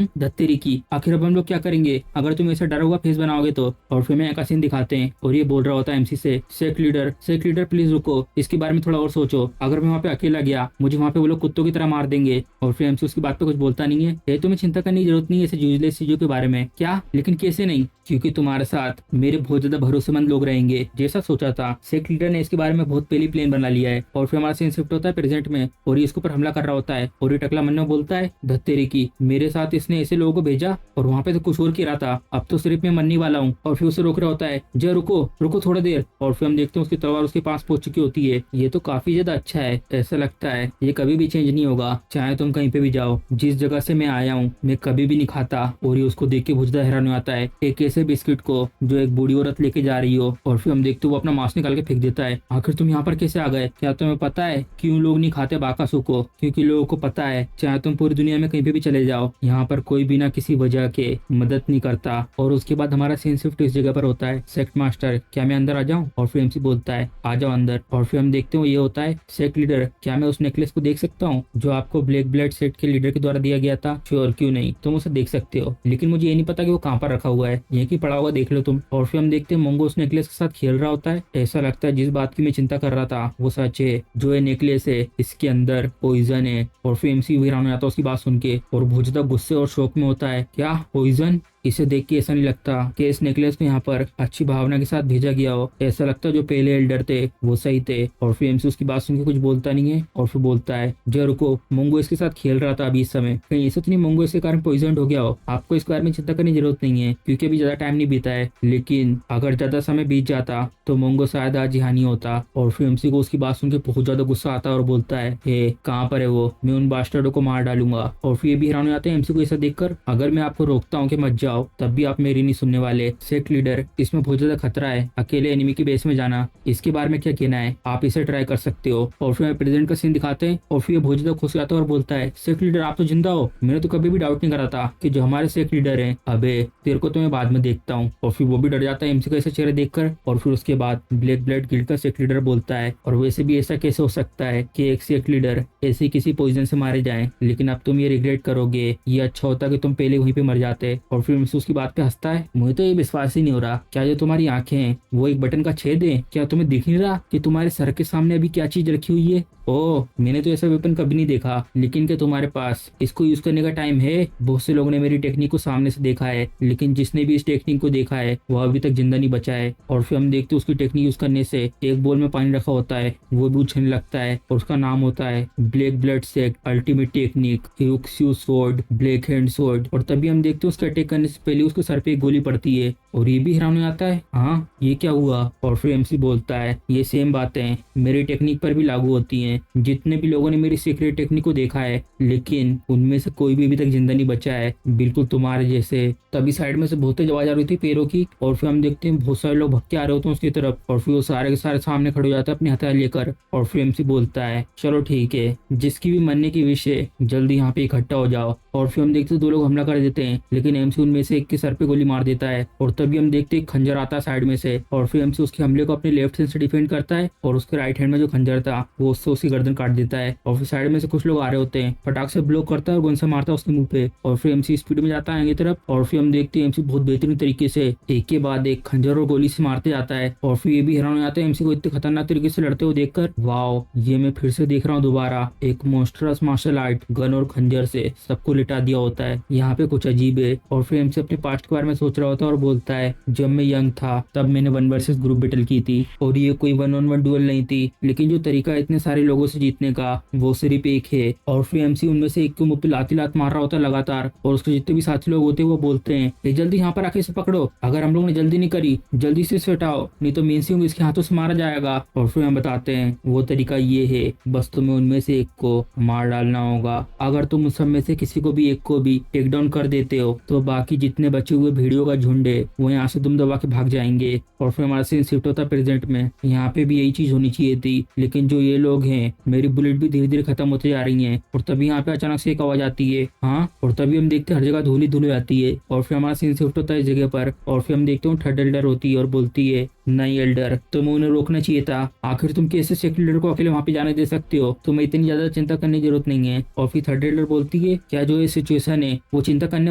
धत्तेरी की, आखिर अब हम लोग क्या करेंगे अगर तुम ऐसा डरा हुआ फेस बनाओगे तो। और फिर मैं एक सीन दिखाते हैं और ये बोल रहा होता है MC से सेक्ट लीडर प्लीज रुको, इसके बारे में थोड़ा और सोचो। अगर मैं वहाँ पे अकेला गया मुझे वहाँ पे वो लोग कुत्तों की तरह मार देंगे। और फिर MC उसकी बात पे कुछ बोलता नहीं है। ये तुम्हें चिंता करने की जरूरत नहीं है ऐसे यूजलेस चीजों के बारे में। क्या, लेकिन कैसे नहीं, क्योंकि तुम्हारे साथ मेरे बहुत ज्यादा भरोसेमंद लोग रहेंगे। जैसा सोचा था सेक्ट लीडर ने इसके बारे में बहुत पहले प्लान बना लिया है। और फिर हमारा सीन शिफ्ट होता है प्रेजेंट में और ये इसके ऊपर हमला कर रहा होता है। और ये टकला मन्नो बोलता है धत्तेरी की, मेरे साथ इसने ऐसे लोगों को भेजा और वहाँ पे तो कुछ और कह रहा था, अब तो सिर्फ मैं मरने वाला हूँ। और फिर उसे रोक रहा होता है, जय रुको थोड़ा देर। और फिर हम देखते हैं उसकी तलवार उसके पास पहुंच चुकी होती है। ये तो काफी ज्यादा अच्छा है, ऐसा लगता है ये कभी भी चेंज नहीं होगा, चाहे तुम कहीं पे भी जाओ। जिस जगह से मैं आया हूँ मैं कभी भी नहीं खाता। और ये उसको देख के बहुत ज्यादा हैरान हो आता है, एक ऐसे बिस्किट को जो एक बूढ़ी औरत लेके जा रही हो। और फिर हम देखते वो अपना मास्क निकाल के फेंक देता है। आखिर तुम यहाँ पर कैसे आ गए। क्या तुम्हें पता है क्यों लोग नहीं खाते बाकासु को, क्योंकि लोगों को पता है चाहे तुम पूरी दुनिया में कहीं पे भी चले जाओ यहाँ यहाँ पर कोई बिना किसी वजह के मदद नहीं करता। और उसके बाद हमारा सीन शिफ्ट इस जगह पर होता है। सेक्ट मास्टर, क्या मैं अंदर आ जाऊं? और फिर एमसी बोलता है आ जाओ अंदर। और फिर हम देखते हो ये होता है सेक्ट लीडर, क्या मैं उस नेकलेस को देख सकता हूँ जो आपको ब्लैक ब्लड सेक्ट के लीडर के द्वारा दिया गया था? श्योर, क्यों नहीं, तुम उसे देख सकते हो, लेकिन मुझे ये नहीं पता कि वो कहाँ पर रखा हुआ है, यहीं की पड़ा हुआ देख लो तुम। और फिर हम देखते हैं मोंगो उस नेकलेस के साथ खेल रहा होता है। ऐसा लगता है जिस बात की मैं चिंता कर रहा था वो सच है, जो ये नेकलेस है इसके अंदर पॉइजन है। और फिर एमसी हैरान हो जाता है उसकी बात सुन के और बहुत ज्यादा गुस्से और शौक में होता है। क्या पॉइजन? इसे देख के ऐसा नहीं लगता कि इस नेकलेस को यहाँ पर अच्छी भावना के साथ भेजा गया हो। ऐसा लगता है जो पहले एल्डर थे वो सही थे। और फिर एमसी उसकी बात सुन के कुछ बोलता नहीं है और फिर बोलता है जो रुको, मोंगो इसके साथ खेल रहा था अभी इस समय, कहीं ऐसा तो नहीं मोंगो इसके कारण पॉइजन हो गया हो? आपको इस बारे में चिंता करने की जरूरत नहीं है क्योंकि अभी ज्यादा टाइम नहीं बीता है, लेकिन अगर ज्यादा समय बीत जाता तो मोंगो शायद आज यहाँ नहीं होता। और फिर एमसी को उसकी बात सुन के बहुत ज्यादा गुस्सा आता है और बोलता है कहाँ पर है वो, मैं उन बास्टर्डों को मार डालूंगा। और फिर ये भी हैरान हो जाते हैं एमसी को ऐसा देखकर, अगर मैं आपको रोकता हूँ कि मत जाओ तब भी आप मेरी नहीं सुनने वाले। सेक्ट लीडर, इसमें बहुत ज्यादा खतरा है, अकेले एनिमी की बेस में जाना, इसके बारे में क्या कहना है? आप इसे ट्राई कर सकते हो। और फिर प्रेसिडेंट का सीन दिखाते हैं और फिर बहुत ज्यादा खुश आता है और बोलता है सेक्ट लीडर आप तो जिंदा हो, मैंने तो कभी भी डाउट नहीं करा था कि जो हमारे सेक्ट लीडर है, अबे तेरे को तो मैं बाद में देखता हूँ। और फिर वो भी डर जाता है एमसी का ऐसा चेहरा देखकर। और फिर उसके बाद ब्लैक ब्लड गिल्ड का सेक्ट लीडर बोलता है और वैसे भी ऐसा कैसे हो सकता है कि एक सेक्ट लीडर ऐसे किसी पोजीशन से मारे जाए, लेकिन अब तुम ये रिग्रेट करोगे, ये अच्छा होता कि तुम पहले वहीं पे मर जाते। और फिर एमसी उसकी बात पे हंसता है, मुझे तो ये विश्वास ही नहीं हो रहा, क्या जो तुम्हारी आंखें हैं वो एक बटन का छेद है? क्या तुम्हें दिख नहीं रहा कि तुम्हारे सर के सामने अभी क्या चीज रखी हुई है? ओह, मैंने तो ऐसा वेपन कभी नहीं देखा, लेकिन क्या तुम्हारे पास इसको यूज करने का टाइम है? बहुत से लोगों ने मेरी टेक्निक को सामने से देखा है, लेकिन जिसने भी इस टेक्निक को देखा है वो अभी तक जिंदा नहीं बचा है। और फिर हम देखते हैं उसकी टेक्निक यूज करने से एक बोल में पानी रखा होता है वो भी उछलने लगता है और उसका नाम होता है black blood sect ultimate technique ह्यूक्सियो स्वॉर्ड ब्लैक हैंड स्वॉर्ड। और तभी हम देखते हैं उसके अटैक करने से पहले उसके सर पे एक गोली पड़ती है और ये भी हैरान हो जाता है, हाँ ये क्या हुआ? और फिर एमसी बोलता है ये सेम बातें मेरी टेक्निक पर भी लागू होती हैं, जितने भी लोगों ने मेरी सीक्रेट टेक्निक को देखा है लेकिन उनमें से कोई भी अभी तक जिंदा नहीं बचा है, बिल्कुल तुम्हारे जैसे। तभी साइड में से बहुत तेज आवाज आ रही थी पैरों की और फिर हम देखते हैं बहुत सारे लोग भग के आ रहे होते हैं उसकी तरफ। और फिर वो सारे के सारे सामने खड़े हो जाते हैं अपने हथियार लेकर। और फिर एमसी बोलता है चलो ठीक है, जिसकी भी मरने की विश है जल्दी यहाँ पे इकट्ठा हो जाओ। और फिर हम देखते हैं दो लोग हमला कर देते हैं, लेकिन एमसी उनमें से एक के सर पे गोली मार देता है। और तभी हम देखते हैं खंजर आता है साइड में से और फिर एमसी उसके हमले को अपने लेफ्ट हैंड से डिफेंड करता है और उसके राइट हैंड में जो खंजर था वो उससे उसकी गर्दन काट देता है। और फिर साइड में से कुछ लोग आ रहे होते हैं, फटाक से ब्लॉक करता है और गन से मारता है उसके मुंह पे। और फिर एमसी स्पीड में जाता है आगे तरफ और फिर हम देखते हैं एमसी बहुत बेहतरीन तरीके से एक के बाद एक खंजर और गोली से मारते जाता है। और फिर ये भी हैरान हो जाता है एमसी को इतने खतरनाक तरीके से लड़ते हुए देखकर, वाओ ये मैं फिर से देख रहा हूँ दोबारा, एक मॉन्स्टरस मार्शल आर्ट गन और खंजर से सबको लिटा दिया होता है, यहाँ पे कुछ अजीब है। और फिर एमसी अपने पास्ट के बारे में सोच रहा होता है और बोलता है जब मैं यंग था तब मैंने 1 वर्सेस ग्रुप बैटल की थी और ये कोई 1-on-1 डुअल नहीं थी, लेकिन जो तरीका इतने सारे लोगों से जीतने का वो सिर्फ एक है। और फिर एमसी उनमें से एक को मुंह पे लाती लात मार रहा होता है लगातार और उसके जितने भी साथी लोग होते हैं वो बोलते हैं जल्दी यहाँ पर आके इसे पकड़ो, अगर हम लोग ने जल्दी नहीं करी जल्दी से इसे हटाओ नहीं तो मेन सिंह इसके हाथों से मारा जाएगा। और फिर हम बताते हैं वो तरीका ये है, बस तुम्हें उनमें से एक को मार डालना होगा, अगर तुम उस सब में से किसी को भी एक को भी टेक डाउन कर देते हो तो बाकी जितने बचे हुए भेड़ियों का झुंड है वो यहाँ से दुम दबा के भाग जाएंगे। और फिर हमारा सीन शिफ्ट होता है प्रेजेंट में, यहाँ पे भी यही चीज होनी चाहिए थी, लेकिन जो ये लोग हैं मेरी बुलेट भी धीरे धीरे खत्म होते जा रही हैं। और तभी यहाँ पे अचानक से एक आवाज आती है, हाँ, और तभी हम देखते हैं हर जगह धूल ही धूल हो जाती है। और फिर हमारा सीन शिफ्ट होता है इस जगह पर और फिर हम देखते हैं थर्ड एल्डर होती है और बोलती है नहीं एल्डर, तुम्हें उन्हें रोकना चाहिए था, आखिर तुम कैसे सेक्ट लीडर को अकेले वहां पे जाने दे सकते हो, तुम्हें इतनी ज्यादा चिंता करने की जरूरत नहीं है। और फिर थर्ड एल्डर बोलती है क्या जो ये सिचुएशन है वो चिंता करने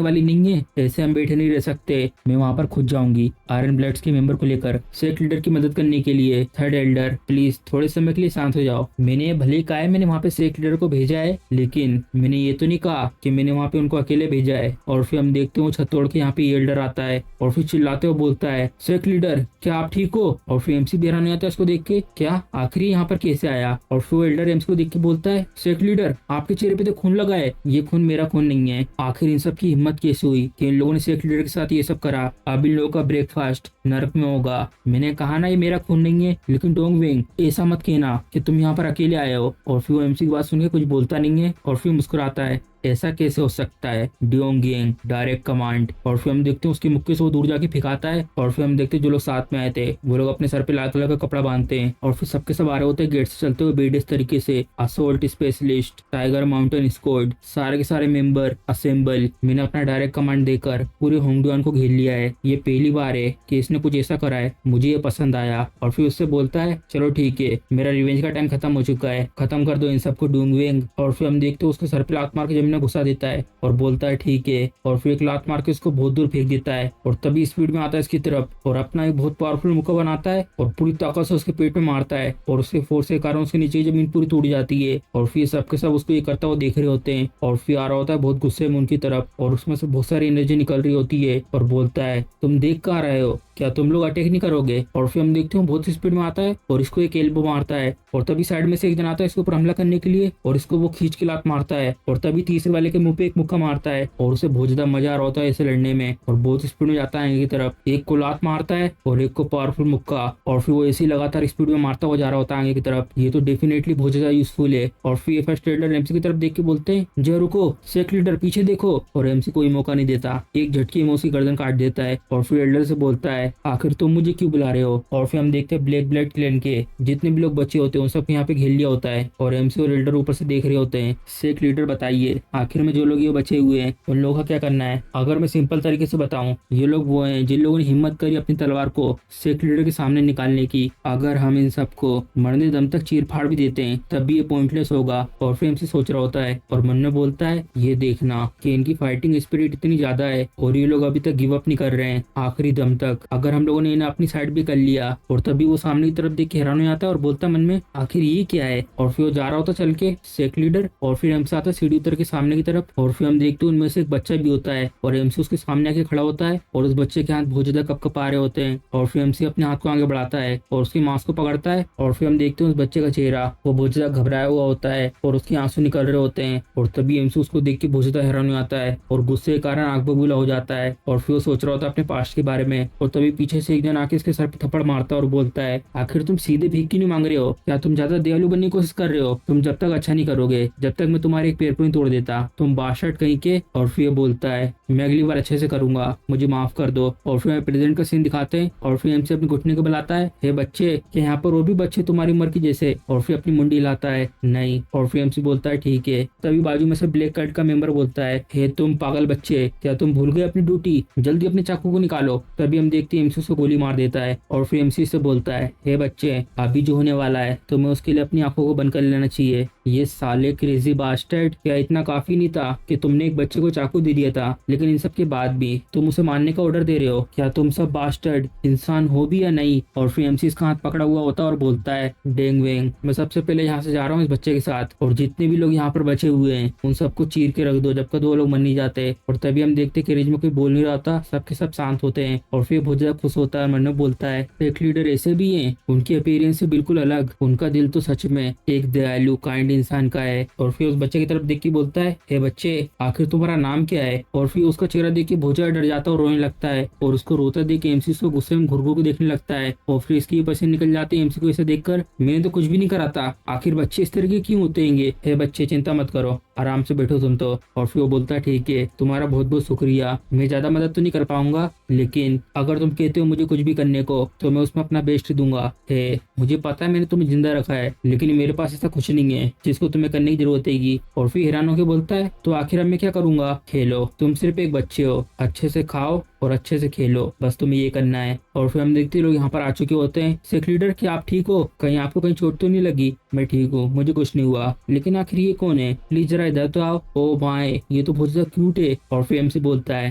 वाली नहीं है, ऐसे हम बैठे नहीं रह सकते, मैं वहां पर खुद जाऊंगी आयरन ब्लड्स के मेंबर को लेकर सेक्ट लीडर की मदद करने के लिए। थर्ड एल्डर प्लीज थोड़े समय के लिए शांत हो जाओ, मैंने भले ही कहा है मैंने वहाँ पे सेक्ट लीडर को भेजा है, लेकिन मैंने ये तो नहीं कहा कि मैंने वहाँ पे उनको अकेले भेजा है। और फिर हम देखते हो छत तोड़ के यहाँ पे एल्डर आता है और फिर चिल्लाते हुए बोलता है सेक्ट लीडर क्या आप ठीक हो? और फिर एमसी भी हैरान हो जाता है उसको देख के, क्या आखिर यहाँ पर कैसे आया? और फिर एल्डर एमसी को देख के बोलता है सेक्ट लीडर आपके चेहरे पे तो खून लगा है, ये खून मेरा खून नहीं है, आखिर इन सब की हिम्मत कैसे हुई कि इन लोगों ने सेक्ट लीडर के साथ ये सब करा, अब इन लोगों का ब्रेकफास्ट नरक में होगा। मैंने कहा ना ये मेरा खून नहीं है, लेकिन डोंगविंग ऐसा मत कहना कि तुम यहाँ पर अकेले आए हो। और फिर वो एमसी की बात सुन के कुछ बोलता नहीं है और फिर मुस्कुराता है ऐसा कैसे हो सकता है, डियोंगियंग डायरेक्ट कमांड। और फिर हम देखते हैं उसकी मुक्के से वो दूर जाके फेंकाता है। और फिर हम देखते हैं जो लोग साथ में आए थे वो लोग अपने सर पे लाल कलर का कपड़ा बांधते हैं और फिर सबके सब आ रहे होते हैं गेट से चलते हुए बेडिस तरीके से। Assault specialist, tiger mountain squad, सारे के सारे मेंबर असेंबल। मैंने अपना डायरेक्ट कमांड देकर पूरे होंगडुआन को घेर लिया है। ये पहली बार है कि इसने कुछ ऐसा करा है, मुझे ये पसंद आया। और फिर उससे बोलता है चलो ठीक है, मेरा रिवेंज का टाइम खत्म हो चुका है, खत्म कर दो इन सबको डूंगवेंग। और फिर हम देखते हैं उसके सर पे लात मार के जमीन में घुसा देता है और बोलता है ठीक है। और फिर एक लात मार के उसको बहुत दूर फेंक देता है और तभी स्पीड में आता है इसकी तरफ और अपना एक बहुत पावरफुल मुक्का बनाता है और पूरी ताकत से उसके पेट में मारता है और उसके फोर्स के कारण उसके नीचे की जमीन पूरी टूट जाती है। और फिर सबके सब उसको ये करता हुआ देख रहे होते हैं और फिर आ रहा होता है बहुत गुस्से में उनकी तरफ और उसमें से बहुत सारी एनर्जी निकल रही होती है और बोलता है तुम देख कहाँ रहे हो, क्या तुम लोग अटैक नहीं करोगे। और फिर हम देखते हैं बहुत स्पीड में आता है और इसको एक एल्बो मारता है और तभी साइड में से एक जन आता है इसके ऊपर हमला करने के लिए और इसको वो खींच के लात मारता है और तभी तीसरे वाले के मुंह पे एक मुक्का मारता है और उसे बहुत ज्यादा मजा आ रहा होता है इसे लड़ने में और बहुत स्पीड में जाता है आगे की तरफ। एक को लात मारता है और एक को पावरफुल मुक्का और फिर वो ऐसे ही लगातार स्पीड में मारता हुआ जा रहा होता है आगे की तरफ। ये तो डेफिनेटली बहुत ज्यादा यूजफुल है। और फिर फर्स्ट एडर एमसी की तरफ देख के बोलते हैं जय रुको, सेक लीडर पीछे देखो। और एमसी कोई मौका नहीं देता, एक झटके में उसकी गर्दन काट देता है और फिर एल्डर से बोलता है आखिर तुम मुझे क्यों बुला रहे हो। और फिर हम देखते हैं ब्लैक ब्लड क्लैन के जितने भी लोग बचे होते हैं उन सब यहाँ पे घेर लिया होता है और एमसी और एल्डर ऊपर से देख रहे होते हैं। सेक लीडर बताइए आखिर में जो लोग ये बचे हुए हैं उन लोगों का क्या करना है। अगर मैं सिंपल तरीके से बताऊं, ये लोग वो हैं जिन लोगों ने हिम्मत करी अपनी तलवार को सेक लीडर के सामने निकालने की। अगर हम इन सबको मरने दम तक चीर फाड़ भी देते हैं तब भी ये पॉइंटलेस होगा। और फिर एमसी सोच रहा होता है और मन में बोलता है ये देखना कि इनकी फाइटिंग स्पिरिट इतनी ज्यादा है और ये लोग अभी तक गिव अप नहीं कर रहे हैं आखिरी दम तक। अगर हम लोगों ने इन्हें अपनी साइड भी कर लिया। और तभी वो सामने की तरफ देख के हैरान हो जाता है और बोलता मन में आखिर ये क्या है। और फिर वो जा रहा होता चल के सेक लीडर और फिर एमसी आता है सीढ़ी उतर के सामने की तरफ और फिर हम देखते हैं उनमें से एक बच्चा भी होता है और एमसी उसके सामने आके खड़ा होता है और उस बच्चे के हाथ बहुत ज्यादा कप आ रहे होते हैं। और फिर एमसी अपने हाथ को आगे बढ़ाता है और उसकी मांस को पकड़ता है और फिर हम देखते हैं उस बच्चे का चेहरा वो बहुत ज्यादा घबराया हुआ होता है और उसके आंसू निकल रहे होते हैं। और तभी एमसी उसको देख के बहुत ज्यादा हैरान हो जाता है और गुस्से के कारण आग बबूला हो जाता है और फिर वो सोच रहा होता है अपने पास्ट के बारे में। और तभी पीछे से एक जन आके इसके सर पे थप्पड़ मारता है और बोलता है आखिर तुम सीधे भीख क्यों नहीं मांग रहे हो, क्या तुम ज्यादा दयालु बनने की कोशिश कर रहे हो। तुम जब तक अच्छा नहीं करोगे जब तक मैं तुम्हारे एक पैर को नहीं तोड़ देता, तुम बाशर्ट कहीं के। और फिर बोलता है मैं अगली बार अच्छे से करूंगा, मुझे माफ कर दो। और फिर प्रेसिडेंट का सीन दिखाते हैं और फिर एमसी अपने घुटने को बुलाता है हे बच्चे, कि यहाँ पर और भी बच्चे तुम्हारी उम्र की जैसे। और फिर अपनी मुंडी हिलाता है नहीं। और फिर एमसी बोलता है ठीक है। तभी बाजू में से ब्लैक कार्ड का मेंबर बोलता है हे तुम पागल बच्चे, क्या तुम भूल गए अपनी ड्यूटी, जल्दी अपने चाकू को निकालो। तभी हम देखते हैं एमसी उसको गोली मार देता है और फिर एमसी से बोलता है हे बच्चे, अभी जो होने वाला है तुम्हें उसके लिए अपनी आंखों को बंद कर लेना चाहिए। ये साले क्रेजी बास्टर्ड, क्या इतना काफी नहीं था कि तुमने एक बच्चे को चाकू दे दिया था, लेकिन इन सब के बाद भी तुम उसे मारने का ऑर्डर दे रहे हो। क्या तुम सब बास्टर्ड इंसान हो भी या नहीं। और फिर एमसी इसका हाथ पकड़ा हुआ होता है और बोलता है डेंग वेंग, मैं सबसे पहले यहाँ से जा रहा हूँ इस बच्चे के साथ और जितने भी लोग यहाँ पर बचे हुए हैं उन सबको चीर के रख दो जब तक वो लोग मर नहीं जाते। और तभी हम देखते कि रिज में कोई बोल नहीं रहा होता, सबके सब शांत होते हैं और फिर बहुत ज्यादा खुश होता है। मन में बोलता है एक लीडर ऐसे भी हैं, उनकी अपीयरेंस से बिल्कुल अलग, उनका दिल तो सच में एक दयालु काइंड इंसान का है। और फिर उस बच्चे की तरफ देख के बोलता है हे बच्चे, आखिर तुम्हारा नाम क्या है। और फिर उसका चेहरा देख के बहुत ज्यादा डर जाता है और रोने लगता है और उसको रोता देख के एमसी उसको गुस्से में घुर घुर के देखने लगता है और फिर इसकी पसीने निकल जाते हैं एमसी को ऐसे देखकर। मैंने तो कुछ भी नहीं करा था, आखिर बच्चे इस तरह के क्यों होते हैं। हे बच्चे चिंता मत करो, आराम से बैठो तुम तो। और फिर वो बोलता है ठीक है, तुम्हारा बहुत बहुत शुक्रिया, मैं ज्यादा मदद तो नहीं कर पाऊंगा लेकिन अगर तुम कहते हो मुझे कुछ भी करने को तो मैं उसमें अपना बेस्ट दूंगा। है मुझे पता है मैंने तुम्हें जिंदा रखा है लेकिन मेरे पास ऐसा कुछ नहीं है जिसको तुम्हें करने की जरूरत है। और फिर हैरान होकर बोलता है तो आखिर अब मैं क्या करूंगा। खेलो, तुम सिर्फ एक बच्चे हो, अच्छे से खाओ और अच्छे से खेलो, बस तुम्हें ये करना है। और फिर हम देखते लोग यहाँ पर आ चुके होते हैं। सेक लीडर क्या आप ठीक हो, कहीं आपको कहीं चोट तो नहीं लगी। मैं ठीक हूँ, मुझे कुछ नहीं हुआ, लेकिन आखिर ये कौन है, प्लीज जरा इधर तो आओ। ओ भाई ये तो बहुत ज्यादा क्यूट है। और फिर एमसी बोलता है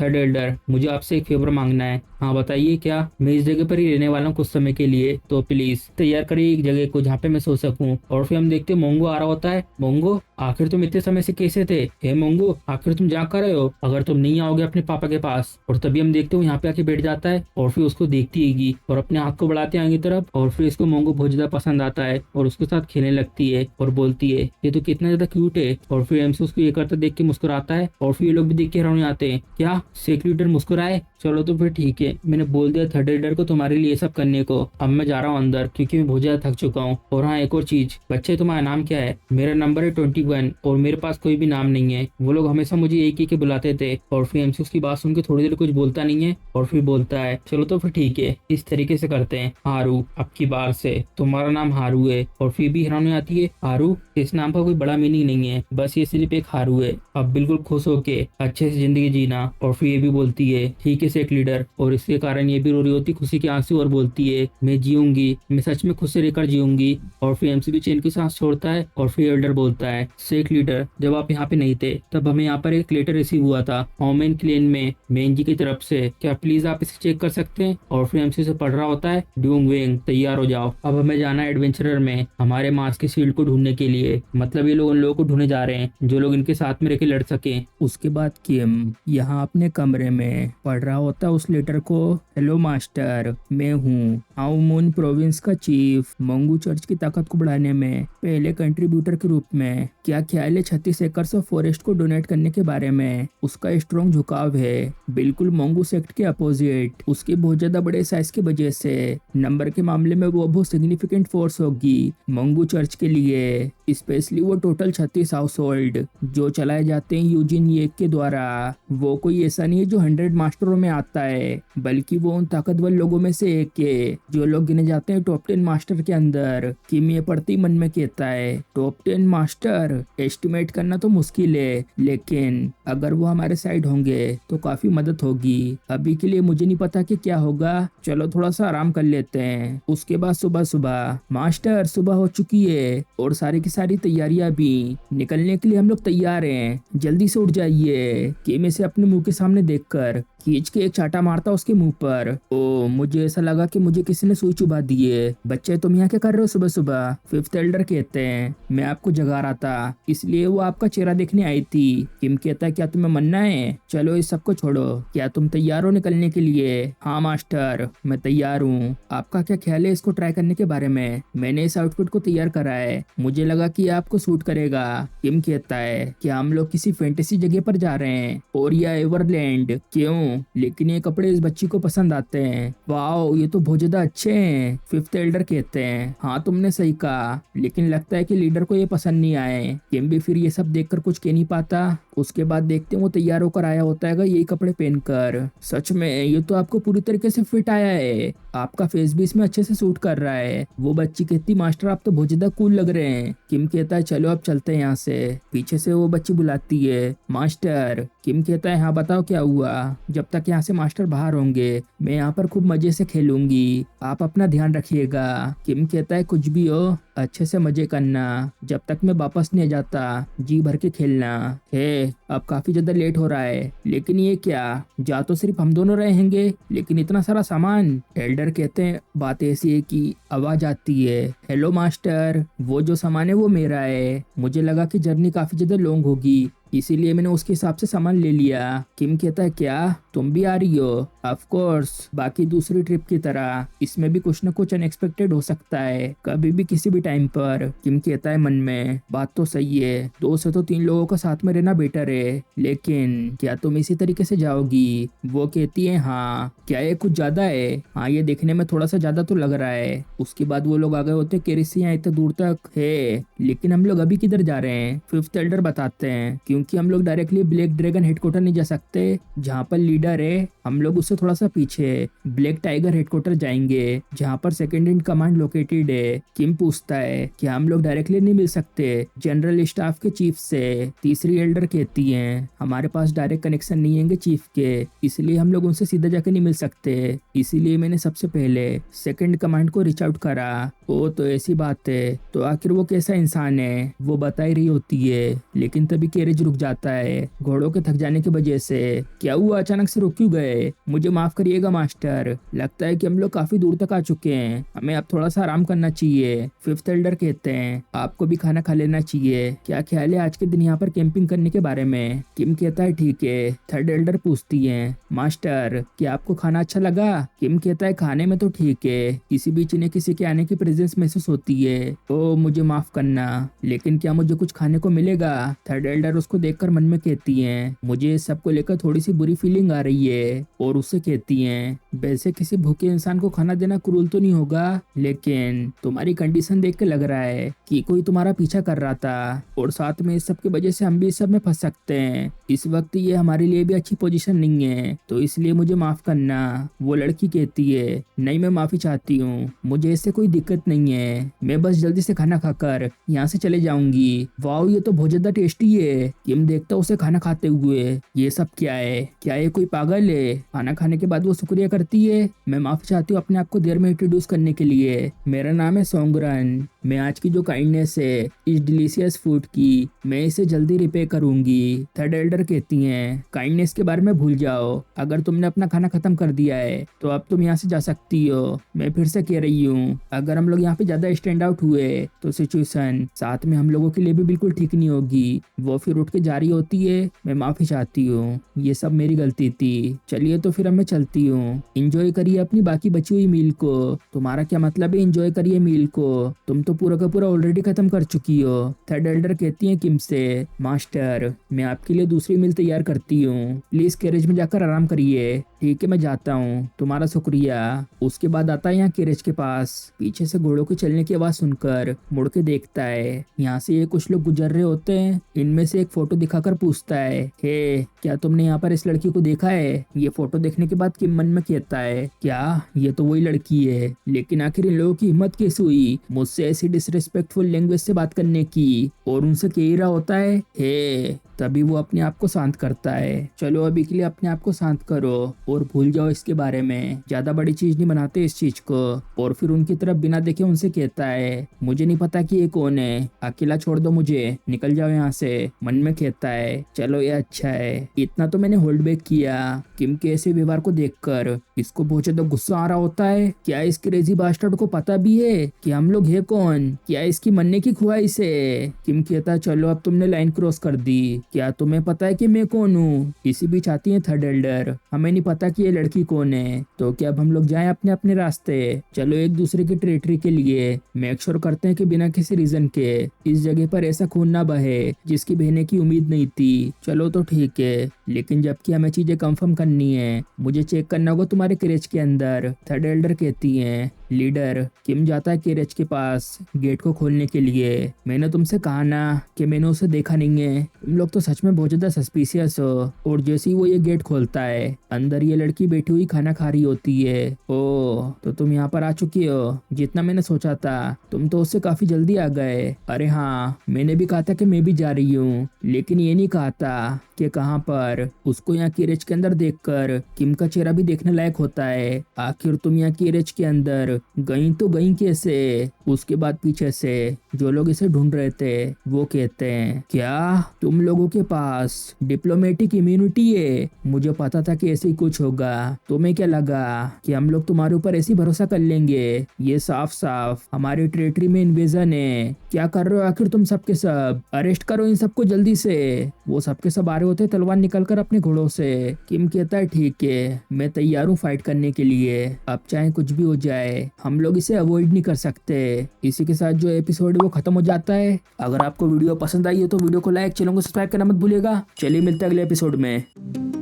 थर्ड एल्डर, मुझे आपसे एक फेवर मांगना है। हाँ बताइए क्या। मैं इस जगह पर ही रहने वाला हूँ कुछ समय के लिए, तो प्लीज तैयार करिए एक जगह को जहाँ पे मैं सो सकूँ। और फिर हम देखते मोंगो आ रहा होता है। मोंगो आखिर तुम इतने समय से कैसे थे। हे मोंगो आखिर तुम जा कर रहे हो, अगर तुम नहीं आओगे अपने पापा के पास। और तभी हम देखते हो यहाँ पे आके बैठ जाता है और फिर उसको देखती हैगी और अपने हाथ को बढ़ाते हैं आगे तरफ और फिर इसको मोंगो बहुत ज्यादा पसंद आता है और उसके साथ खेलने लगती है और बोलती है ये तो कितना ज्यादा क्यूट है। और फिर एमसी उसको ये करता देख के मुस्कुराता है और फिर ये लोग भी देख के हैरान हो जाते हैं, क्या सेक लीडर मुस्कुराए, चलो तो फिर ठीक है, मैंने बोल दिया थर्ड लीडर को तुम्हारे लिए ये सब करने को, अब मैं जा रहा हूँ अंदर क्योंकि मैं बहुत ज्यादा थक चुका हूँ। और हाँ एक और चीज, बच्चे तुम्हारा नाम क्या है? मेरा नंबर है 21 और मेरे पास कोई भी नाम नहीं है। वो लोग हमेशा मुझे एक ही के बुलाते थे। और फिर एमसी उसकी बात सुन के थोड़ी देर कुछ बोलता नहीं है और फिर बोलता है चलो तो फिर ठीक है, इस तरीके से करते हैं। हारू, अब की बार से तुम्हारा नाम हारू है। और फिर भी हैरान हो जाती है, हारू इस नाम का कोई बड़ा मीनिंग नहीं है, बस ये सिर्फ एक हारू है, अब बिल्कुल खुश होके अच्छे से जिंदगी जीना। और फिर ये भी बोलती है ठीक है सेक लीडर, और इसके कारण ये भी रो रही होती खुशी के आंसू और बोलती है मैं जीऊंगी, मैं सच में खुद से रहकर जीऊंगी। और फिर एमसी भी चैन की सांस छोड़ता है और फिर एल्डर बोलता है सेक लीडर जब आप यहाँ पे नहीं थे तब हमें यहाँ पर एक लेटर रिसीव हुआ था ओमेन क्लेन में मेन जी की तरफ से, क्या प्लीज आप इसे चेक कर सकते हैं? और फिर एमसी से पढ़ रहा होता है डूइंग वेंग तैयार हो जाओ, अब हमें जाना है एडवेंचरर में हमारे मार्स की शील्ड को ढूंढने के लिए। मतलब ये लोग उन लोगों को ढूंढने जा रहे हैं जो लोग इनके साथ में रह के लड़ सके। उसके बाद किम यहाँ अपने कमरे में पढ़ रहा होता है उस लेटर को। हेलो मास्टर, मैं हूँ आउमून प्रोविंस का चीफ, मंगू चर्च की ताकत को बढ़ाने में पहले कंट्रीब्यूटर के रूप में क्या ख्याल है 36 एकड़ ऑफ फॉरेस्ट को डोनेट करने के बारे में? उसका स्ट्रॉन्ग झुकाव है बिल्कुल मंगू सेक्ट के अपोजिट, उसके बहुत ज्यादा बड़े साइज की वजह से नंबर के मामले में वो बहुत सिग्निफिकेंट फोर्स होगी मंगू चर्च के लिए, स्पेशली वो टोटल 36 हाउस होल्ड जो चलाए जाते हैं यूजिन येक के द्वारा। वो कोई ऐसा नहीं है जो 100 मास्टरों में आता है, बल्कि वो उन ताकतवर लोगों में से एक है जो लोग गिने जाते हैं टॉप 10 मास्टर के अंदर। किम ये पढ़ते ही मन में कहता है टॉप 10 मास्टर एस्टिमेट करना तो मुश्किल है, लेकिन अगर वो हमारे साइड होंगे तो काफी मदद होगी। अभी के लिए मुझे नहीं पता कि क्या होगा, चलो थोड़ा सा आराम कर लेते हैं। उसके बाद सुबह सुबह मास्टर सुबह हो चुकी है और सारी की सारी तैयारियां भी, निकलने के लिए हम लोग तैयार हैं, जल्दी से उठ जाइए। किम इसे अपने मुंह के सामने देखकर खींच के एक चाटा मारता उसके मुंह पर। ओ, मुझे ऐसा लगा कि मुझे किसी ने सुई चुबा दी है। बच्चे तुम यहाँ क्या कर रहे हो सुबह सुबह? फिफ्थ एल्डर कहते हैं मैं आपको जगा रहा था इसलिए वो आपका चेहरा देखने आई थी। किम कहता है क्या तुम्हें मरना है? चलो इस सबको छोड़ो, क्या तुम तैयार हो निकलने के लिए? हाँ मास्टर मैं तैयार हूँ। आपका क्या ख्याल है इसको ट्राई करने के बारे में? मैंने इस आउटफिट को तैयार करा है, मुझे लगा कि आपको सूट करेगा। किम कहता है कि हम लोग किसी फैंटेसी जगह पर जा रहे हैं और या एवरलैंड। क्यों? लेकिन ये कपड़े इस बच्ची को पसंद आते हैं। वाओ ये तो बहुत ज्यादा अच्छे हैं। फिफ्थ एल्डर कहते हैं हाँ तुमने सही कहा, लेकिन लगता है कि लीडर को ये पसंद नहीं आए। किम भी फिर ये सब देखकर कुछ कह नहीं पाता। उसके बाद देखते हैं वो तैयार होकर आया होता है यही कपड़े पहनकर। सच में ये तो आपको पूरी तरीके से फिट आया है, आपका फेस भी इसमें अच्छे से सूट कर रहा है। वो बच्ची कहती मास्टर आप तो बहुत ज्यादा कूल लग रहे हैं। किम कहता है चलो अब चलते हैं यहाँ से। पीछे से वो बच्ची बुलाती है मास्टर। किम कहता है हाँ बताओ क्या हुआ? जब तक यहाँ से मास्टर बाहर होंगे मैं यहाँ पर खूब मजे से खेलूंगी, आप अपना ध्यान रखिएगा। किम कहता है कुछ भी हो अच्छे से मजे करना, जब तक मैं वापस नहीं जाता जी भर के खेलना है। अब काफी ज्यादा लेट हो रहा है, लेकिन ये क्या, जा तो सिर्फ हम दोनों रहेंगे लेकिन इतना सारा सामान। एल्डर कहते हैं बात ऐसी है कि आवाज आती है हेलो मास्टर, वो जो सामान है वो मेरा है, मुझे लगा कि जर्नी काफी ज्यादा लॉन्ग होगी इसीलिए मैंने उसके हिसाब से सामान ले लिया। किम कहता है क्या तुम भी आ रही हो? ऑफ कोर्स, बाकी दूसरी ट्रिप की तरह इसमें भी कुछ न कुछ अनएक्सपेक्टेड हो सकता है कभी भी किसी भी टाइम पर। किम कहता है मन में बात तो सही है, 2 से तो 3 लोगों का साथ में रहना बेटर है, लेकिन क्या तुम इसी तरीके से जाओगी? वो कहती है हाँ। क्या ये कुछ ज्यादा है? हाँ ये देखने में थोड़ा सा ज्यादा तो लग रहा है। उसके बाद वो लोग आ गए होते केरिसिया इतने दूर तक है, लेकिन हम लोग अभी किधर जा रहे हैं? फिफ्थ एल्डर बताते हैं क्योंकि हम लोग डायरेक्टली ब्लैक ड्रैगन हेडक्वार्टर नहीं जा सकते जहाँ पर लीडर है, हम लोग उससे थोड़ा सा पीछे ब्लैक टाइगर हेडक्वार्टर जाएंगे जहाँ पर सेकंड इन कमांड लोकेटेड है। किम पूछता है कि हम लोग डायरेक्टली नहीं मिल सकते जनरल स्टाफ के चीफ से? तीसरी एल्डर कहती है हमारे पास डायरेक्ट कनेक्शन नहीं है चीफ के, इसलिए हम लोग उनसे सीधा जाके नहीं मिल सकते, इसीलिए मैंने सबसे पहले सेकंड कमांड को रीच आउट करा। ओ तो ऐसी बात है, तो आखिर वो कैसा इंसान है? वो बता ही रही होती है, लेकिन तभी कैरेज रुक जाता है घोड़ों के थक जाने की वजह से। क्या हुआ अचानक से से रुक क्यों गए? मुझे माफ करिएगा मास्टर, लगता है कि हम लोग काफी दूर तक आ चुके हैं, हमें अब थोड़ा सा आराम करना चाहिए। फिफ्थ एल्डर कहते हैं आपको भी खाना खा लेना चाहिए, क्या ख्याल है आज के दिन यहाँ पर कैंपिंग करने के बारे में? किम कहता है ठीक है। थर्ड एल्डर पूछती है मास्टर क्या आपको खाना अच्छा लगा? किम कहता है खाने में तो ठीक है, किसी बीच इन्हें किसी के आने की प्रेजेंस महसूस होती है। ओ मुझे माफ करना, लेकिन क्या मुझे कुछ खाने को मिलेगा? थर्ड एल्डर उसको देखकर मन में कहती हैं मुझे इस सब को लेकर थोड़ी सी बुरी फीलिंग आ रही है। और उससे कहती हैं वैसे किसी भूखे इंसान को खाना देना क्रूर तो नहीं होगा, लेकिन तुम्हारी कंडीशन देख के लग रहा है कि कोई तुम्हारा पीछा कर रहा था, और साथ में इस सब की वजह से हम भी इस सब में फंस सकते हैं। इस वक्त ये हमारे लिए भी अच्छी पोजीशन नहीं है, तो इसलिए मुझे माफ करना। वो लड़की कहती है नहीं मैं माफी चाहती हूँ, मुझे इससे कोई दिक्कत नहीं है, मैं बस जल्दी से खाना खाकर यहाँ से चले जाऊंगी। वाओ ये तो बहुत ज्यादा टेस्टी है। किम देखता उसे खाना खाते हुए, ये सब क्या है? क्या ये कोई पागल है? खाना खाने के बाद वो शुक्रिया करती है मैं माफी चाहती हूँ अपने आप को देर में इंट्रोड्यूस करने के लिए, मेरा नाम है सोंगरन, मैं आज की जो काइंडनेस है इस डिलीशियस फूड की मैं इसे जल्दी रिपे करूंगी। थर्ड एल्डर कहती हैं काइंडनेस के बारे में भूल जाओ, अगर तुमने अपना खाना खत्म कर दिया है तो अब तुम यहाँ से जा सकती हो। मैं फिर से कह रही हूँ अगर हम लोग यहाँ पे ज्यादा स्टैंड आउट हुए तो सिचुएशन साथ में हम लोगों के लिए भी बिल्कुल ठीक नहीं होगी। वो फिर उठ के जा रही होती है मैं माफी चाहती हूँ, ये सब मेरी गलती थी, चलिए तो फिर मैं चलती हूँ, इंजॉय करिए अपनी बाकी बची हुई मील को। तुम्हारा क्या मतलब है इंजॉय करिए मील को, तुम तो पूरा का पूरा ऑलरेडी खत्म कर चुकी हो। थर्ड एल्डर कहती है किम से मास्टर मैं आपके लिए दूसरी मील तैयार करती हूँ, प्लीज कैरेज में जाकर आराम करिए। ठीक है मैं जाता हूँ, तुम्हारा शुक्रिया। उसके बाद आता है यहाँ कैरेज के पास, पीछे से घोड़ों के चलने की आवाज सुनकर मुड़ के देखता है, यहाँ से ये कुछ लोग गुजर रहे होते हैं। इनमें से एक फोटो दिखाकर पूछता है हे क्या तुमने यहाँ पर इस लड़की को देखा है? ये फोटो देखने के बाद किम मन में कहता है क्या ये तो वही लड़की है, लेकिन आखिर इन लोगों की हिम्मत कैसे हुई मुझसे ऐसी डिसरिस्पेक्टफुल लैंग्वेज से बात करने की? और उनसे कह रहा होता है हे, तभी वो अपने आप को शांत करता है। चलो अभी के लिए अपने आप को शांत करो और भूल जाओ इसके बारे में, ज्यादा बड़ी चीज नहीं बनाते इस चीज को। और फिर उनकी तरफ बिना देखे उनसे कहता है मुझे नहीं पता कि ये कौन है, अकेला छोड़ दो मुझे, निकल जाओ यहाँ से। मन में कहता है चलो ये अच्छा है, इतना तो मैंने होल्ड बैक किया। किम के ऐसे व्यवहार को देखकर इसको बहुत ज्यादा गुस्सा आ रहा होता है। क्या इस क्रेजी बास्टर्ड को पता भी है कि हम लोग है कौन? क्या इसकी मरने की ख्वाहिश है? किम कहता चलो अब तुमने लाइन क्रॉस कर दी, क्या तुम्हें पता है कि मैं कौन हूँ? इसी बीच आती है थर्ड एल्डर, हमें नहीं पता कि ये लड़की कौन है, तो क्या अब हम लोग जाएं अपने अपने रास्ते? चलो एक दूसरे की टेरिटरी के लिए मेक श्योर करते हैं कि बिना किसी रीजन के इस जगह पर ऐसा खून ना बहे जिसकी बहने की उम्मीद नहीं थी। चलो तो ठीक है, लेकिन जबकि हमें चीजें कंफर्म करनी है, मुझे चेक करना होगा तुम्हारे कैरेज के अंदर। थर्ड एल्डर कहती है लीडर। किम जाता है कैरेज के पास गेट को खोलने के लिए, मैंने तुमसे कहा ना कि मैंने उसे देखा नहीं है, तुम लोग तो सच में बहुत ज्यादा सस्पिशियस हो। और जैसे ही वो ये गेट खोलता है अंदर ये लड़की बैठी हुई खाना खा रही होती है। ओ तो तुम यहाँ पर आ चुकी हो, जितना मैंने सोचा था तुम तो उससे काफी जल्दी आ गए। अरे हाँ मैंने भी कहा था कि मैं भी जा रही हूँ, लेकिन ये नहीं कहा था कि कहाँ पर। उसको यहाँ कैरेज के अंदर देखकर किम का चेहरा भी देखने लायक होता है, आखिर तुम यहाँ कैरेज के अंदर गई तो गई कैसे? उसके बाद पीछे से जो लोग इसे ढूंढ रहे थे वो कहते हैं क्या तुम लोगों के पास डिप्लोमेटिक इम्यूनिटी है? मुझे पता था कि ऐसे ही कुछ होगा, तुम्हें क्या लगा कि हम लोग तुम्हारे ऊपर ऐसे भरोसा कर लेंगे? ये साफ साफ हमारी टेरिटरी में इन्वेजन है। क्या कर रहे हो आखिर तुम सबके सब? अरेस्ट करो इन सबको जल्दी से। वो सबके सब आ रहे होते तलवार निकल कर अपने घोड़ों से। किम कहता है ठीक है मैं तैयार हूँ फाइट करने के लिए, अब चाहे कुछ भी हो जाए हम लोग इसे अवॉइड नहीं कर सकते। इसी के साथ जो एपिसोड है वो खत्म हो जाता है। अगर आपको वीडियो पसंद आई है तो वीडियो को लाइक, चैनल को सब्सक्राइब करना मत भूलिएगा। चलिए मिलते हैं अगले एपिसोड में।